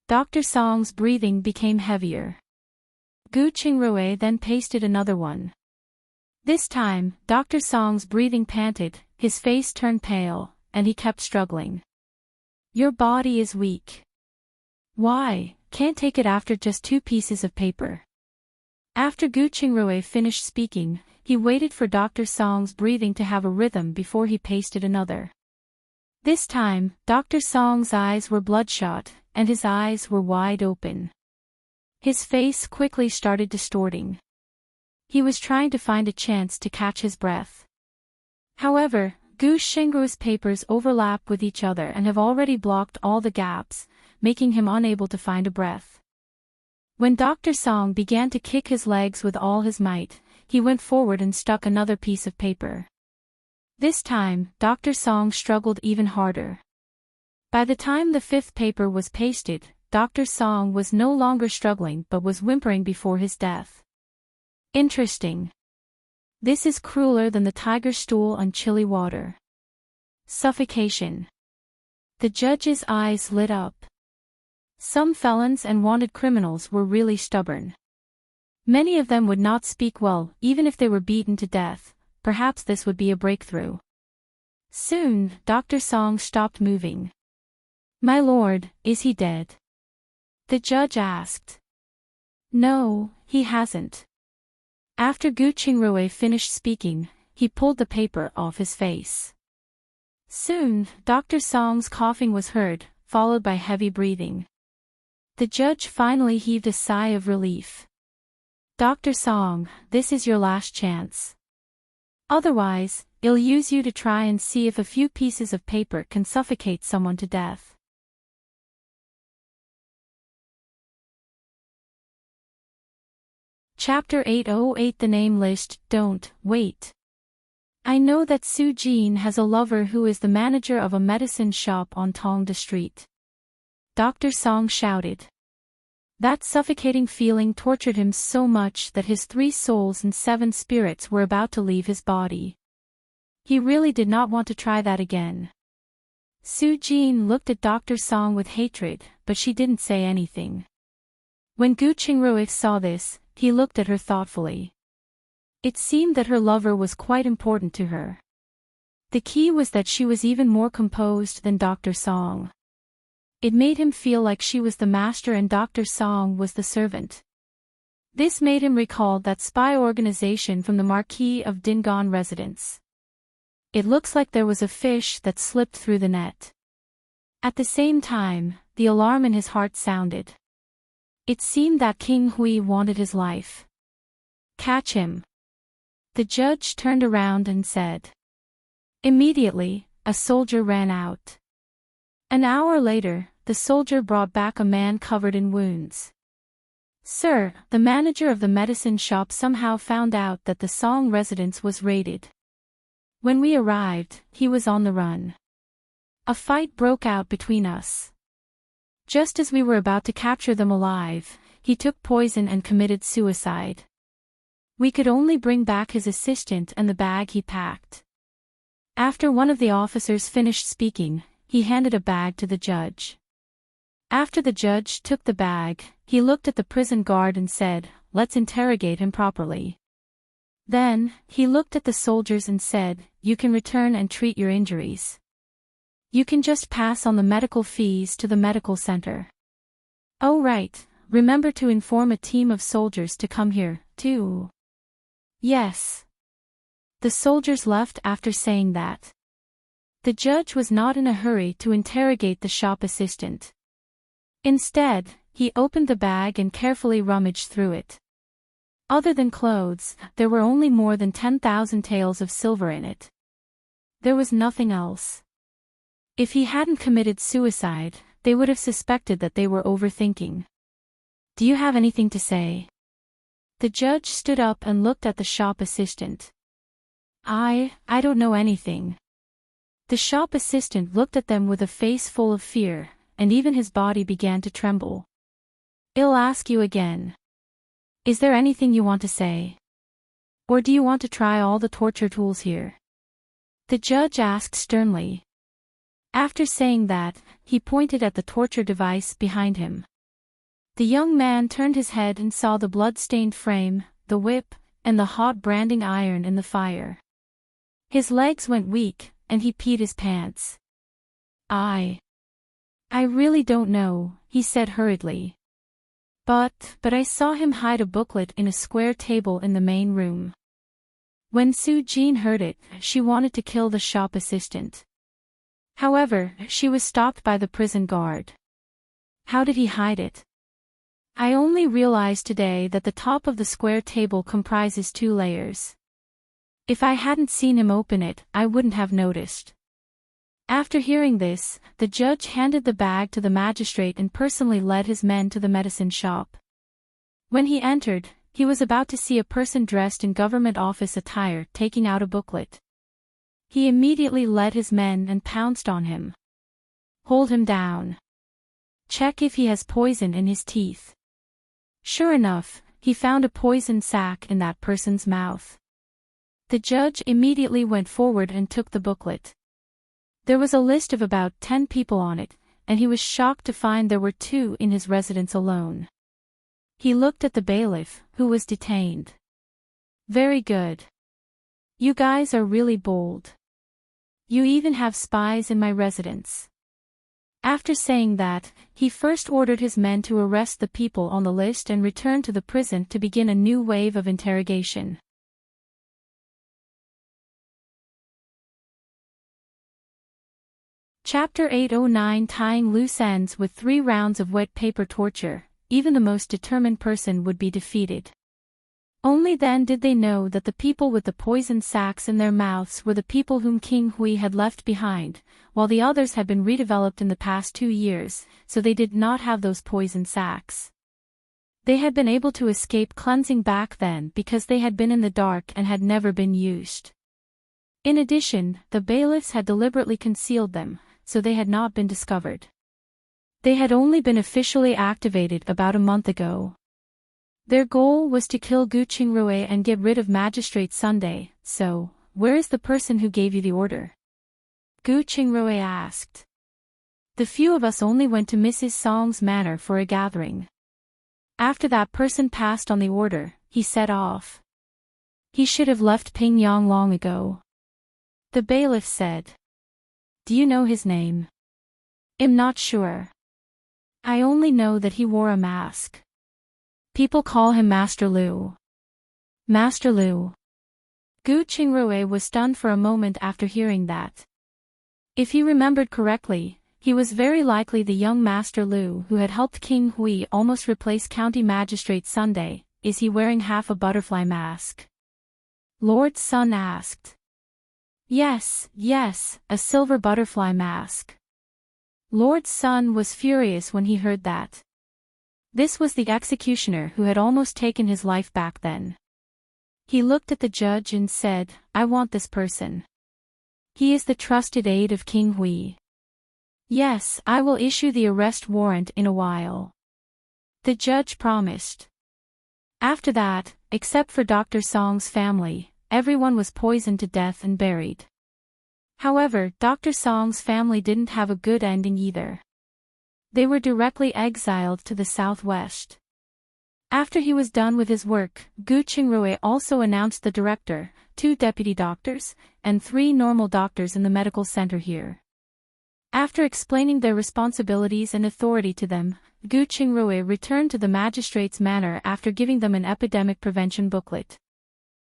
[SPEAKER 1] Dr. Song's breathing became heavier. Gu Qingrui then pasted another one. This time, Dr. Song's breathing panted, his face turned pale, and he kept struggling. "Your body is weak. Why, can't take it after just 2 pieces of paper." After Gu Qingrui finished speaking, he waited for Dr. Song's breathing to have a rhythm before he pasted another. This time, Dr. Song's eyes were bloodshot, and his eyes were wide open. His face quickly started distorting. He was trying to find a chance to catch his breath. However, Gu Qingrui's papers overlap with each other and have already blocked all the gaps, making him unable to find a breath. When Dr. Song began to kick his legs with all his might, he went forward and stuck another piece of paper. This time, Dr. Song struggled even harder. By the time the 5th paper was pasted, Dr. Song was no longer struggling but was whimpering before his death. Interesting. This is crueler than the tiger stool on chilly water. Suffocation. The judge's eyes lit up. Some felons and wanted criminals were really stubborn. Many of them would not speak well, even if they were beaten to death. Perhaps this would be a breakthrough. Soon, Dr. Song stopped moving. "My lord, is he dead?" the judge asked. "No, he hasn't." After Gu Qingrui finished speaking, he pulled the paper off his face. Soon, Dr. Song's coughing was heard, followed by heavy breathing. The judge finally heaved a sigh of relief. "Dr. Song, this is your last chance. Otherwise, I'll use you to try and see if a few pieces of paper can suffocate someone to death." Chapter 808 The Name List. Don't wait. I know that Su Jin has a lover who is the manager of a medicine shop on Tongda Street. Dr. Song shouted. That suffocating feeling tortured him so much that his 3 souls and 7 spirits were about to leave his body. He really did not want to try that again. Su Jin looked at Dr. Song with hatred, but she didn't say anything. When Gu Qingrui saw this, he looked at her thoughtfully. It seemed that her lover was quite important to her. The key was that she was even more composed than Dr. Song. It made him feel like she was the master and Dr. Song was the servant. This made him recall that spy organization from the Marquis of Dingon residence. It looks like there was a fish that slipped through the net. At the same time, the alarm in his heart sounded. It seemed that King Hui wanted his life. Catch him. The judge turned around and said. Immediately, a soldier ran out. An hour later, the soldier brought back a man covered in wounds. "Sir, the manager of the medicine shop somehow found out that the Song residence was raided. When we arrived, he was on the run. A fight broke out between us. Just as we were about to capture them alive, he took poison and committed suicide. We could only bring back his assistant and the bag he packed." After one of the officers finished speaking, he handed a bag to the judge. After the judge took the bag, he looked at the prison guard and said, "Let's interrogate him properly." Then, he looked at the soldiers and said, "You can return and treat your injuries. You can just pass on the medical fees to the medical center. Oh right, remember to inform a team of soldiers to come here, too." "Yes." The soldiers left after saying that. The judge was not in a hurry to interrogate the shop assistant. Instead, he opened the bag and carefully rummaged through it. Other than clothes, there were only more than 10,000 taels of silver in it. There was nothing else. If he hadn't committed suicide, they would have suspected that they were overthinking. "Do you have anything to say?" The judge stood up and looked at the shop assistant. I don't know anything." The shop assistant looked at them with a face full of fear, and even his body began to tremble. "I'll ask you again. Is there anything you want to say? Or do you want to try all the torture tools here?" The judge asked sternly. After saying that, he pointed at the torture device behind him. The young man turned his head and saw the blood-stained frame, the whip, and the hot branding iron in the fire. His legs went weak, and he peed his pants. I really don't know," he said hurriedly. But I saw him hide a booklet in a square table in the main room." When Su Jin heard it, she wanted to kill the shop assistant. However, she was stopped by the prison guard. "How did he hide it?" "I only realized today that the top of the square table comprises 2 layers. If I hadn't seen him open it, I wouldn't have noticed." After hearing this, the judge handed the bag to the magistrate and personally led his men to the medicine shop. When he entered, he was about to see a person dressed in government office attire taking out a booklet. He immediately led his men and pounced on him. "Hold him down. Check if he has poison in his teeth." Sure enough, he found a poison sac in that person's mouth. The judge immediately went forward and took the booklet. There was a list of about 10 people on it, and he was shocked to find there were 2 in his residence alone. He looked at the bailiff, who was detained. Very good. You guys are really bold. You even have spies in my residence. After saying that, he first ordered his men to arrest the people on the list and return to the prison to begin a new wave of interrogation. Chapter 809 Tying Loose Ends. With 3 rounds of wet paper torture, even the most determined person would be defeated. Only then did they know that the people with the poison sacs in their mouths were the people whom King Hui had left behind, while the others had been redeveloped in the past 2 years, so they did not have those poison sacs. They had been able to escape cleansing back then because they had been in the dark and had never been used. In addition, the bailiffs had deliberately concealed them, so they had not been discovered. They had only been officially activated about a month ago. Their goal was to kill Gu Qingrui and get rid of Magistrate Sunday, so, where is the person who gave you the order? Gu Qingrui asked. The few of us only went to Mrs. Song's manor for a gathering. After that person passed on the order, he set off. He should have left Pingyang long ago. The bailiff said. Do you know his name? I'm not sure. I only know that he wore a mask. People call him Master Lu. Master Lu. Gu Qingrui was stunned for a moment after hearing that. If he remembered correctly, he was very likely the young Master Lu who had helped King Hui almost replace County Magistrate Sunday. Is he wearing half a butterfly mask? Lord Sun asked. Yes, a silver butterfly mask. Lord Sun was furious when he heard that. This was the executioner who had almost taken his life back then. He looked at the judge and said, I want this person. He is the trusted aide of King Hui. Yes, I will issue the arrest warrant in a while. The judge promised. After that, except for Dr. Song's family, everyone was poisoned to death and buried. However, Dr. Song's family didn't have a good ending either. They were directly exiled to the southwest. After he was done with his work, Gu Qingrui also announced the director, 2 deputy doctors, and 3 normal doctors in the medical center here. After explaining their responsibilities and authority to them, Gu Qingrui returned to the magistrate's manor after giving them an epidemic prevention booklet.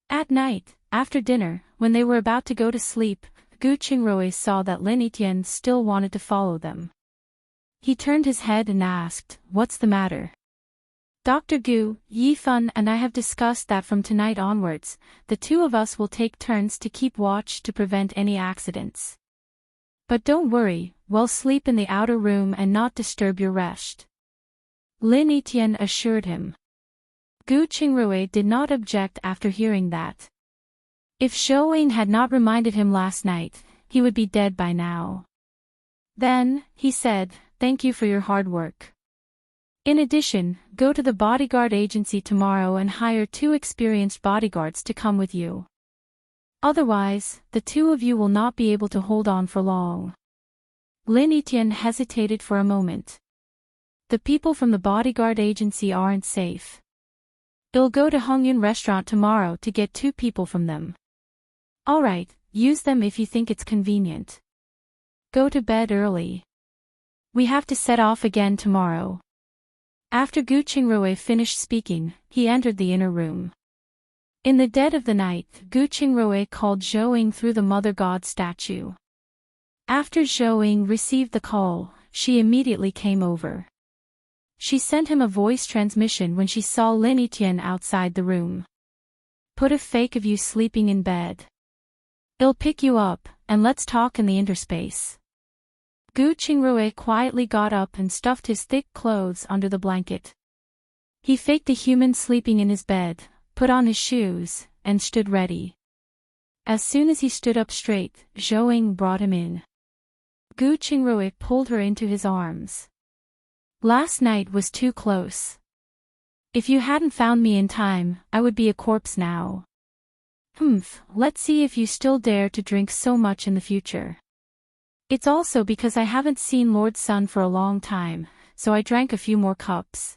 [SPEAKER 1] At night, after dinner, when they were about to go to sleep, Gu Qingrui saw that Lin Yitian still wanted to follow them. He turned his head and asked, What's the matter? Dr. Gu, Yifan and I have discussed that from tonight onwards, the 2 of us will take turns to keep watch to prevent any accidents. But don't worry, we'll sleep in the outer room and not disturb your rest. Lin Yitian assured him. Gu Qingrui did not object after hearing that. If Shouing had not reminded him last night, he would be dead by now. Then, he said, Thank you for your hard work. In addition, go to the bodyguard agency tomorrow and hire 2 experienced bodyguards to come with you. Otherwise, the 2 of you will not be able to hold on for long. Lin Yitian hesitated for a moment. The people from the bodyguard agency aren't safe. I'll go to Hongyun restaurant tomorrow to get 2 people from them. Alright, use them if you think it's convenient. Go to bed early. We have to set off again tomorrow. After Gu Qingrui finished speaking, he entered the inner room. In the dead of the night, Gu Qingrui called Zhouing through the Mother God statue. After Zhouing received the call, she immediately came over. She sent him a voice transmission when she saw Lin Yitian outside the room. Put a fake of you sleeping in bed. I'll pick you up, and let's talk in the interspace. Gu Qingrui quietly got up and stuffed his thick clothes under the blanket. He faked a human sleeping in his bed, put on his shoes, and stood ready. As soon as he stood up straight, Zhouing brought him in. Gu Qingrui pulled her into his arms. Last night was too close. If you hadn't found me in time, I would be a corpse now. Let's see if you still dare to drink so much in the future. It's also because I haven't seen Lord Sun for a long time, so I drank a few more cups.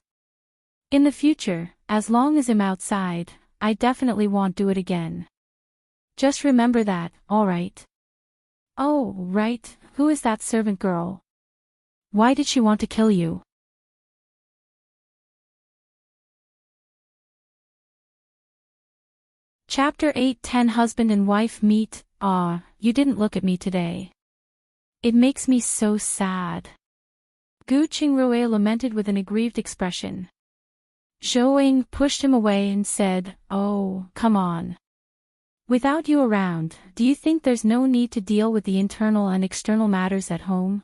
[SPEAKER 1] In the future, as long as I'm outside, I definitely won't do it again. Just remember that, alright? Oh, right, who is that servant girl? Why did she want to kill you? Chapter 8:10 Husband and Wife Meet. Ah, you didn't look at me today. It makes me so sad. Gu Qingrui lamented with an aggrieved expression. Zhou pushed him away and said, "Oh, come on. Without you around, do you think there's no need to deal with the internal and external matters at home?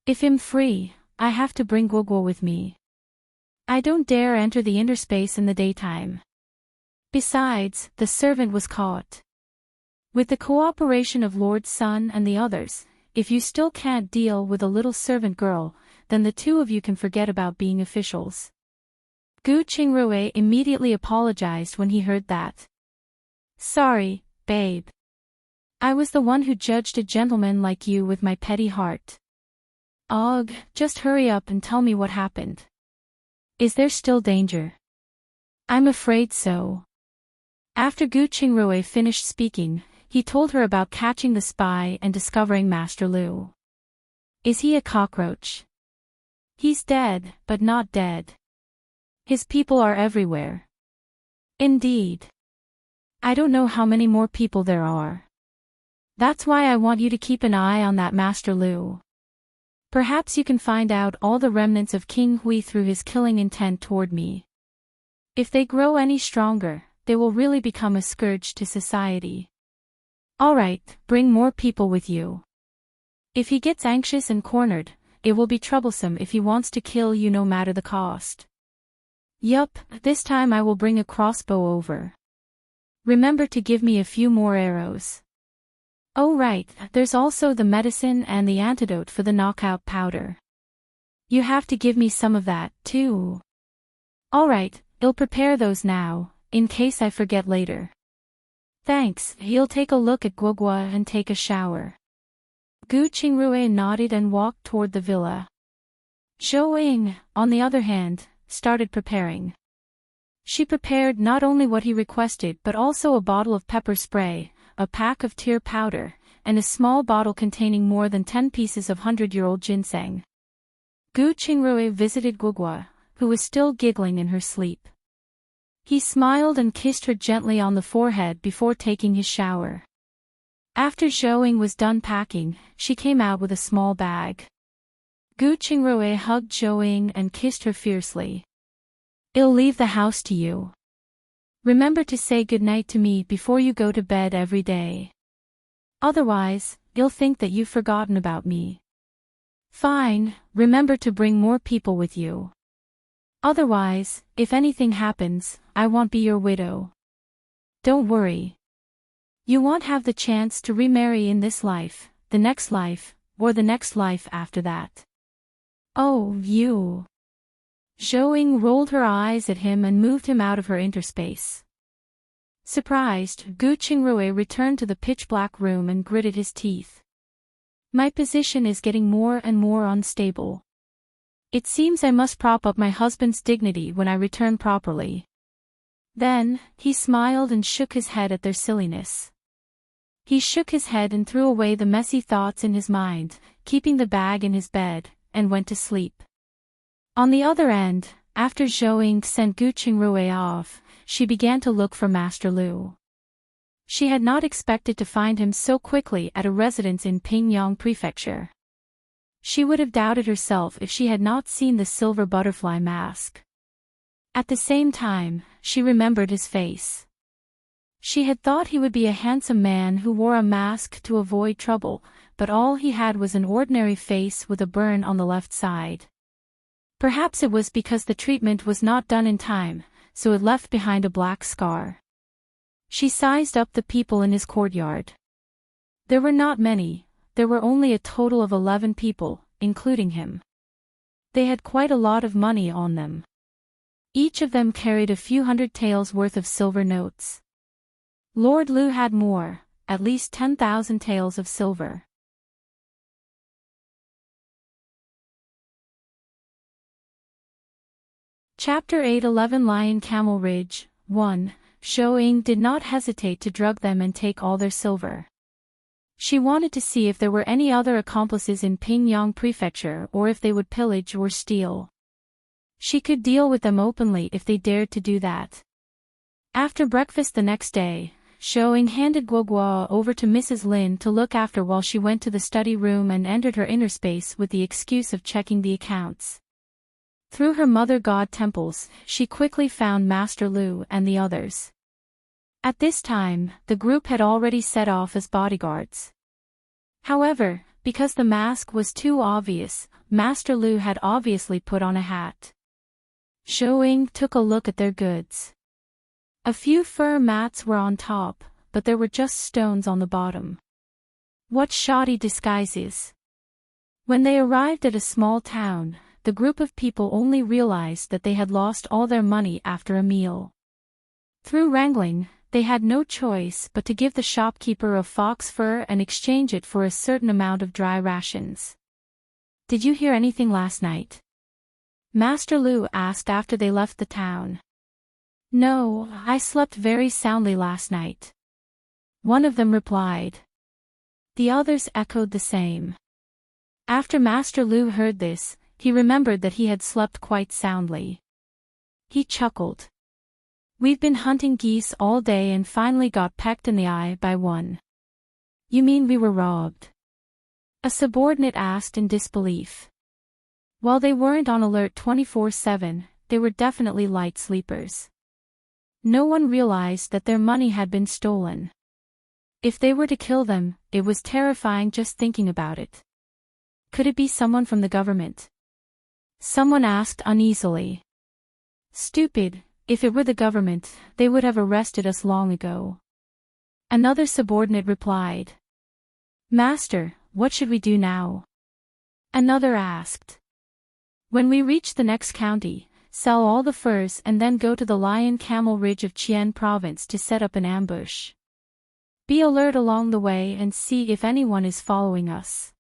[SPEAKER 1] If I'm free, I have to bring Guoguo with me. I don't dare enter the inner space in the daytime. Besides, the servant was caught. With the cooperation of Lord Sun and the others, if you still can't deal with a little servant girl, then the two of you can forget about being officials." Gu Qingrui immediately apologized when he heard that. "Sorry, babe. I was the one who judged a gentleman like you with my petty heart. Ugh, just hurry up and tell me what happened. Is there still danger?" "I'm afraid so." After Gu Qingrui finished speaking, he told her about catching the spy and discovering Master Lu. "Is he a cockroach?" "He's dead, but not dead. His people are everywhere." "Indeed. I don't know how many more people there are. That's why I want you to keep an eye on that Master Lu. Perhaps you can find out all the remnants of King Hui through his killing intent toward me. If they grow any stronger, they will really become a scourge to society. Alright, bring more people with you. If he gets anxious and cornered, it will be troublesome if he wants to kill you no matter the cost." "Yup, this time I will bring a crossbow over. Remember to give me a few more arrows. Oh right, there's also the medicine and the antidote for the knockout powder. You have to give me some of that, too." "Alright, I'll prepare those now, in case I forget later." "Thanks." He'll take a look at Guoguo and take a shower. Gu Qingrui nodded and walked toward the villa. Zhou, on the other hand, started preparing. She prepared not only what he requested but also a bottle of pepper spray, a pack of tear powder, and a small bottle containing more than 10 pieces of 100-year-old ginseng. Gu Qingrui visited Guoguo, who was still giggling in her sleep. He smiled and kissed her gently on the forehead before taking his shower. After Zhou was done packing, she came out with a small bag. Gu Qingrui hugged Zhou and kissed her fiercely. "I'll leave the house to you. Remember to say goodnight to me before you go to bed every day. Otherwise, you'll think that you've forgotten about me." "Fine, remember to bring more people with you. Otherwise, if anything happens, I won't be your widow. Don't worry. You won't have the chance to remarry in this life, the next life, or the next life after that." "Oh, you." Zhou rolled her eyes at him and moved him out of her interspace. Surprised, Gu Qingrui returned to the pitch-black room and gritted his teeth. "My position is getting more and more unstable. It seems I must prop up my husband's dignity when I return properly." Then, he smiled and shook his head at their silliness. He shook his head and threw away the messy thoughts in his mind, keeping the bag in his bed, and went to sleep. On the other end, after Zhou sent Gu Qingrui off, she began to look for Master Lu. She had not expected to find him so quickly at a residence in Pingyang Prefecture. She would have doubted herself if she had not seen the silver butterfly mask. At the same time, she remembered his face. She had thought he would be a handsome man who wore a mask to avoid trouble, but all he had was an ordinary face with a burn on the left side. Perhaps it was because the treatment was not done in time, so it left behind a black scar. She sized up the people in his courtyard. There were not many, there were only a total of 11 people, including him. They had quite a lot of money on them. Each of them carried a few hundred taels worth of silver notes. Lord Lu had more, at least 10,000 taels of silver. Chapter 811 Lion Camel Ridge 1. Shou-ing did not hesitate to drug them and take all their silver. She wanted to see if there were any other accomplices in Pingyang Prefecture or if they would pillage or steal. She could deal with them openly if they dared to do that. After breakfast the next day, Shou-ing handed Guoguo over to Mrs. Lin to look after while she went to the study room and entered her inner space with the excuse of checking the accounts. Through her mother god temples, she quickly found Master Lu and the others. At this time, the group had already set off as bodyguards. However, because the mask was too obvious, Master Lu had obviously put on a hat. Shou-ing took a look at their goods. A few fur mats were on top, but there were just stones on the bottom. What shoddy disguises! When they arrived at a small town, the group of people only realized that they had lost all their money after a meal. Through wrangling, they had no choice but to give the shopkeeper a fox fur and exchange it for a certain amount of dry rations. "Did you hear anything last night?" Master Lu asked after they left the town. "No, I slept very soundly last night," one of them replied. The others echoed the same. After Master Lu heard this, he remembered that he had slept quite soundly. He chuckled. "We've been hunting geese all day and finally got pecked in the eye by one." "You mean we were robbed?" a subordinate asked in disbelief. While they weren't on alert 24/7, they were definitely light sleepers. No one realized that their money had been stolen. If they were to kill them, it was terrifying just thinking about it. Could it be someone from the government? Someone asked uneasily. "Stupid, if it were the government, they would have arrested us long ago." Another subordinate replied. "Master, what should we do now?" Another asked. "When we reach the next county, sell all the furs and then go to the Lion Camel Ridge of Qian Province to set up an ambush. Be alert along the way and see if anyone is following us.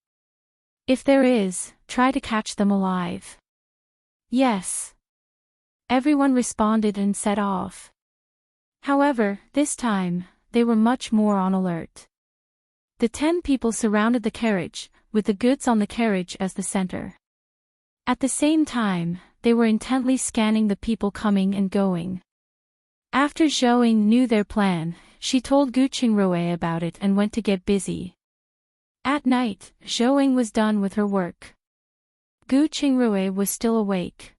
[SPEAKER 1] If there is, try to catch them alive." "Yes." Everyone responded and set off. However, this time, they were much more on alert. The 10 people surrounded the carriage, with the goods on the carriage as the center. At the same time, they were intently scanning the people coming and going. After Zhou-ing knew their plan, she told Gu Qingrui about it and went to get busy. At night, Zhou-ing was done with her work. Gu Qingrui was still awake.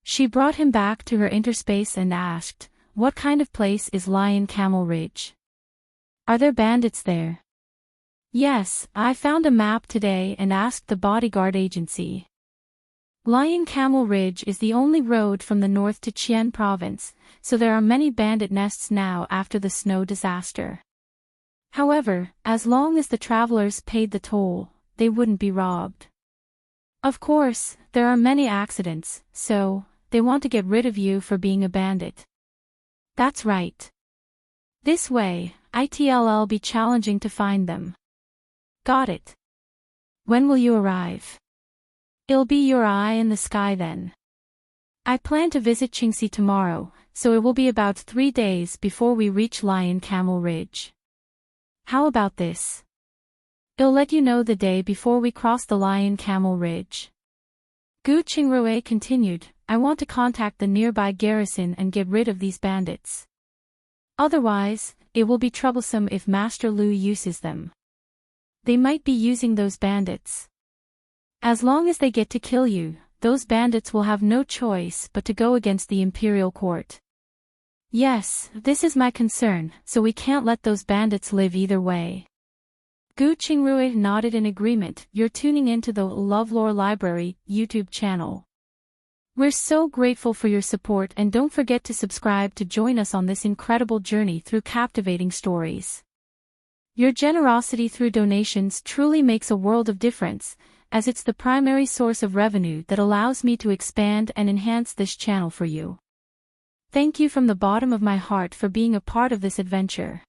[SPEAKER 1] She brought him back to her interspace and asked, "What kind of place is Lion Camel Ridge? Are there bandits there?" "Yes, I found a map today and asked the bodyguard agency. Lion Camel Ridge is the only road from the north to Qian Province, so there are many bandit nests now after the snow disaster. However, as long as the travelers paid the toll, they wouldn't be robbed. Of course, there are many accidents, so they want to get rid of you for being a bandit." "That's right. This way, it'll be challenging to find them." "Got it. When will you arrive?" "It'll be your eye in the sky then. I plan to visit Qingxi tomorrow, so it will be about 3 days before we reach Lion Camel Ridge. How about this? It'll let you know the day before we cross the Lion Camel Ridge." Gu Qingrui continued, "I want to contact the nearby garrison and get rid of these bandits. Otherwise, it will be troublesome if Master Lu uses them. They might be using those bandits. As long as they get to kill you, those bandits will have no choice but to go against the imperial court." "Yes, this is my concern, so we can't let those bandits live either way." Gu Qingrui nodded in agreement. "You're tuning into the LoveLore Library YouTube channel. We're so grateful for your support and don't forget to subscribe to join us on this incredible journey through captivating stories. Your generosity through donations truly makes a world of difference, as it's the primary source of revenue that allows me to expand and enhance this channel for you. Thank you from the bottom of my heart for being a part of this adventure.